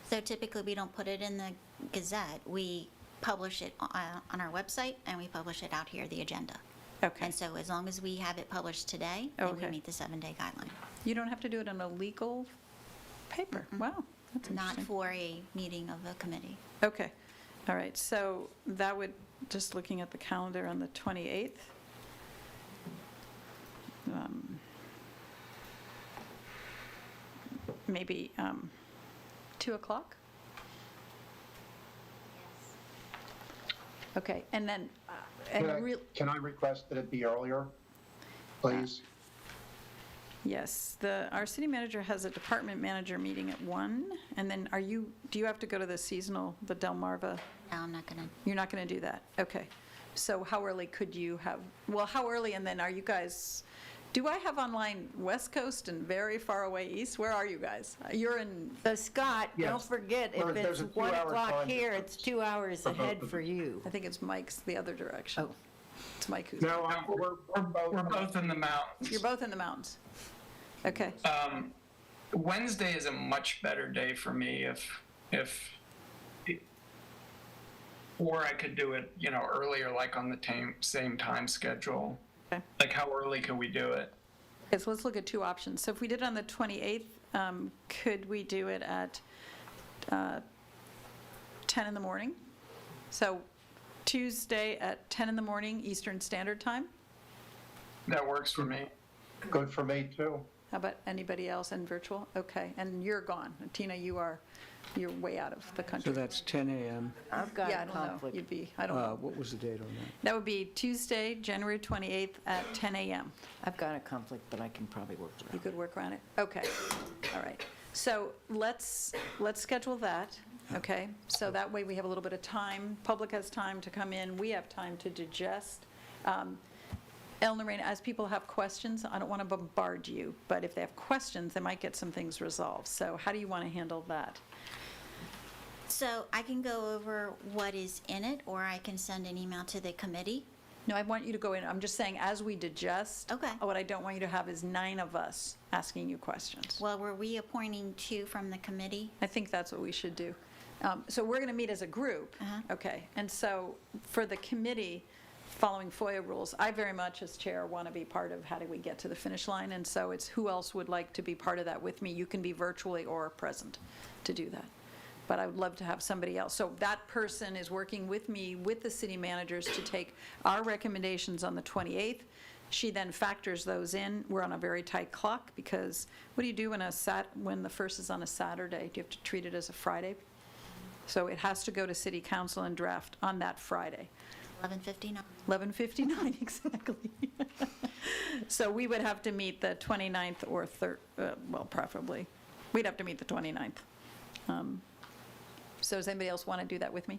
So typically, we don't put it in the Gazette. We publish it on our website, and we publish it out here, the agenda. Okay. And so as long as we have it published today, then we Okay. meet the 7-day guideline. You don't have to do it on a legal paper? Wow, that's Not interesting. for a meeting of a committee. Okay, all right, so that would, just looking at the calendar on the 28th, maybe 2 o'clock? Okay, and then, Can I request that it be earlier, please? yes, our city manager has a department manager meeting at 1, and then do you have to go to the seasonal, the Delmarva? No, I'm not going to. You're not going to do that? Okay. So how early could you have, well, how early, and then are you guys, do I have online West Coast and very far away east? Where are you guys? You're in, So Scott, don't Yes. forget, Well, if there's it's a 1 2-hour o'clock time here, difference it's 2 hours for both ahead of for you. I think it's Mike's the other direction. Oh. It's Mike who's, No, we're both. We're both in the mountains. you're both in the mountains. Okay. Wednesday is a much better day for me or I could do it, earlier, like on the same time schedule. Okay. Like, how early can we do it? Okay, so let's look at 2 options. So if we did it on the 28th, could we do it at 10 in the morning? So Tuesday at 10 in the morning, Eastern Standard Time? That works for me. Good for me, too. How about anybody else in virtual? Okay, and you're gone. Tina, you're way out of the So country. that's 10 a.m. I've got Yeah, I a don't know. conflict. You'd be, I don't know. What was the date on that? That would be Tuesday, January 28th at 10 a.m. I've got a conflict, but I can probably work You around it. could work around it? Okay, all right. So let's schedule that, okay? So that way we have a little bit of time, public has time to come in, we have time to digest. Ellen, Lorraine, as people have questions, I don't want to bombard you, but if they have questions, they might get some things resolved. So how do you want to handle that? So I can go over what is in it, or I can send an email to the committee. No, I want you to go in, I'm just saying, as we digest. Okay. What I don't want you to have is 9 of us asking you questions. Well, were we appointing 2 from the committee? I think that's what we should do. So we're going to meet as a group. Okay. And so for the committee, following FOIA rules, I very much, as chair, want to be part of how do we get to the finish line. And so it's who else would like to be part of that with me. You can be virtually or present to do that. But I would love to have somebody else. So that person is working with me, with the city managers, to take our recommendations on the 28th. She then factors those in. We're on a very tight clock because what do you do when the first is on a Saturday? Do you have to treat it as a Friday? So it has to go to city council and draft on that Friday. 11:59. 11:59, exactly. So we would have to meet the 29th or well, preferably, we'd have to meet the 29th. So does anybody else want to do that with me?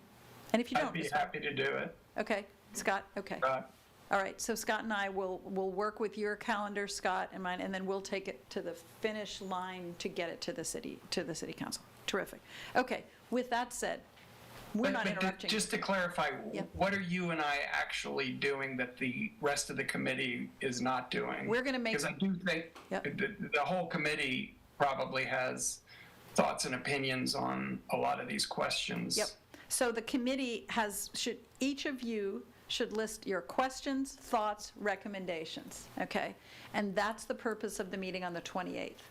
And if you don't, I'd be it's fine. happy to do it. Okay, Scott, okay. Right. All right, so Scott and I will work with your calendar, Scott, and mine, and then we'll take it to the finish line to get it to the city council. Terrific. Okay, with that said, we're not But interrupting. just to clarify, Yep. what are you and I actually doing that the rest of the committee is not doing? We're gonna make- Because I do think Yep. the whole committee probably has thoughts and opinions on a lot of these questions. Yep. So the committee each of you should list your questions, thoughts, recommendations, okay? And that's the purpose of the meeting on the 28th.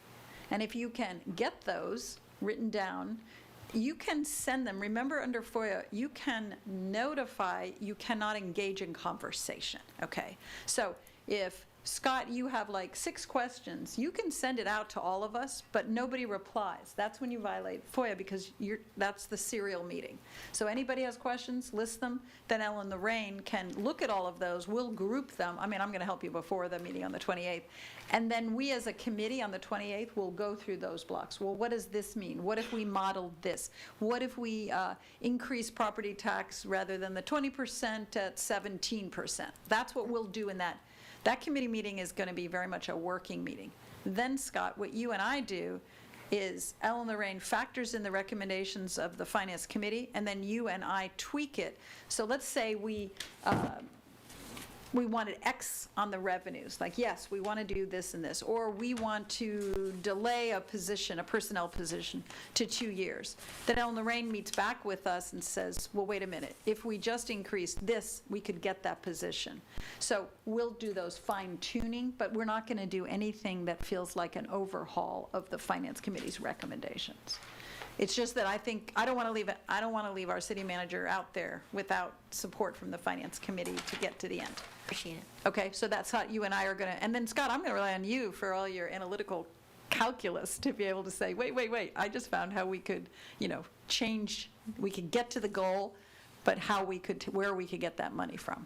And if you can get those written down, you can send them. Remember, under FOIA, you can notify, you cannot engage in conversation, okay? So if, Scott, you have like 6 questions, you can send it out to all of us, but nobody replies. That's when you violate FOIA because that's the serial meeting. So anybody has questions, list them, then Ellen Lorraine can look at all of those, we'll group them. I mean, I'm going to help you before the meeting on the 28th. And then we as a committee on the 28th will go through those blocks. Well, what does this mean? What if we modeled this? What if we increase property tax rather than the 20% at 17%? That's what we'll do in that. That committee meeting is going to be very much a working meeting. Then, Scott, what you and I do is Ellen Lorraine factors in the recommendations of the Finance Committee, and then you and I tweak it. So let's say we wanted X on the revenues, like, yes, we want to do this and this, or we want to delay a personnel position to 2 years. Then Ellen Lorraine meets back with us and says, well, wait a minute, if we just increased this, we could get that position. So we'll do those fine tuning, but we're not going to do anything that feels like an overhaul of the Finance Committee's recommendations. It's just that I don't want to leave our city manager out there without support from the Finance Committee to get to the end. Appreciate it. Okay, so that's how you and I are going to, and then Scott, I'm going to rely on you for all your analytical calculus to be able to say, wait, I just found how we could, change, we could get to the goal, but where we could get that money from.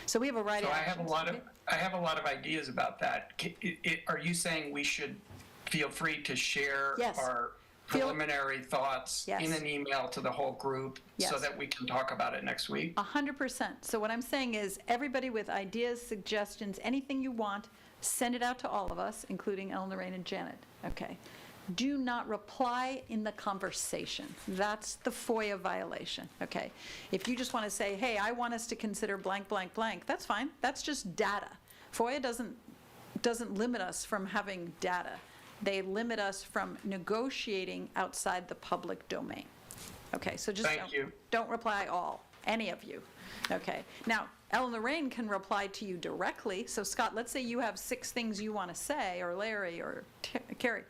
So we have a right So of I have actions. I have a lot of ideas about that. Are you saying we should feel free to share Yes. our preliminary thoughts Yes. in an email to the whole group so Yes. that we can talk about it next week? 100%. So what I'm saying is, everybody with ideas, suggestions, anything you want, send it out to all of us, including Ellen Lorraine and Janet, okay? Do not reply in the conversation. That's the FOIA violation, okay? If you just want to say, hey, I want us to consider blank, blank, blank, that's fine. That's just data. FOIA doesn't limit us from having data. They limit us from negotiating outside the public domain. Okay, so just Thank you. don't reply all, any of you. Okay, now, Ellen Lorraine can reply to you directly. So Scott, let's say you have 6 things you want to say, or Larry, or Carrie.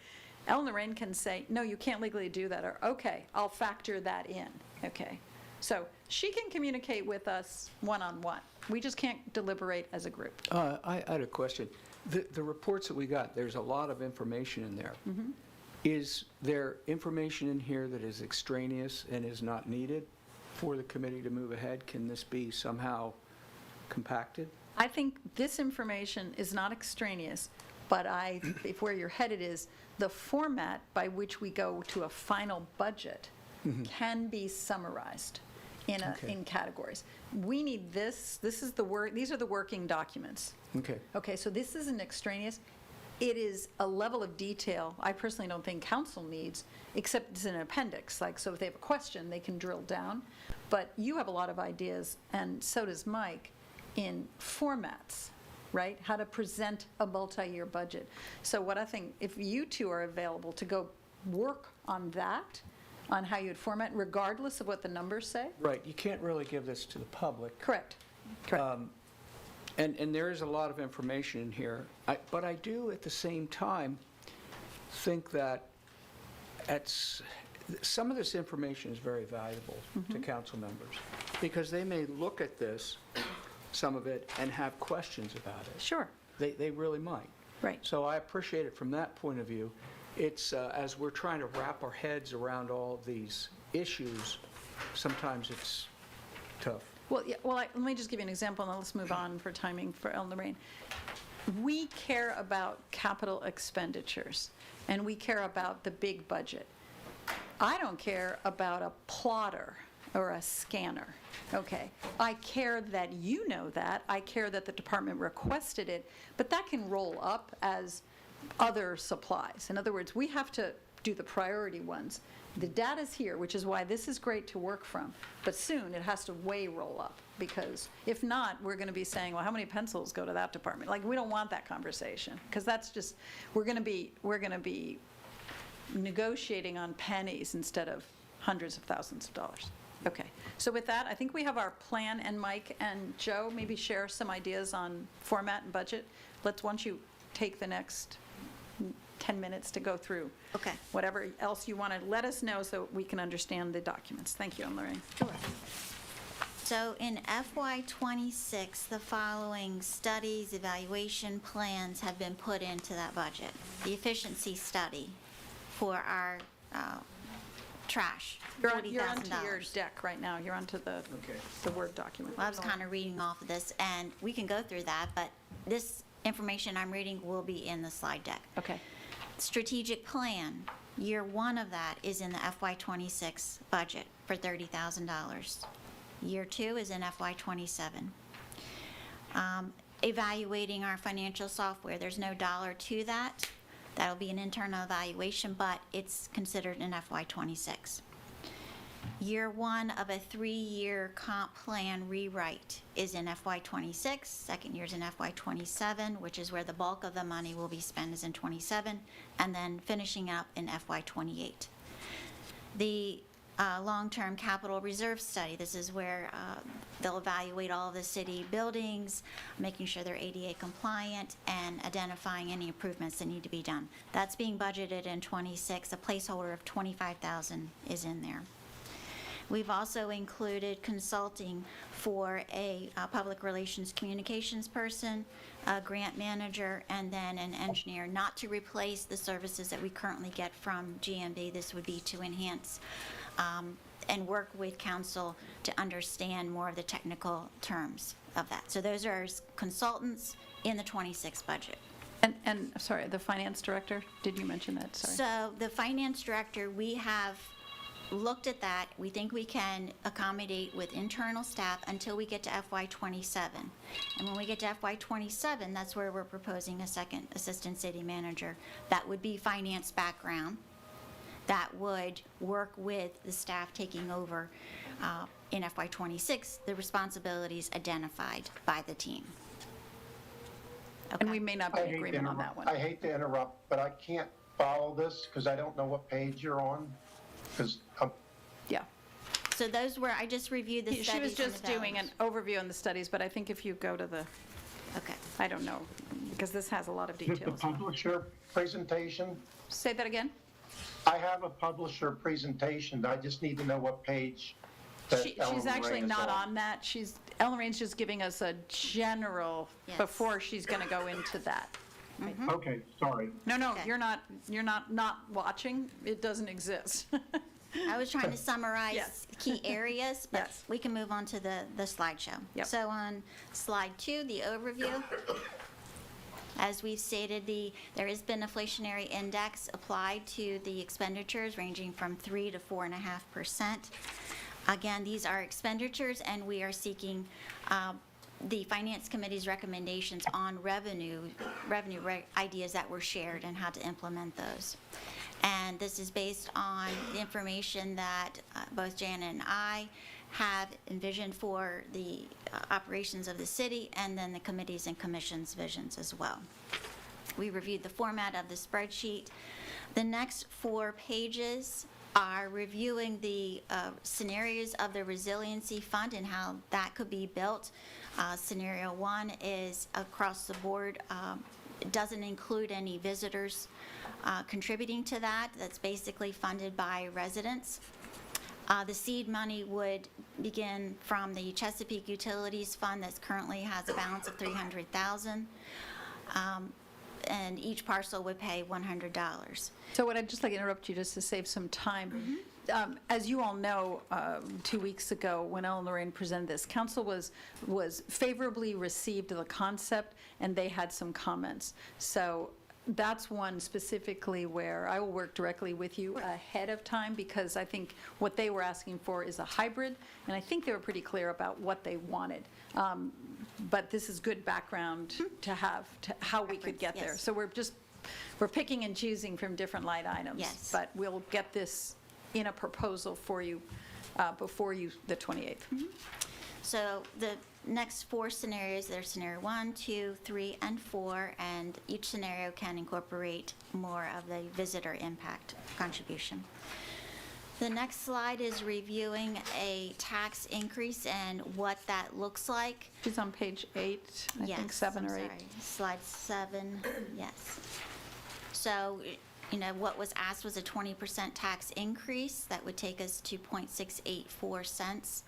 Ellen Lorraine can say, no, you can't legally do that, or okay, I'll factor that in, okay? So she can communicate with us one-on-one. We just can't deliberate as a group. I had a question. The reports that we got, there's a lot of information in there. Is there information in here that is extraneous and is not needed for the committee to move ahead? Can this be somehow compacted? I think this information is not extraneous, but if where you're headed is, the format by which we go to a final budget can be summarized in categories. We need this is these are the working documents. Okay. Okay, so this isn't extraneous. It is a level of detail I personally don't think council needs, except it's an appendix. Like, so if they have a question, they can drill down. But you have a lot of ideas, and so does Mike, in formats, right? How to present a multi-year budget. So what I think, if you two are available to go work on that, on how you'd format, regardless of what the numbers say. Right, you can't really give this to the public. Correct. And there is a lot of information in here. But I do, at the same time, think that some of this information is very valuable to council members, because they may look at this, some of it, and have questions about it. Sure. They really might. Right. So I appreciate it from that point of view. It's, as we're trying to wrap our heads around all of these issues, sometimes it's tough. Well, yeah, let me just give you an example, and then let's move on for timing for Ellen Lorraine. We care about capital expenditures, and we care about the big budget. I don't care about a plotter or a scanner, okay? I care that you know that. I care that the department requested it, but that can roll up as other supplies. In other words, we have to do the priority ones. The data's here, which is why this is great to work from, but soon it has to way roll up, because if not, we're going to be saying, well, how many pencils go to that department? Like, we don't want that conversation, because that's just, we're going to be negotiating on pennies instead of hundreds of thousands of dollars. Okay, so with that, I think we have our plan, and Mike and Joe maybe share some ideas on format and budget. Once you take the next 10 minutes to go through. Okay. Whatever else you want to let us know so we can understand the documents. Thank you, Anne Lorraine. So in FY26, the following studies, evaluation plans have been put into that budget. The efficiency study for our trash, You're $40,000. onto your deck right now. You're onto the Word document. Well, I was kind of reading off of this, and we can go through that, but this information I'm reading will be in the slide deck. Okay. Strategic plan, year one of that is in the FY26 budget for $30,000. Year two is in FY27. Evaluating our financial software, there's no dollar to that. That'll be an internal evaluation, but it's considered in FY26. Year one of a 3-year comp plan rewrite is in FY26. Second year's in FY27, which is where the bulk of the money will be spent, is in 27, and then finishing up in FY28. The long-term capital reserve study, this is where they'll evaluate all of the city buildings, making sure they're ADA compliant, and identifying any improvements that need to be done. That's being budgeted in 26. A placeholder of $25,000 is in there. We've also included consulting for a public relations communications person, a grant manager, and then an engineer, not to replace the services that we currently get from GMB. This would be to enhance and work with council to understand more of the technical terms of that. So those are consultants in the 26 budget. And sorry, the finance director, did you mention that? Sorry. So the finance director, we have looked at that. We think we can accommodate with internal staff until we get to FY27. And when we get to FY27, that's where we're proposing a second assistant city manager. That would be finance background. That would work with the staff taking over in FY26, the responsibilities identified by the team. And we may not be in agreement on that one. I hate to interrupt, but I can't follow this because I don't know what page you're on. Yeah. So those were, I just reviewed the studies. She was and just doing an overview on the studies, but I think if you go to the, Okay. I don't know, because this has a lot of Is it the details. publisher presentation? Say that again? I have a publisher presentation. I just need to know what page that Ellen She's actually Lorraine is not on that. Ellen Lorraine's just giving us a general, Yes. before she's going to go into that. Okay, sorry. No, Okay. you're not watching. It doesn't exist. I was trying to summarize Yes. key areas, but Yes. we can move on to the slideshow. Yep. So on slide 2, the overview, as we've stated, there has been inflationary index applied to the expenditures ranging from 3 to 4.5%. Again, these are expenditures, and we are seeking the Finance Committee's recommendations on revenue ideas that were shared and how to implement those. And this is based on the information that both Jan and I have envisioned for the operations of the city, and then the committees and commissions' visions as well. We reviewed the format of the spreadsheet. The next 4 pages are reviewing the scenarios of the resiliency fund and how that could be built. Scenario 1 is across the board, doesn't include any visitors contributing to that. That's basically funded by residents. The seed money would begin from the Chesapeake Utilities Fund that currently has a balance of $300,000, and each parcel would pay $100. So what I'd just like to interrupt you just to save some time. As you all know, 2 weeks ago, when Ellen Lorraine presented this, council was favorably received the concept, and they had some comments. So that's one specifically where I will work directly with you ahead of time, because I think what they were asking for is a hybrid, and I think they were pretty clear about what they wanted. But this is good background to have, to how we could get there. Yes. So we're picking and choosing from different line items. Yes. But we'll get this in a proposal for you before the 28th. So the next 4 scenarios, there's scenario 1, 2, 3, and 4, and each scenario can incorporate more of the visitor impact contribution. The next slide is reviewing a tax increase and what that looks like. She's on page 8, I think Yes, 7 I'm or 8. sorry. Slide 7, yes. So, what was asked was a 20% tax increase. That would take us to .684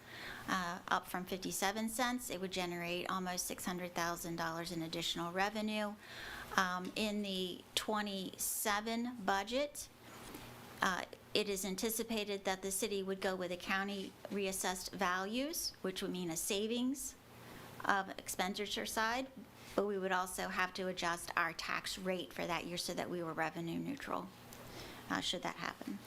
up from 57 cents. It would generate almost $600,000 in additional revenue. In the 27 budget, it is anticipated that the city would go with the county reassessed values, which would mean a savings of expenditure side, but we would also have to adjust our tax rate for that year so that we were revenue neutral, should that happen.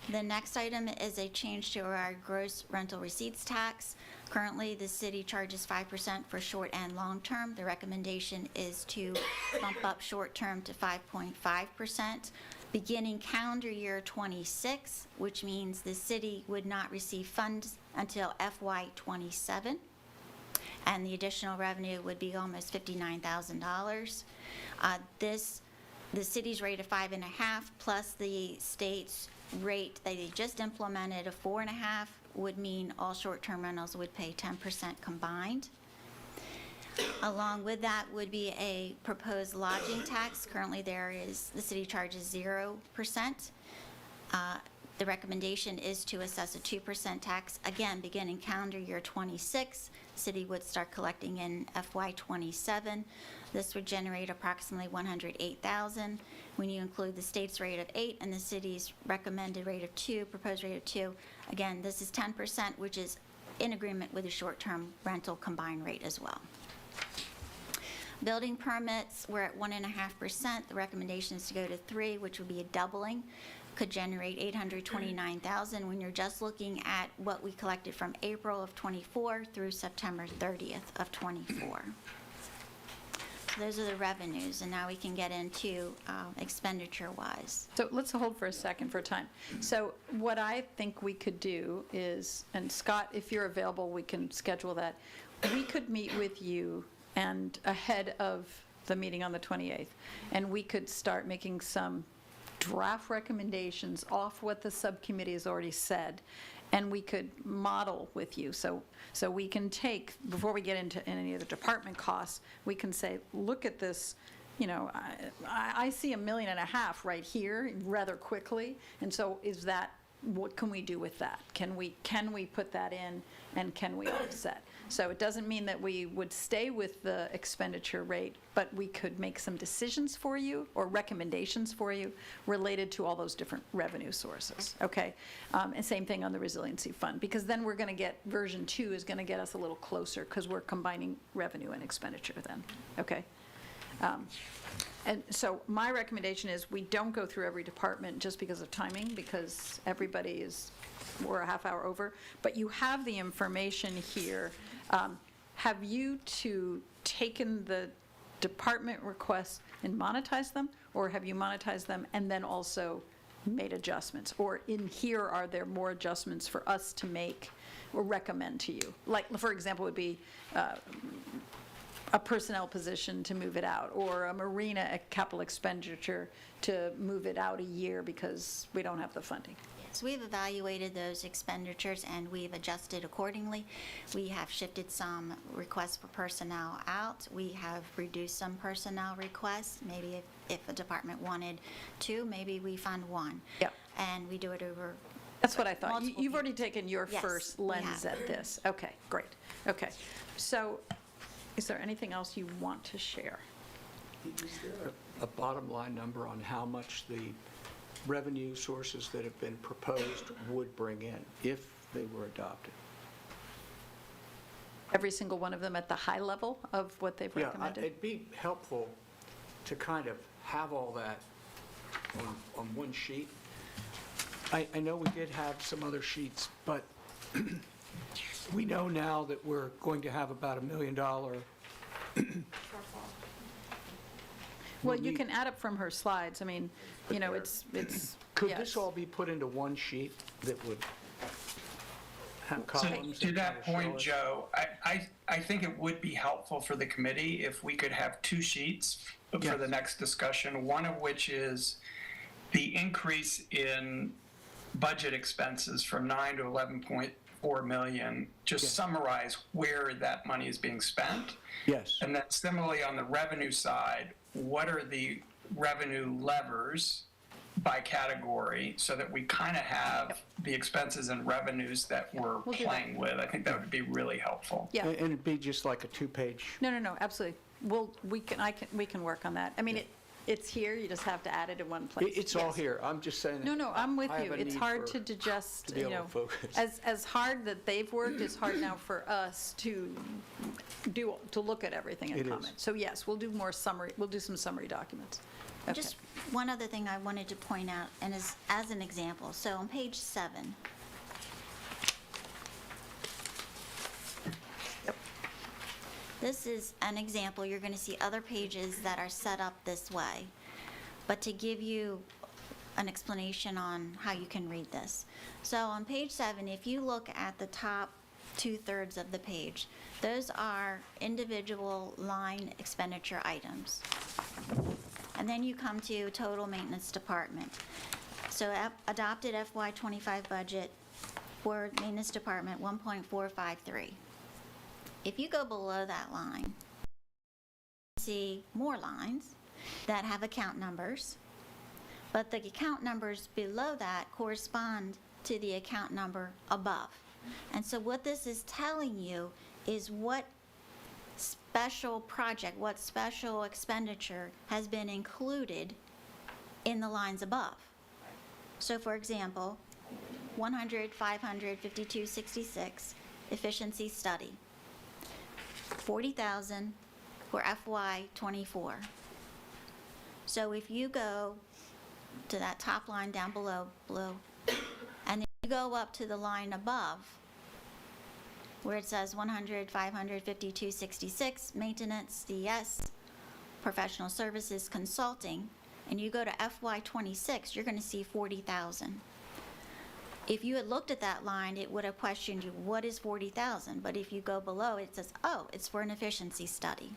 The next item is a change to our gross rental receipts tax. Currently, the city charges 5% for short and long-term. The recommendation is to bump up short-term to 5.5%. Beginning calendar year '26, which means the city would not receive funds until FY27, and the additional revenue would be almost $59,000. The city's rate of 5.5 plus the state's rate that they just implemented of 4.5 would mean all short-term rentals would pay 10% combined. Along with that would be a proposed lodging tax. Currently, the city charges 0%. The recommendation is to assess a 2% tax. Again, beginning calendar year '26, city would start collecting in FY27. This would generate approximately $108,000. When you include the state's rate of 8 and the city's recommended rate of 2, proposed rate of 2, again, this is 10%, which is in agreement with the short-term rental combined rate as well. Building permits, we're at 1.5%. The recommendation is to go to 3, which would be a doubling. Could generate $829,000 when you're just looking at what we collected from April of '24 through September 30th of '24. So those are the revenues, and now we can get into expenditure-wise. So let's hold for a second for time. So what I think we could do is, and Scott, if you're available, we can schedule that. We could meet with you and ahead of the meeting on the 28th, and we could start making some draft recommendations off what the subcommittee has already said, and we could model with you. So we can take, before we get into any of the department costs, we can say, look at this, I see $1.5 million right here rather quickly, and so is that, what can we do with that? Can we put that in, and can we offset? So it doesn't mean that we would stay with the expenditure rate, but we could make some decisions for you or recommendations for you related to all those different revenue sources, okay? And same thing on the resiliency fund, because then we're going to get, version 2 is going to get us a little closer because we're combining revenue and expenditure then, okay? And so my recommendation is we don't go through every department just because of timing, because everybody is, we're a half hour over, but you have the information here. Have you two taken the department requests and monetized them, or have you monetized them and then also made adjustments? Or in here, are there more adjustments for us to make or recommend to you? Like, for example, would be a personnel position to move it out, or a marina a capital expenditure to move it out a year because we don't have the funding. So we've evaluated those expenditures and we've adjusted accordingly. We have shifted some requests for personnel out. We have reduced some personnel requests. Maybe if a department wanted 2, maybe we fund 1. Yep. And we do it over. That's what I thought. multiple You've already periods. taken your Yes, first we lens have. at this. Okay, great. Okay. So is there anything else you want to share? Is there a bottom line number on how much the revenue sources that have been proposed would bring in if they were adopted? Every single one of them at the high level of what they've Yeah, recommended? it'd be helpful to kind of have all that on one sheet. I know we did have some other sheets, but we know now that we're going to have about $1 million. Well, you can add up from her slides. I mean, you know, it's Could yes. this all be put into one sheet that would have So columns? to that kinda show point, us? Joe, I think it would be helpful for the committee if we could have 2 sheets for Yes. the next discussion, one of which is the increase in budget expenses from 9 to 11.4 million, just Yes. summarize where that money is being spent. Yes. And then similarly on the revenue side, what are the revenue levers by category so that we kind of have the expenses and revenues that we're We'll do that. playing with? I think that would be really helpful. Yeah. And it'd be just like a 2-page. No, absolutely. We can work on that. I mean, it's here, you just have to add it in one place. It's all Yes. here. I'm just saying. No, I'm with I you. have a It's need hard for- to digest, to be you able know. to focus. As hard that they've worked, it's hard now for us to look at everything and It is. comment. So yes, we'll do more summary, we'll do some summary documents. Okay. Just one other thing I wanted to point out, and as an example, so on page 7. This is an example. You're going to see other pages that are set up this way. But to give you an explanation on how you can read this. So on page 7, if you look at the top 2/3 of the page, those are individual line expenditure items. And then you come to total maintenance department. So adopted FY25 budget for maintenance department, 1.453. If you go below that line, you see more lines that have account numbers, but the account numbers below that correspond to the account number above. And so what this is telling you is what special project, what special expenditure has been included in the lines above. So for example, 100, 500, 5266, efficiency study. 40,000 for FY24. So if you go to that top line down below, and then you go up to the line above, where it says 100, 500, 5266, maintenance, CS, professional services, consulting, and you go to FY26, you're going to see 40,000. If you had looked at that line, it would have questioned you, what is 40,000? But if you go below, it says, oh, it's for an efficiency study.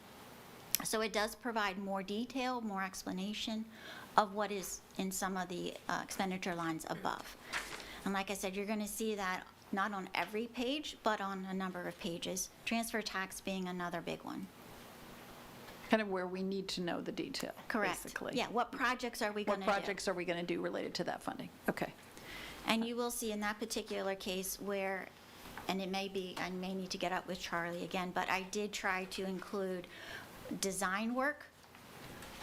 So it does provide more detail, more explanation of what is in some of the expenditure lines above. And like I said, you're going to see that not on every page, but on a number of pages, transfer tax being another big one. Kind of where we need to know the detail, Correct. basically. Yeah, what projects are we going What to do? projects are we going to do related to that funding? Okay. And you will see in that particular case where and it may be, I may need to get up with Charlie again, but I did try to include design work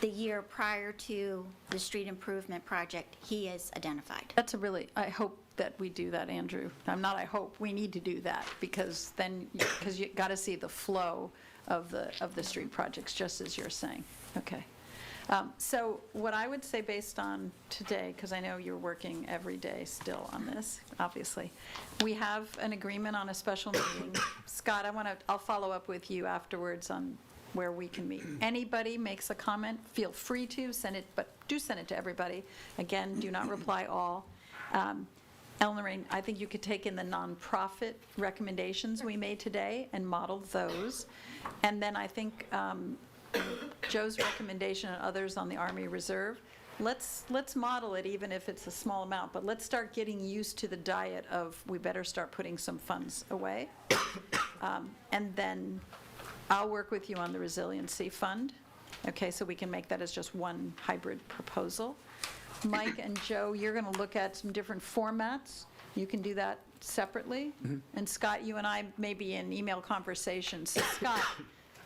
the year prior to the street improvement project he has identified. That's a really, I hope that we do that, Andrew. I hope, we need to do that, because then, because you got to see the flow of the street projects, just as you're saying. Okay. So what I would say based on today, because I know you're working every day still on this, obviously, we have an agreement on a special meeting. Scott, I'll follow up with you afterwards on where we can meet. Anybody makes a comment, feel free to send it, but do send it to everybody. Again, do not reply all. Ellen Lorraine, I think you could take in the nonprofit recommendations we made today and model those. And then I think Joe's recommendation and others on the Army Reserve, let's model it, even if it's a small amount, but let's start getting used to the diet of, we better start putting some funds away. And then I'll work with you on the resiliency fund, okay, so we can make that as just one hybrid proposal. Mike and Joe, you're going to look at some different formats. You can do that separately. And Scott, you and I may be in email conversations. So Scott,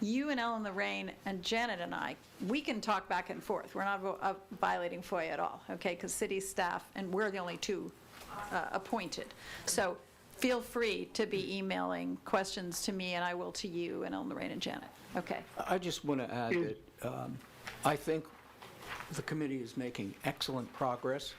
you and Ellen Lorraine and Janet and I, we can talk back and forth. We're not violating FOIA at all, okay, because city staff, and we're the only two appointed. So feel free to be emailing questions to me, and I will to you and Ellen Lorraine and Janet. Okay. I just want to add that I think the committee is making excellent progress.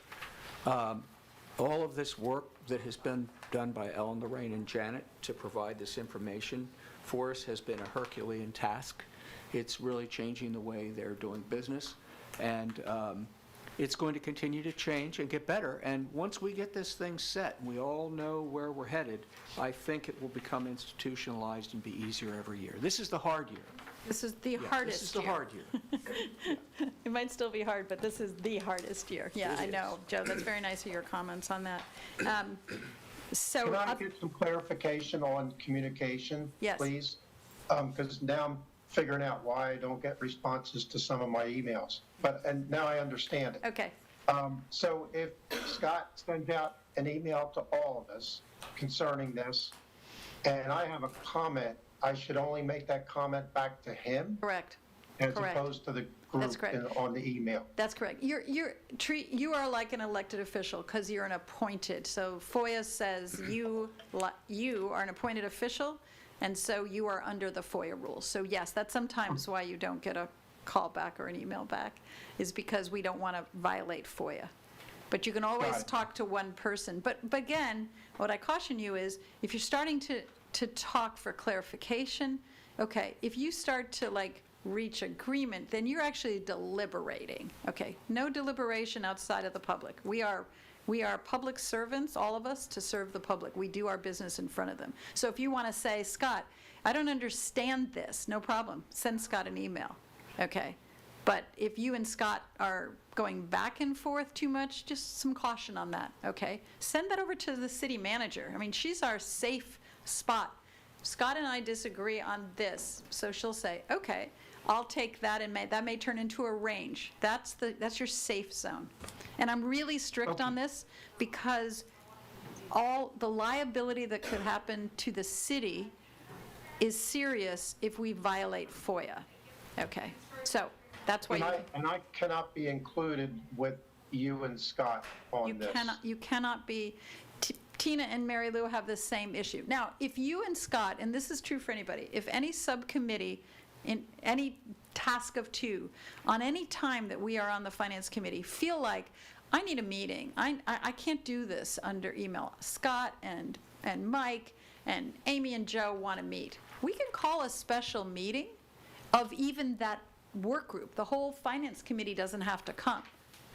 All of this work that has been done by Ellen, Lorraine, and Janet to provide this information for us has been a Herculean task. It's really changing the way they're doing business, and it's going to continue to change and get better. And once we get this thing set, and we all know where we're headed, I think it will become institutionalized and be easier every year. This is the hard year. This is the hardest This is the year. hard year. It might still be hard, but this is the hardest year. Yeah, It I is. know. Joe, that's very nice of your comments on that. So, Can I get some clarification on communication, Yes. please? Because now I'm figuring out why I don't get responses to some of my emails. And now I understand it. okay, So if Scott sends out an email to all of us concerning this, and I have a comment, I should only make that comment back to him correct. as Correct. opposed to the That's group correct. on the email. That's correct. You are like an elected official because you're an appointed. So FOIA says you are an appointed official, and so you are under the FOIA rules. So yes, that's sometimes why you don't get a call back or an email back, is because we don't want to violate FOIA. But you can always Got it. talk to one person. But again, what I caution you is, if you're starting to talk for clarification, okay, if you start to reach agreement, then you're actually deliberating, okay? No deliberation outside of the public. We are public servants, all of us, to serve the public. We do our business in front of them. So if you want to say, Scott, I don't understand this, no problem. Send Scott an email, okay? But if you and Scott are going back and forth too much, just some caution on that, okay? Send that over to the city manager. I mean, she's our safe spot. Scott and I disagree on this, so she'll say, okay, I'll take that, and that may turn into a range. That's your safe zone. And I'm really strict on this because all the liability that could happen to the city is serious if we violate FOIA. Okay, so that's why And I cannot be included with you and Scott on this. you cannot be. Tina and Mary Lou have the same issue. Now, if you and Scott, and this is true for anybody, if any subcommittee in any task of two, on any time that we are on the Finance Committee, feel like, I need a meeting, I can't do this under email, Scott and Mike and Amy and Joe want to meet, we can call a special meeting of even that work group. The whole Finance Committee doesn't have to come.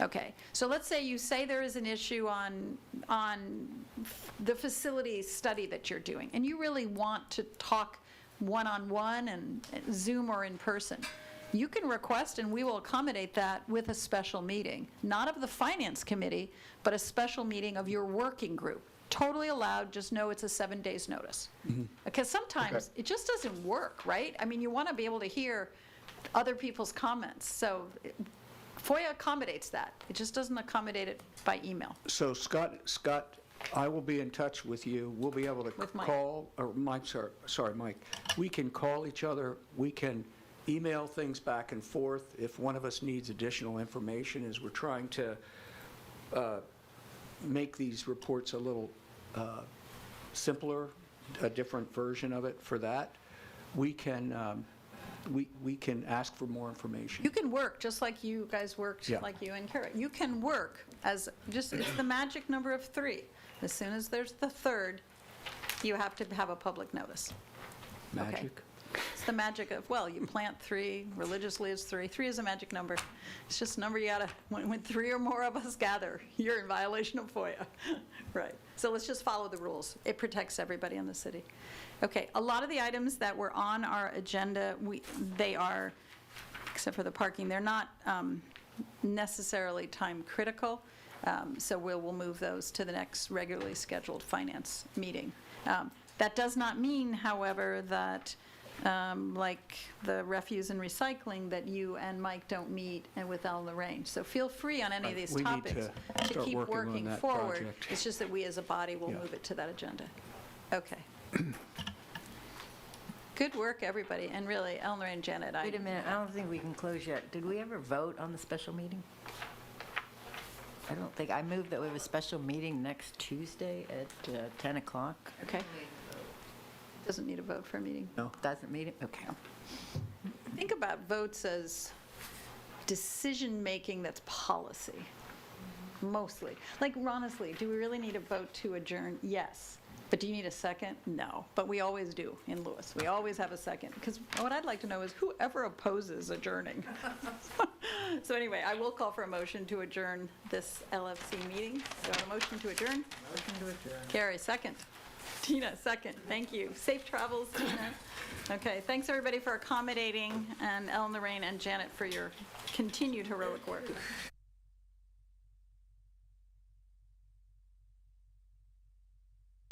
Okay, so let's say you say there is an issue on the facility study that you're doing, and you really want to talk one-on-one and Zoom or in person. You can request, and we will accommodate that with a special meeting, not of the Finance Committee, but a special meeting of your working group. Totally allowed, just know it's a 7 days notice. Because sometimes it just doesn't work, right? I mean, you want to be able to hear other people's comments, so FOIA accommodates that. It just doesn't accommodate it by email. So Scott, I will be in touch with you. We'll be able to With Mike. call, or Mike, sorry, Mike. We can call each other. We can email things back and forth if one of us needs additional information, as we're trying to make these reports a little simpler, a different version of it for that. We can ask for more information. You can work, just like you guys worked, Yeah. like you and Kara. You can work as, just, it's the magic number of 3. As soon as there's the third, you have to have a public notice. Okay. Magic? It's the magic of, well, you plant 3, religiously it's 3. 3 is a magic number. It's just a number you gotta, when 3 or more of us gather, you're in violation of FOIA. Right. So let's just follow the rules. It protects everybody in the city. Okay, a lot of the items that were on our agenda, they are, except for the parking, they're not necessarily time critical. So we'll move those to the next regularly scheduled finance meeting. That does not mean, however, that like the refuse and recycling, that you and Mike don't meet and with Ellen Lorraine. So feel free on any of these We need topics to to start keep working on working that forward. project. It's just that we as a body will Yeah. move it to that agenda. Okay. Good work, everybody. And really, Ellen Lorraine and Janet, Wait a minute, I don't think we can close yet. Did we ever vote on the special meeting? I don't think, I moved that we have a special meeting next Tuesday at 10 o'clock. Okay. Doesn't need a vote for a meeting. No? Doesn't meet it? Okay. Think about votes as decision-making that's policy, mostly. Like, honestly, do we really need a vote to adjourn? Yes. But do you need a second? No. But we always do in Lewes. We always have a second. Because what I'd like to know is whoever opposes adjourning. So anyway, I will call for a motion to adjourn this LFC meeting. So a motion to adjourn? Motion to adjourn. Carrie, second. Tina, second. Thank you. Safe travels, Tina. Okay, thanks everybody for accommodating, and Ellen Lorraine and Janet for your continued heroic work.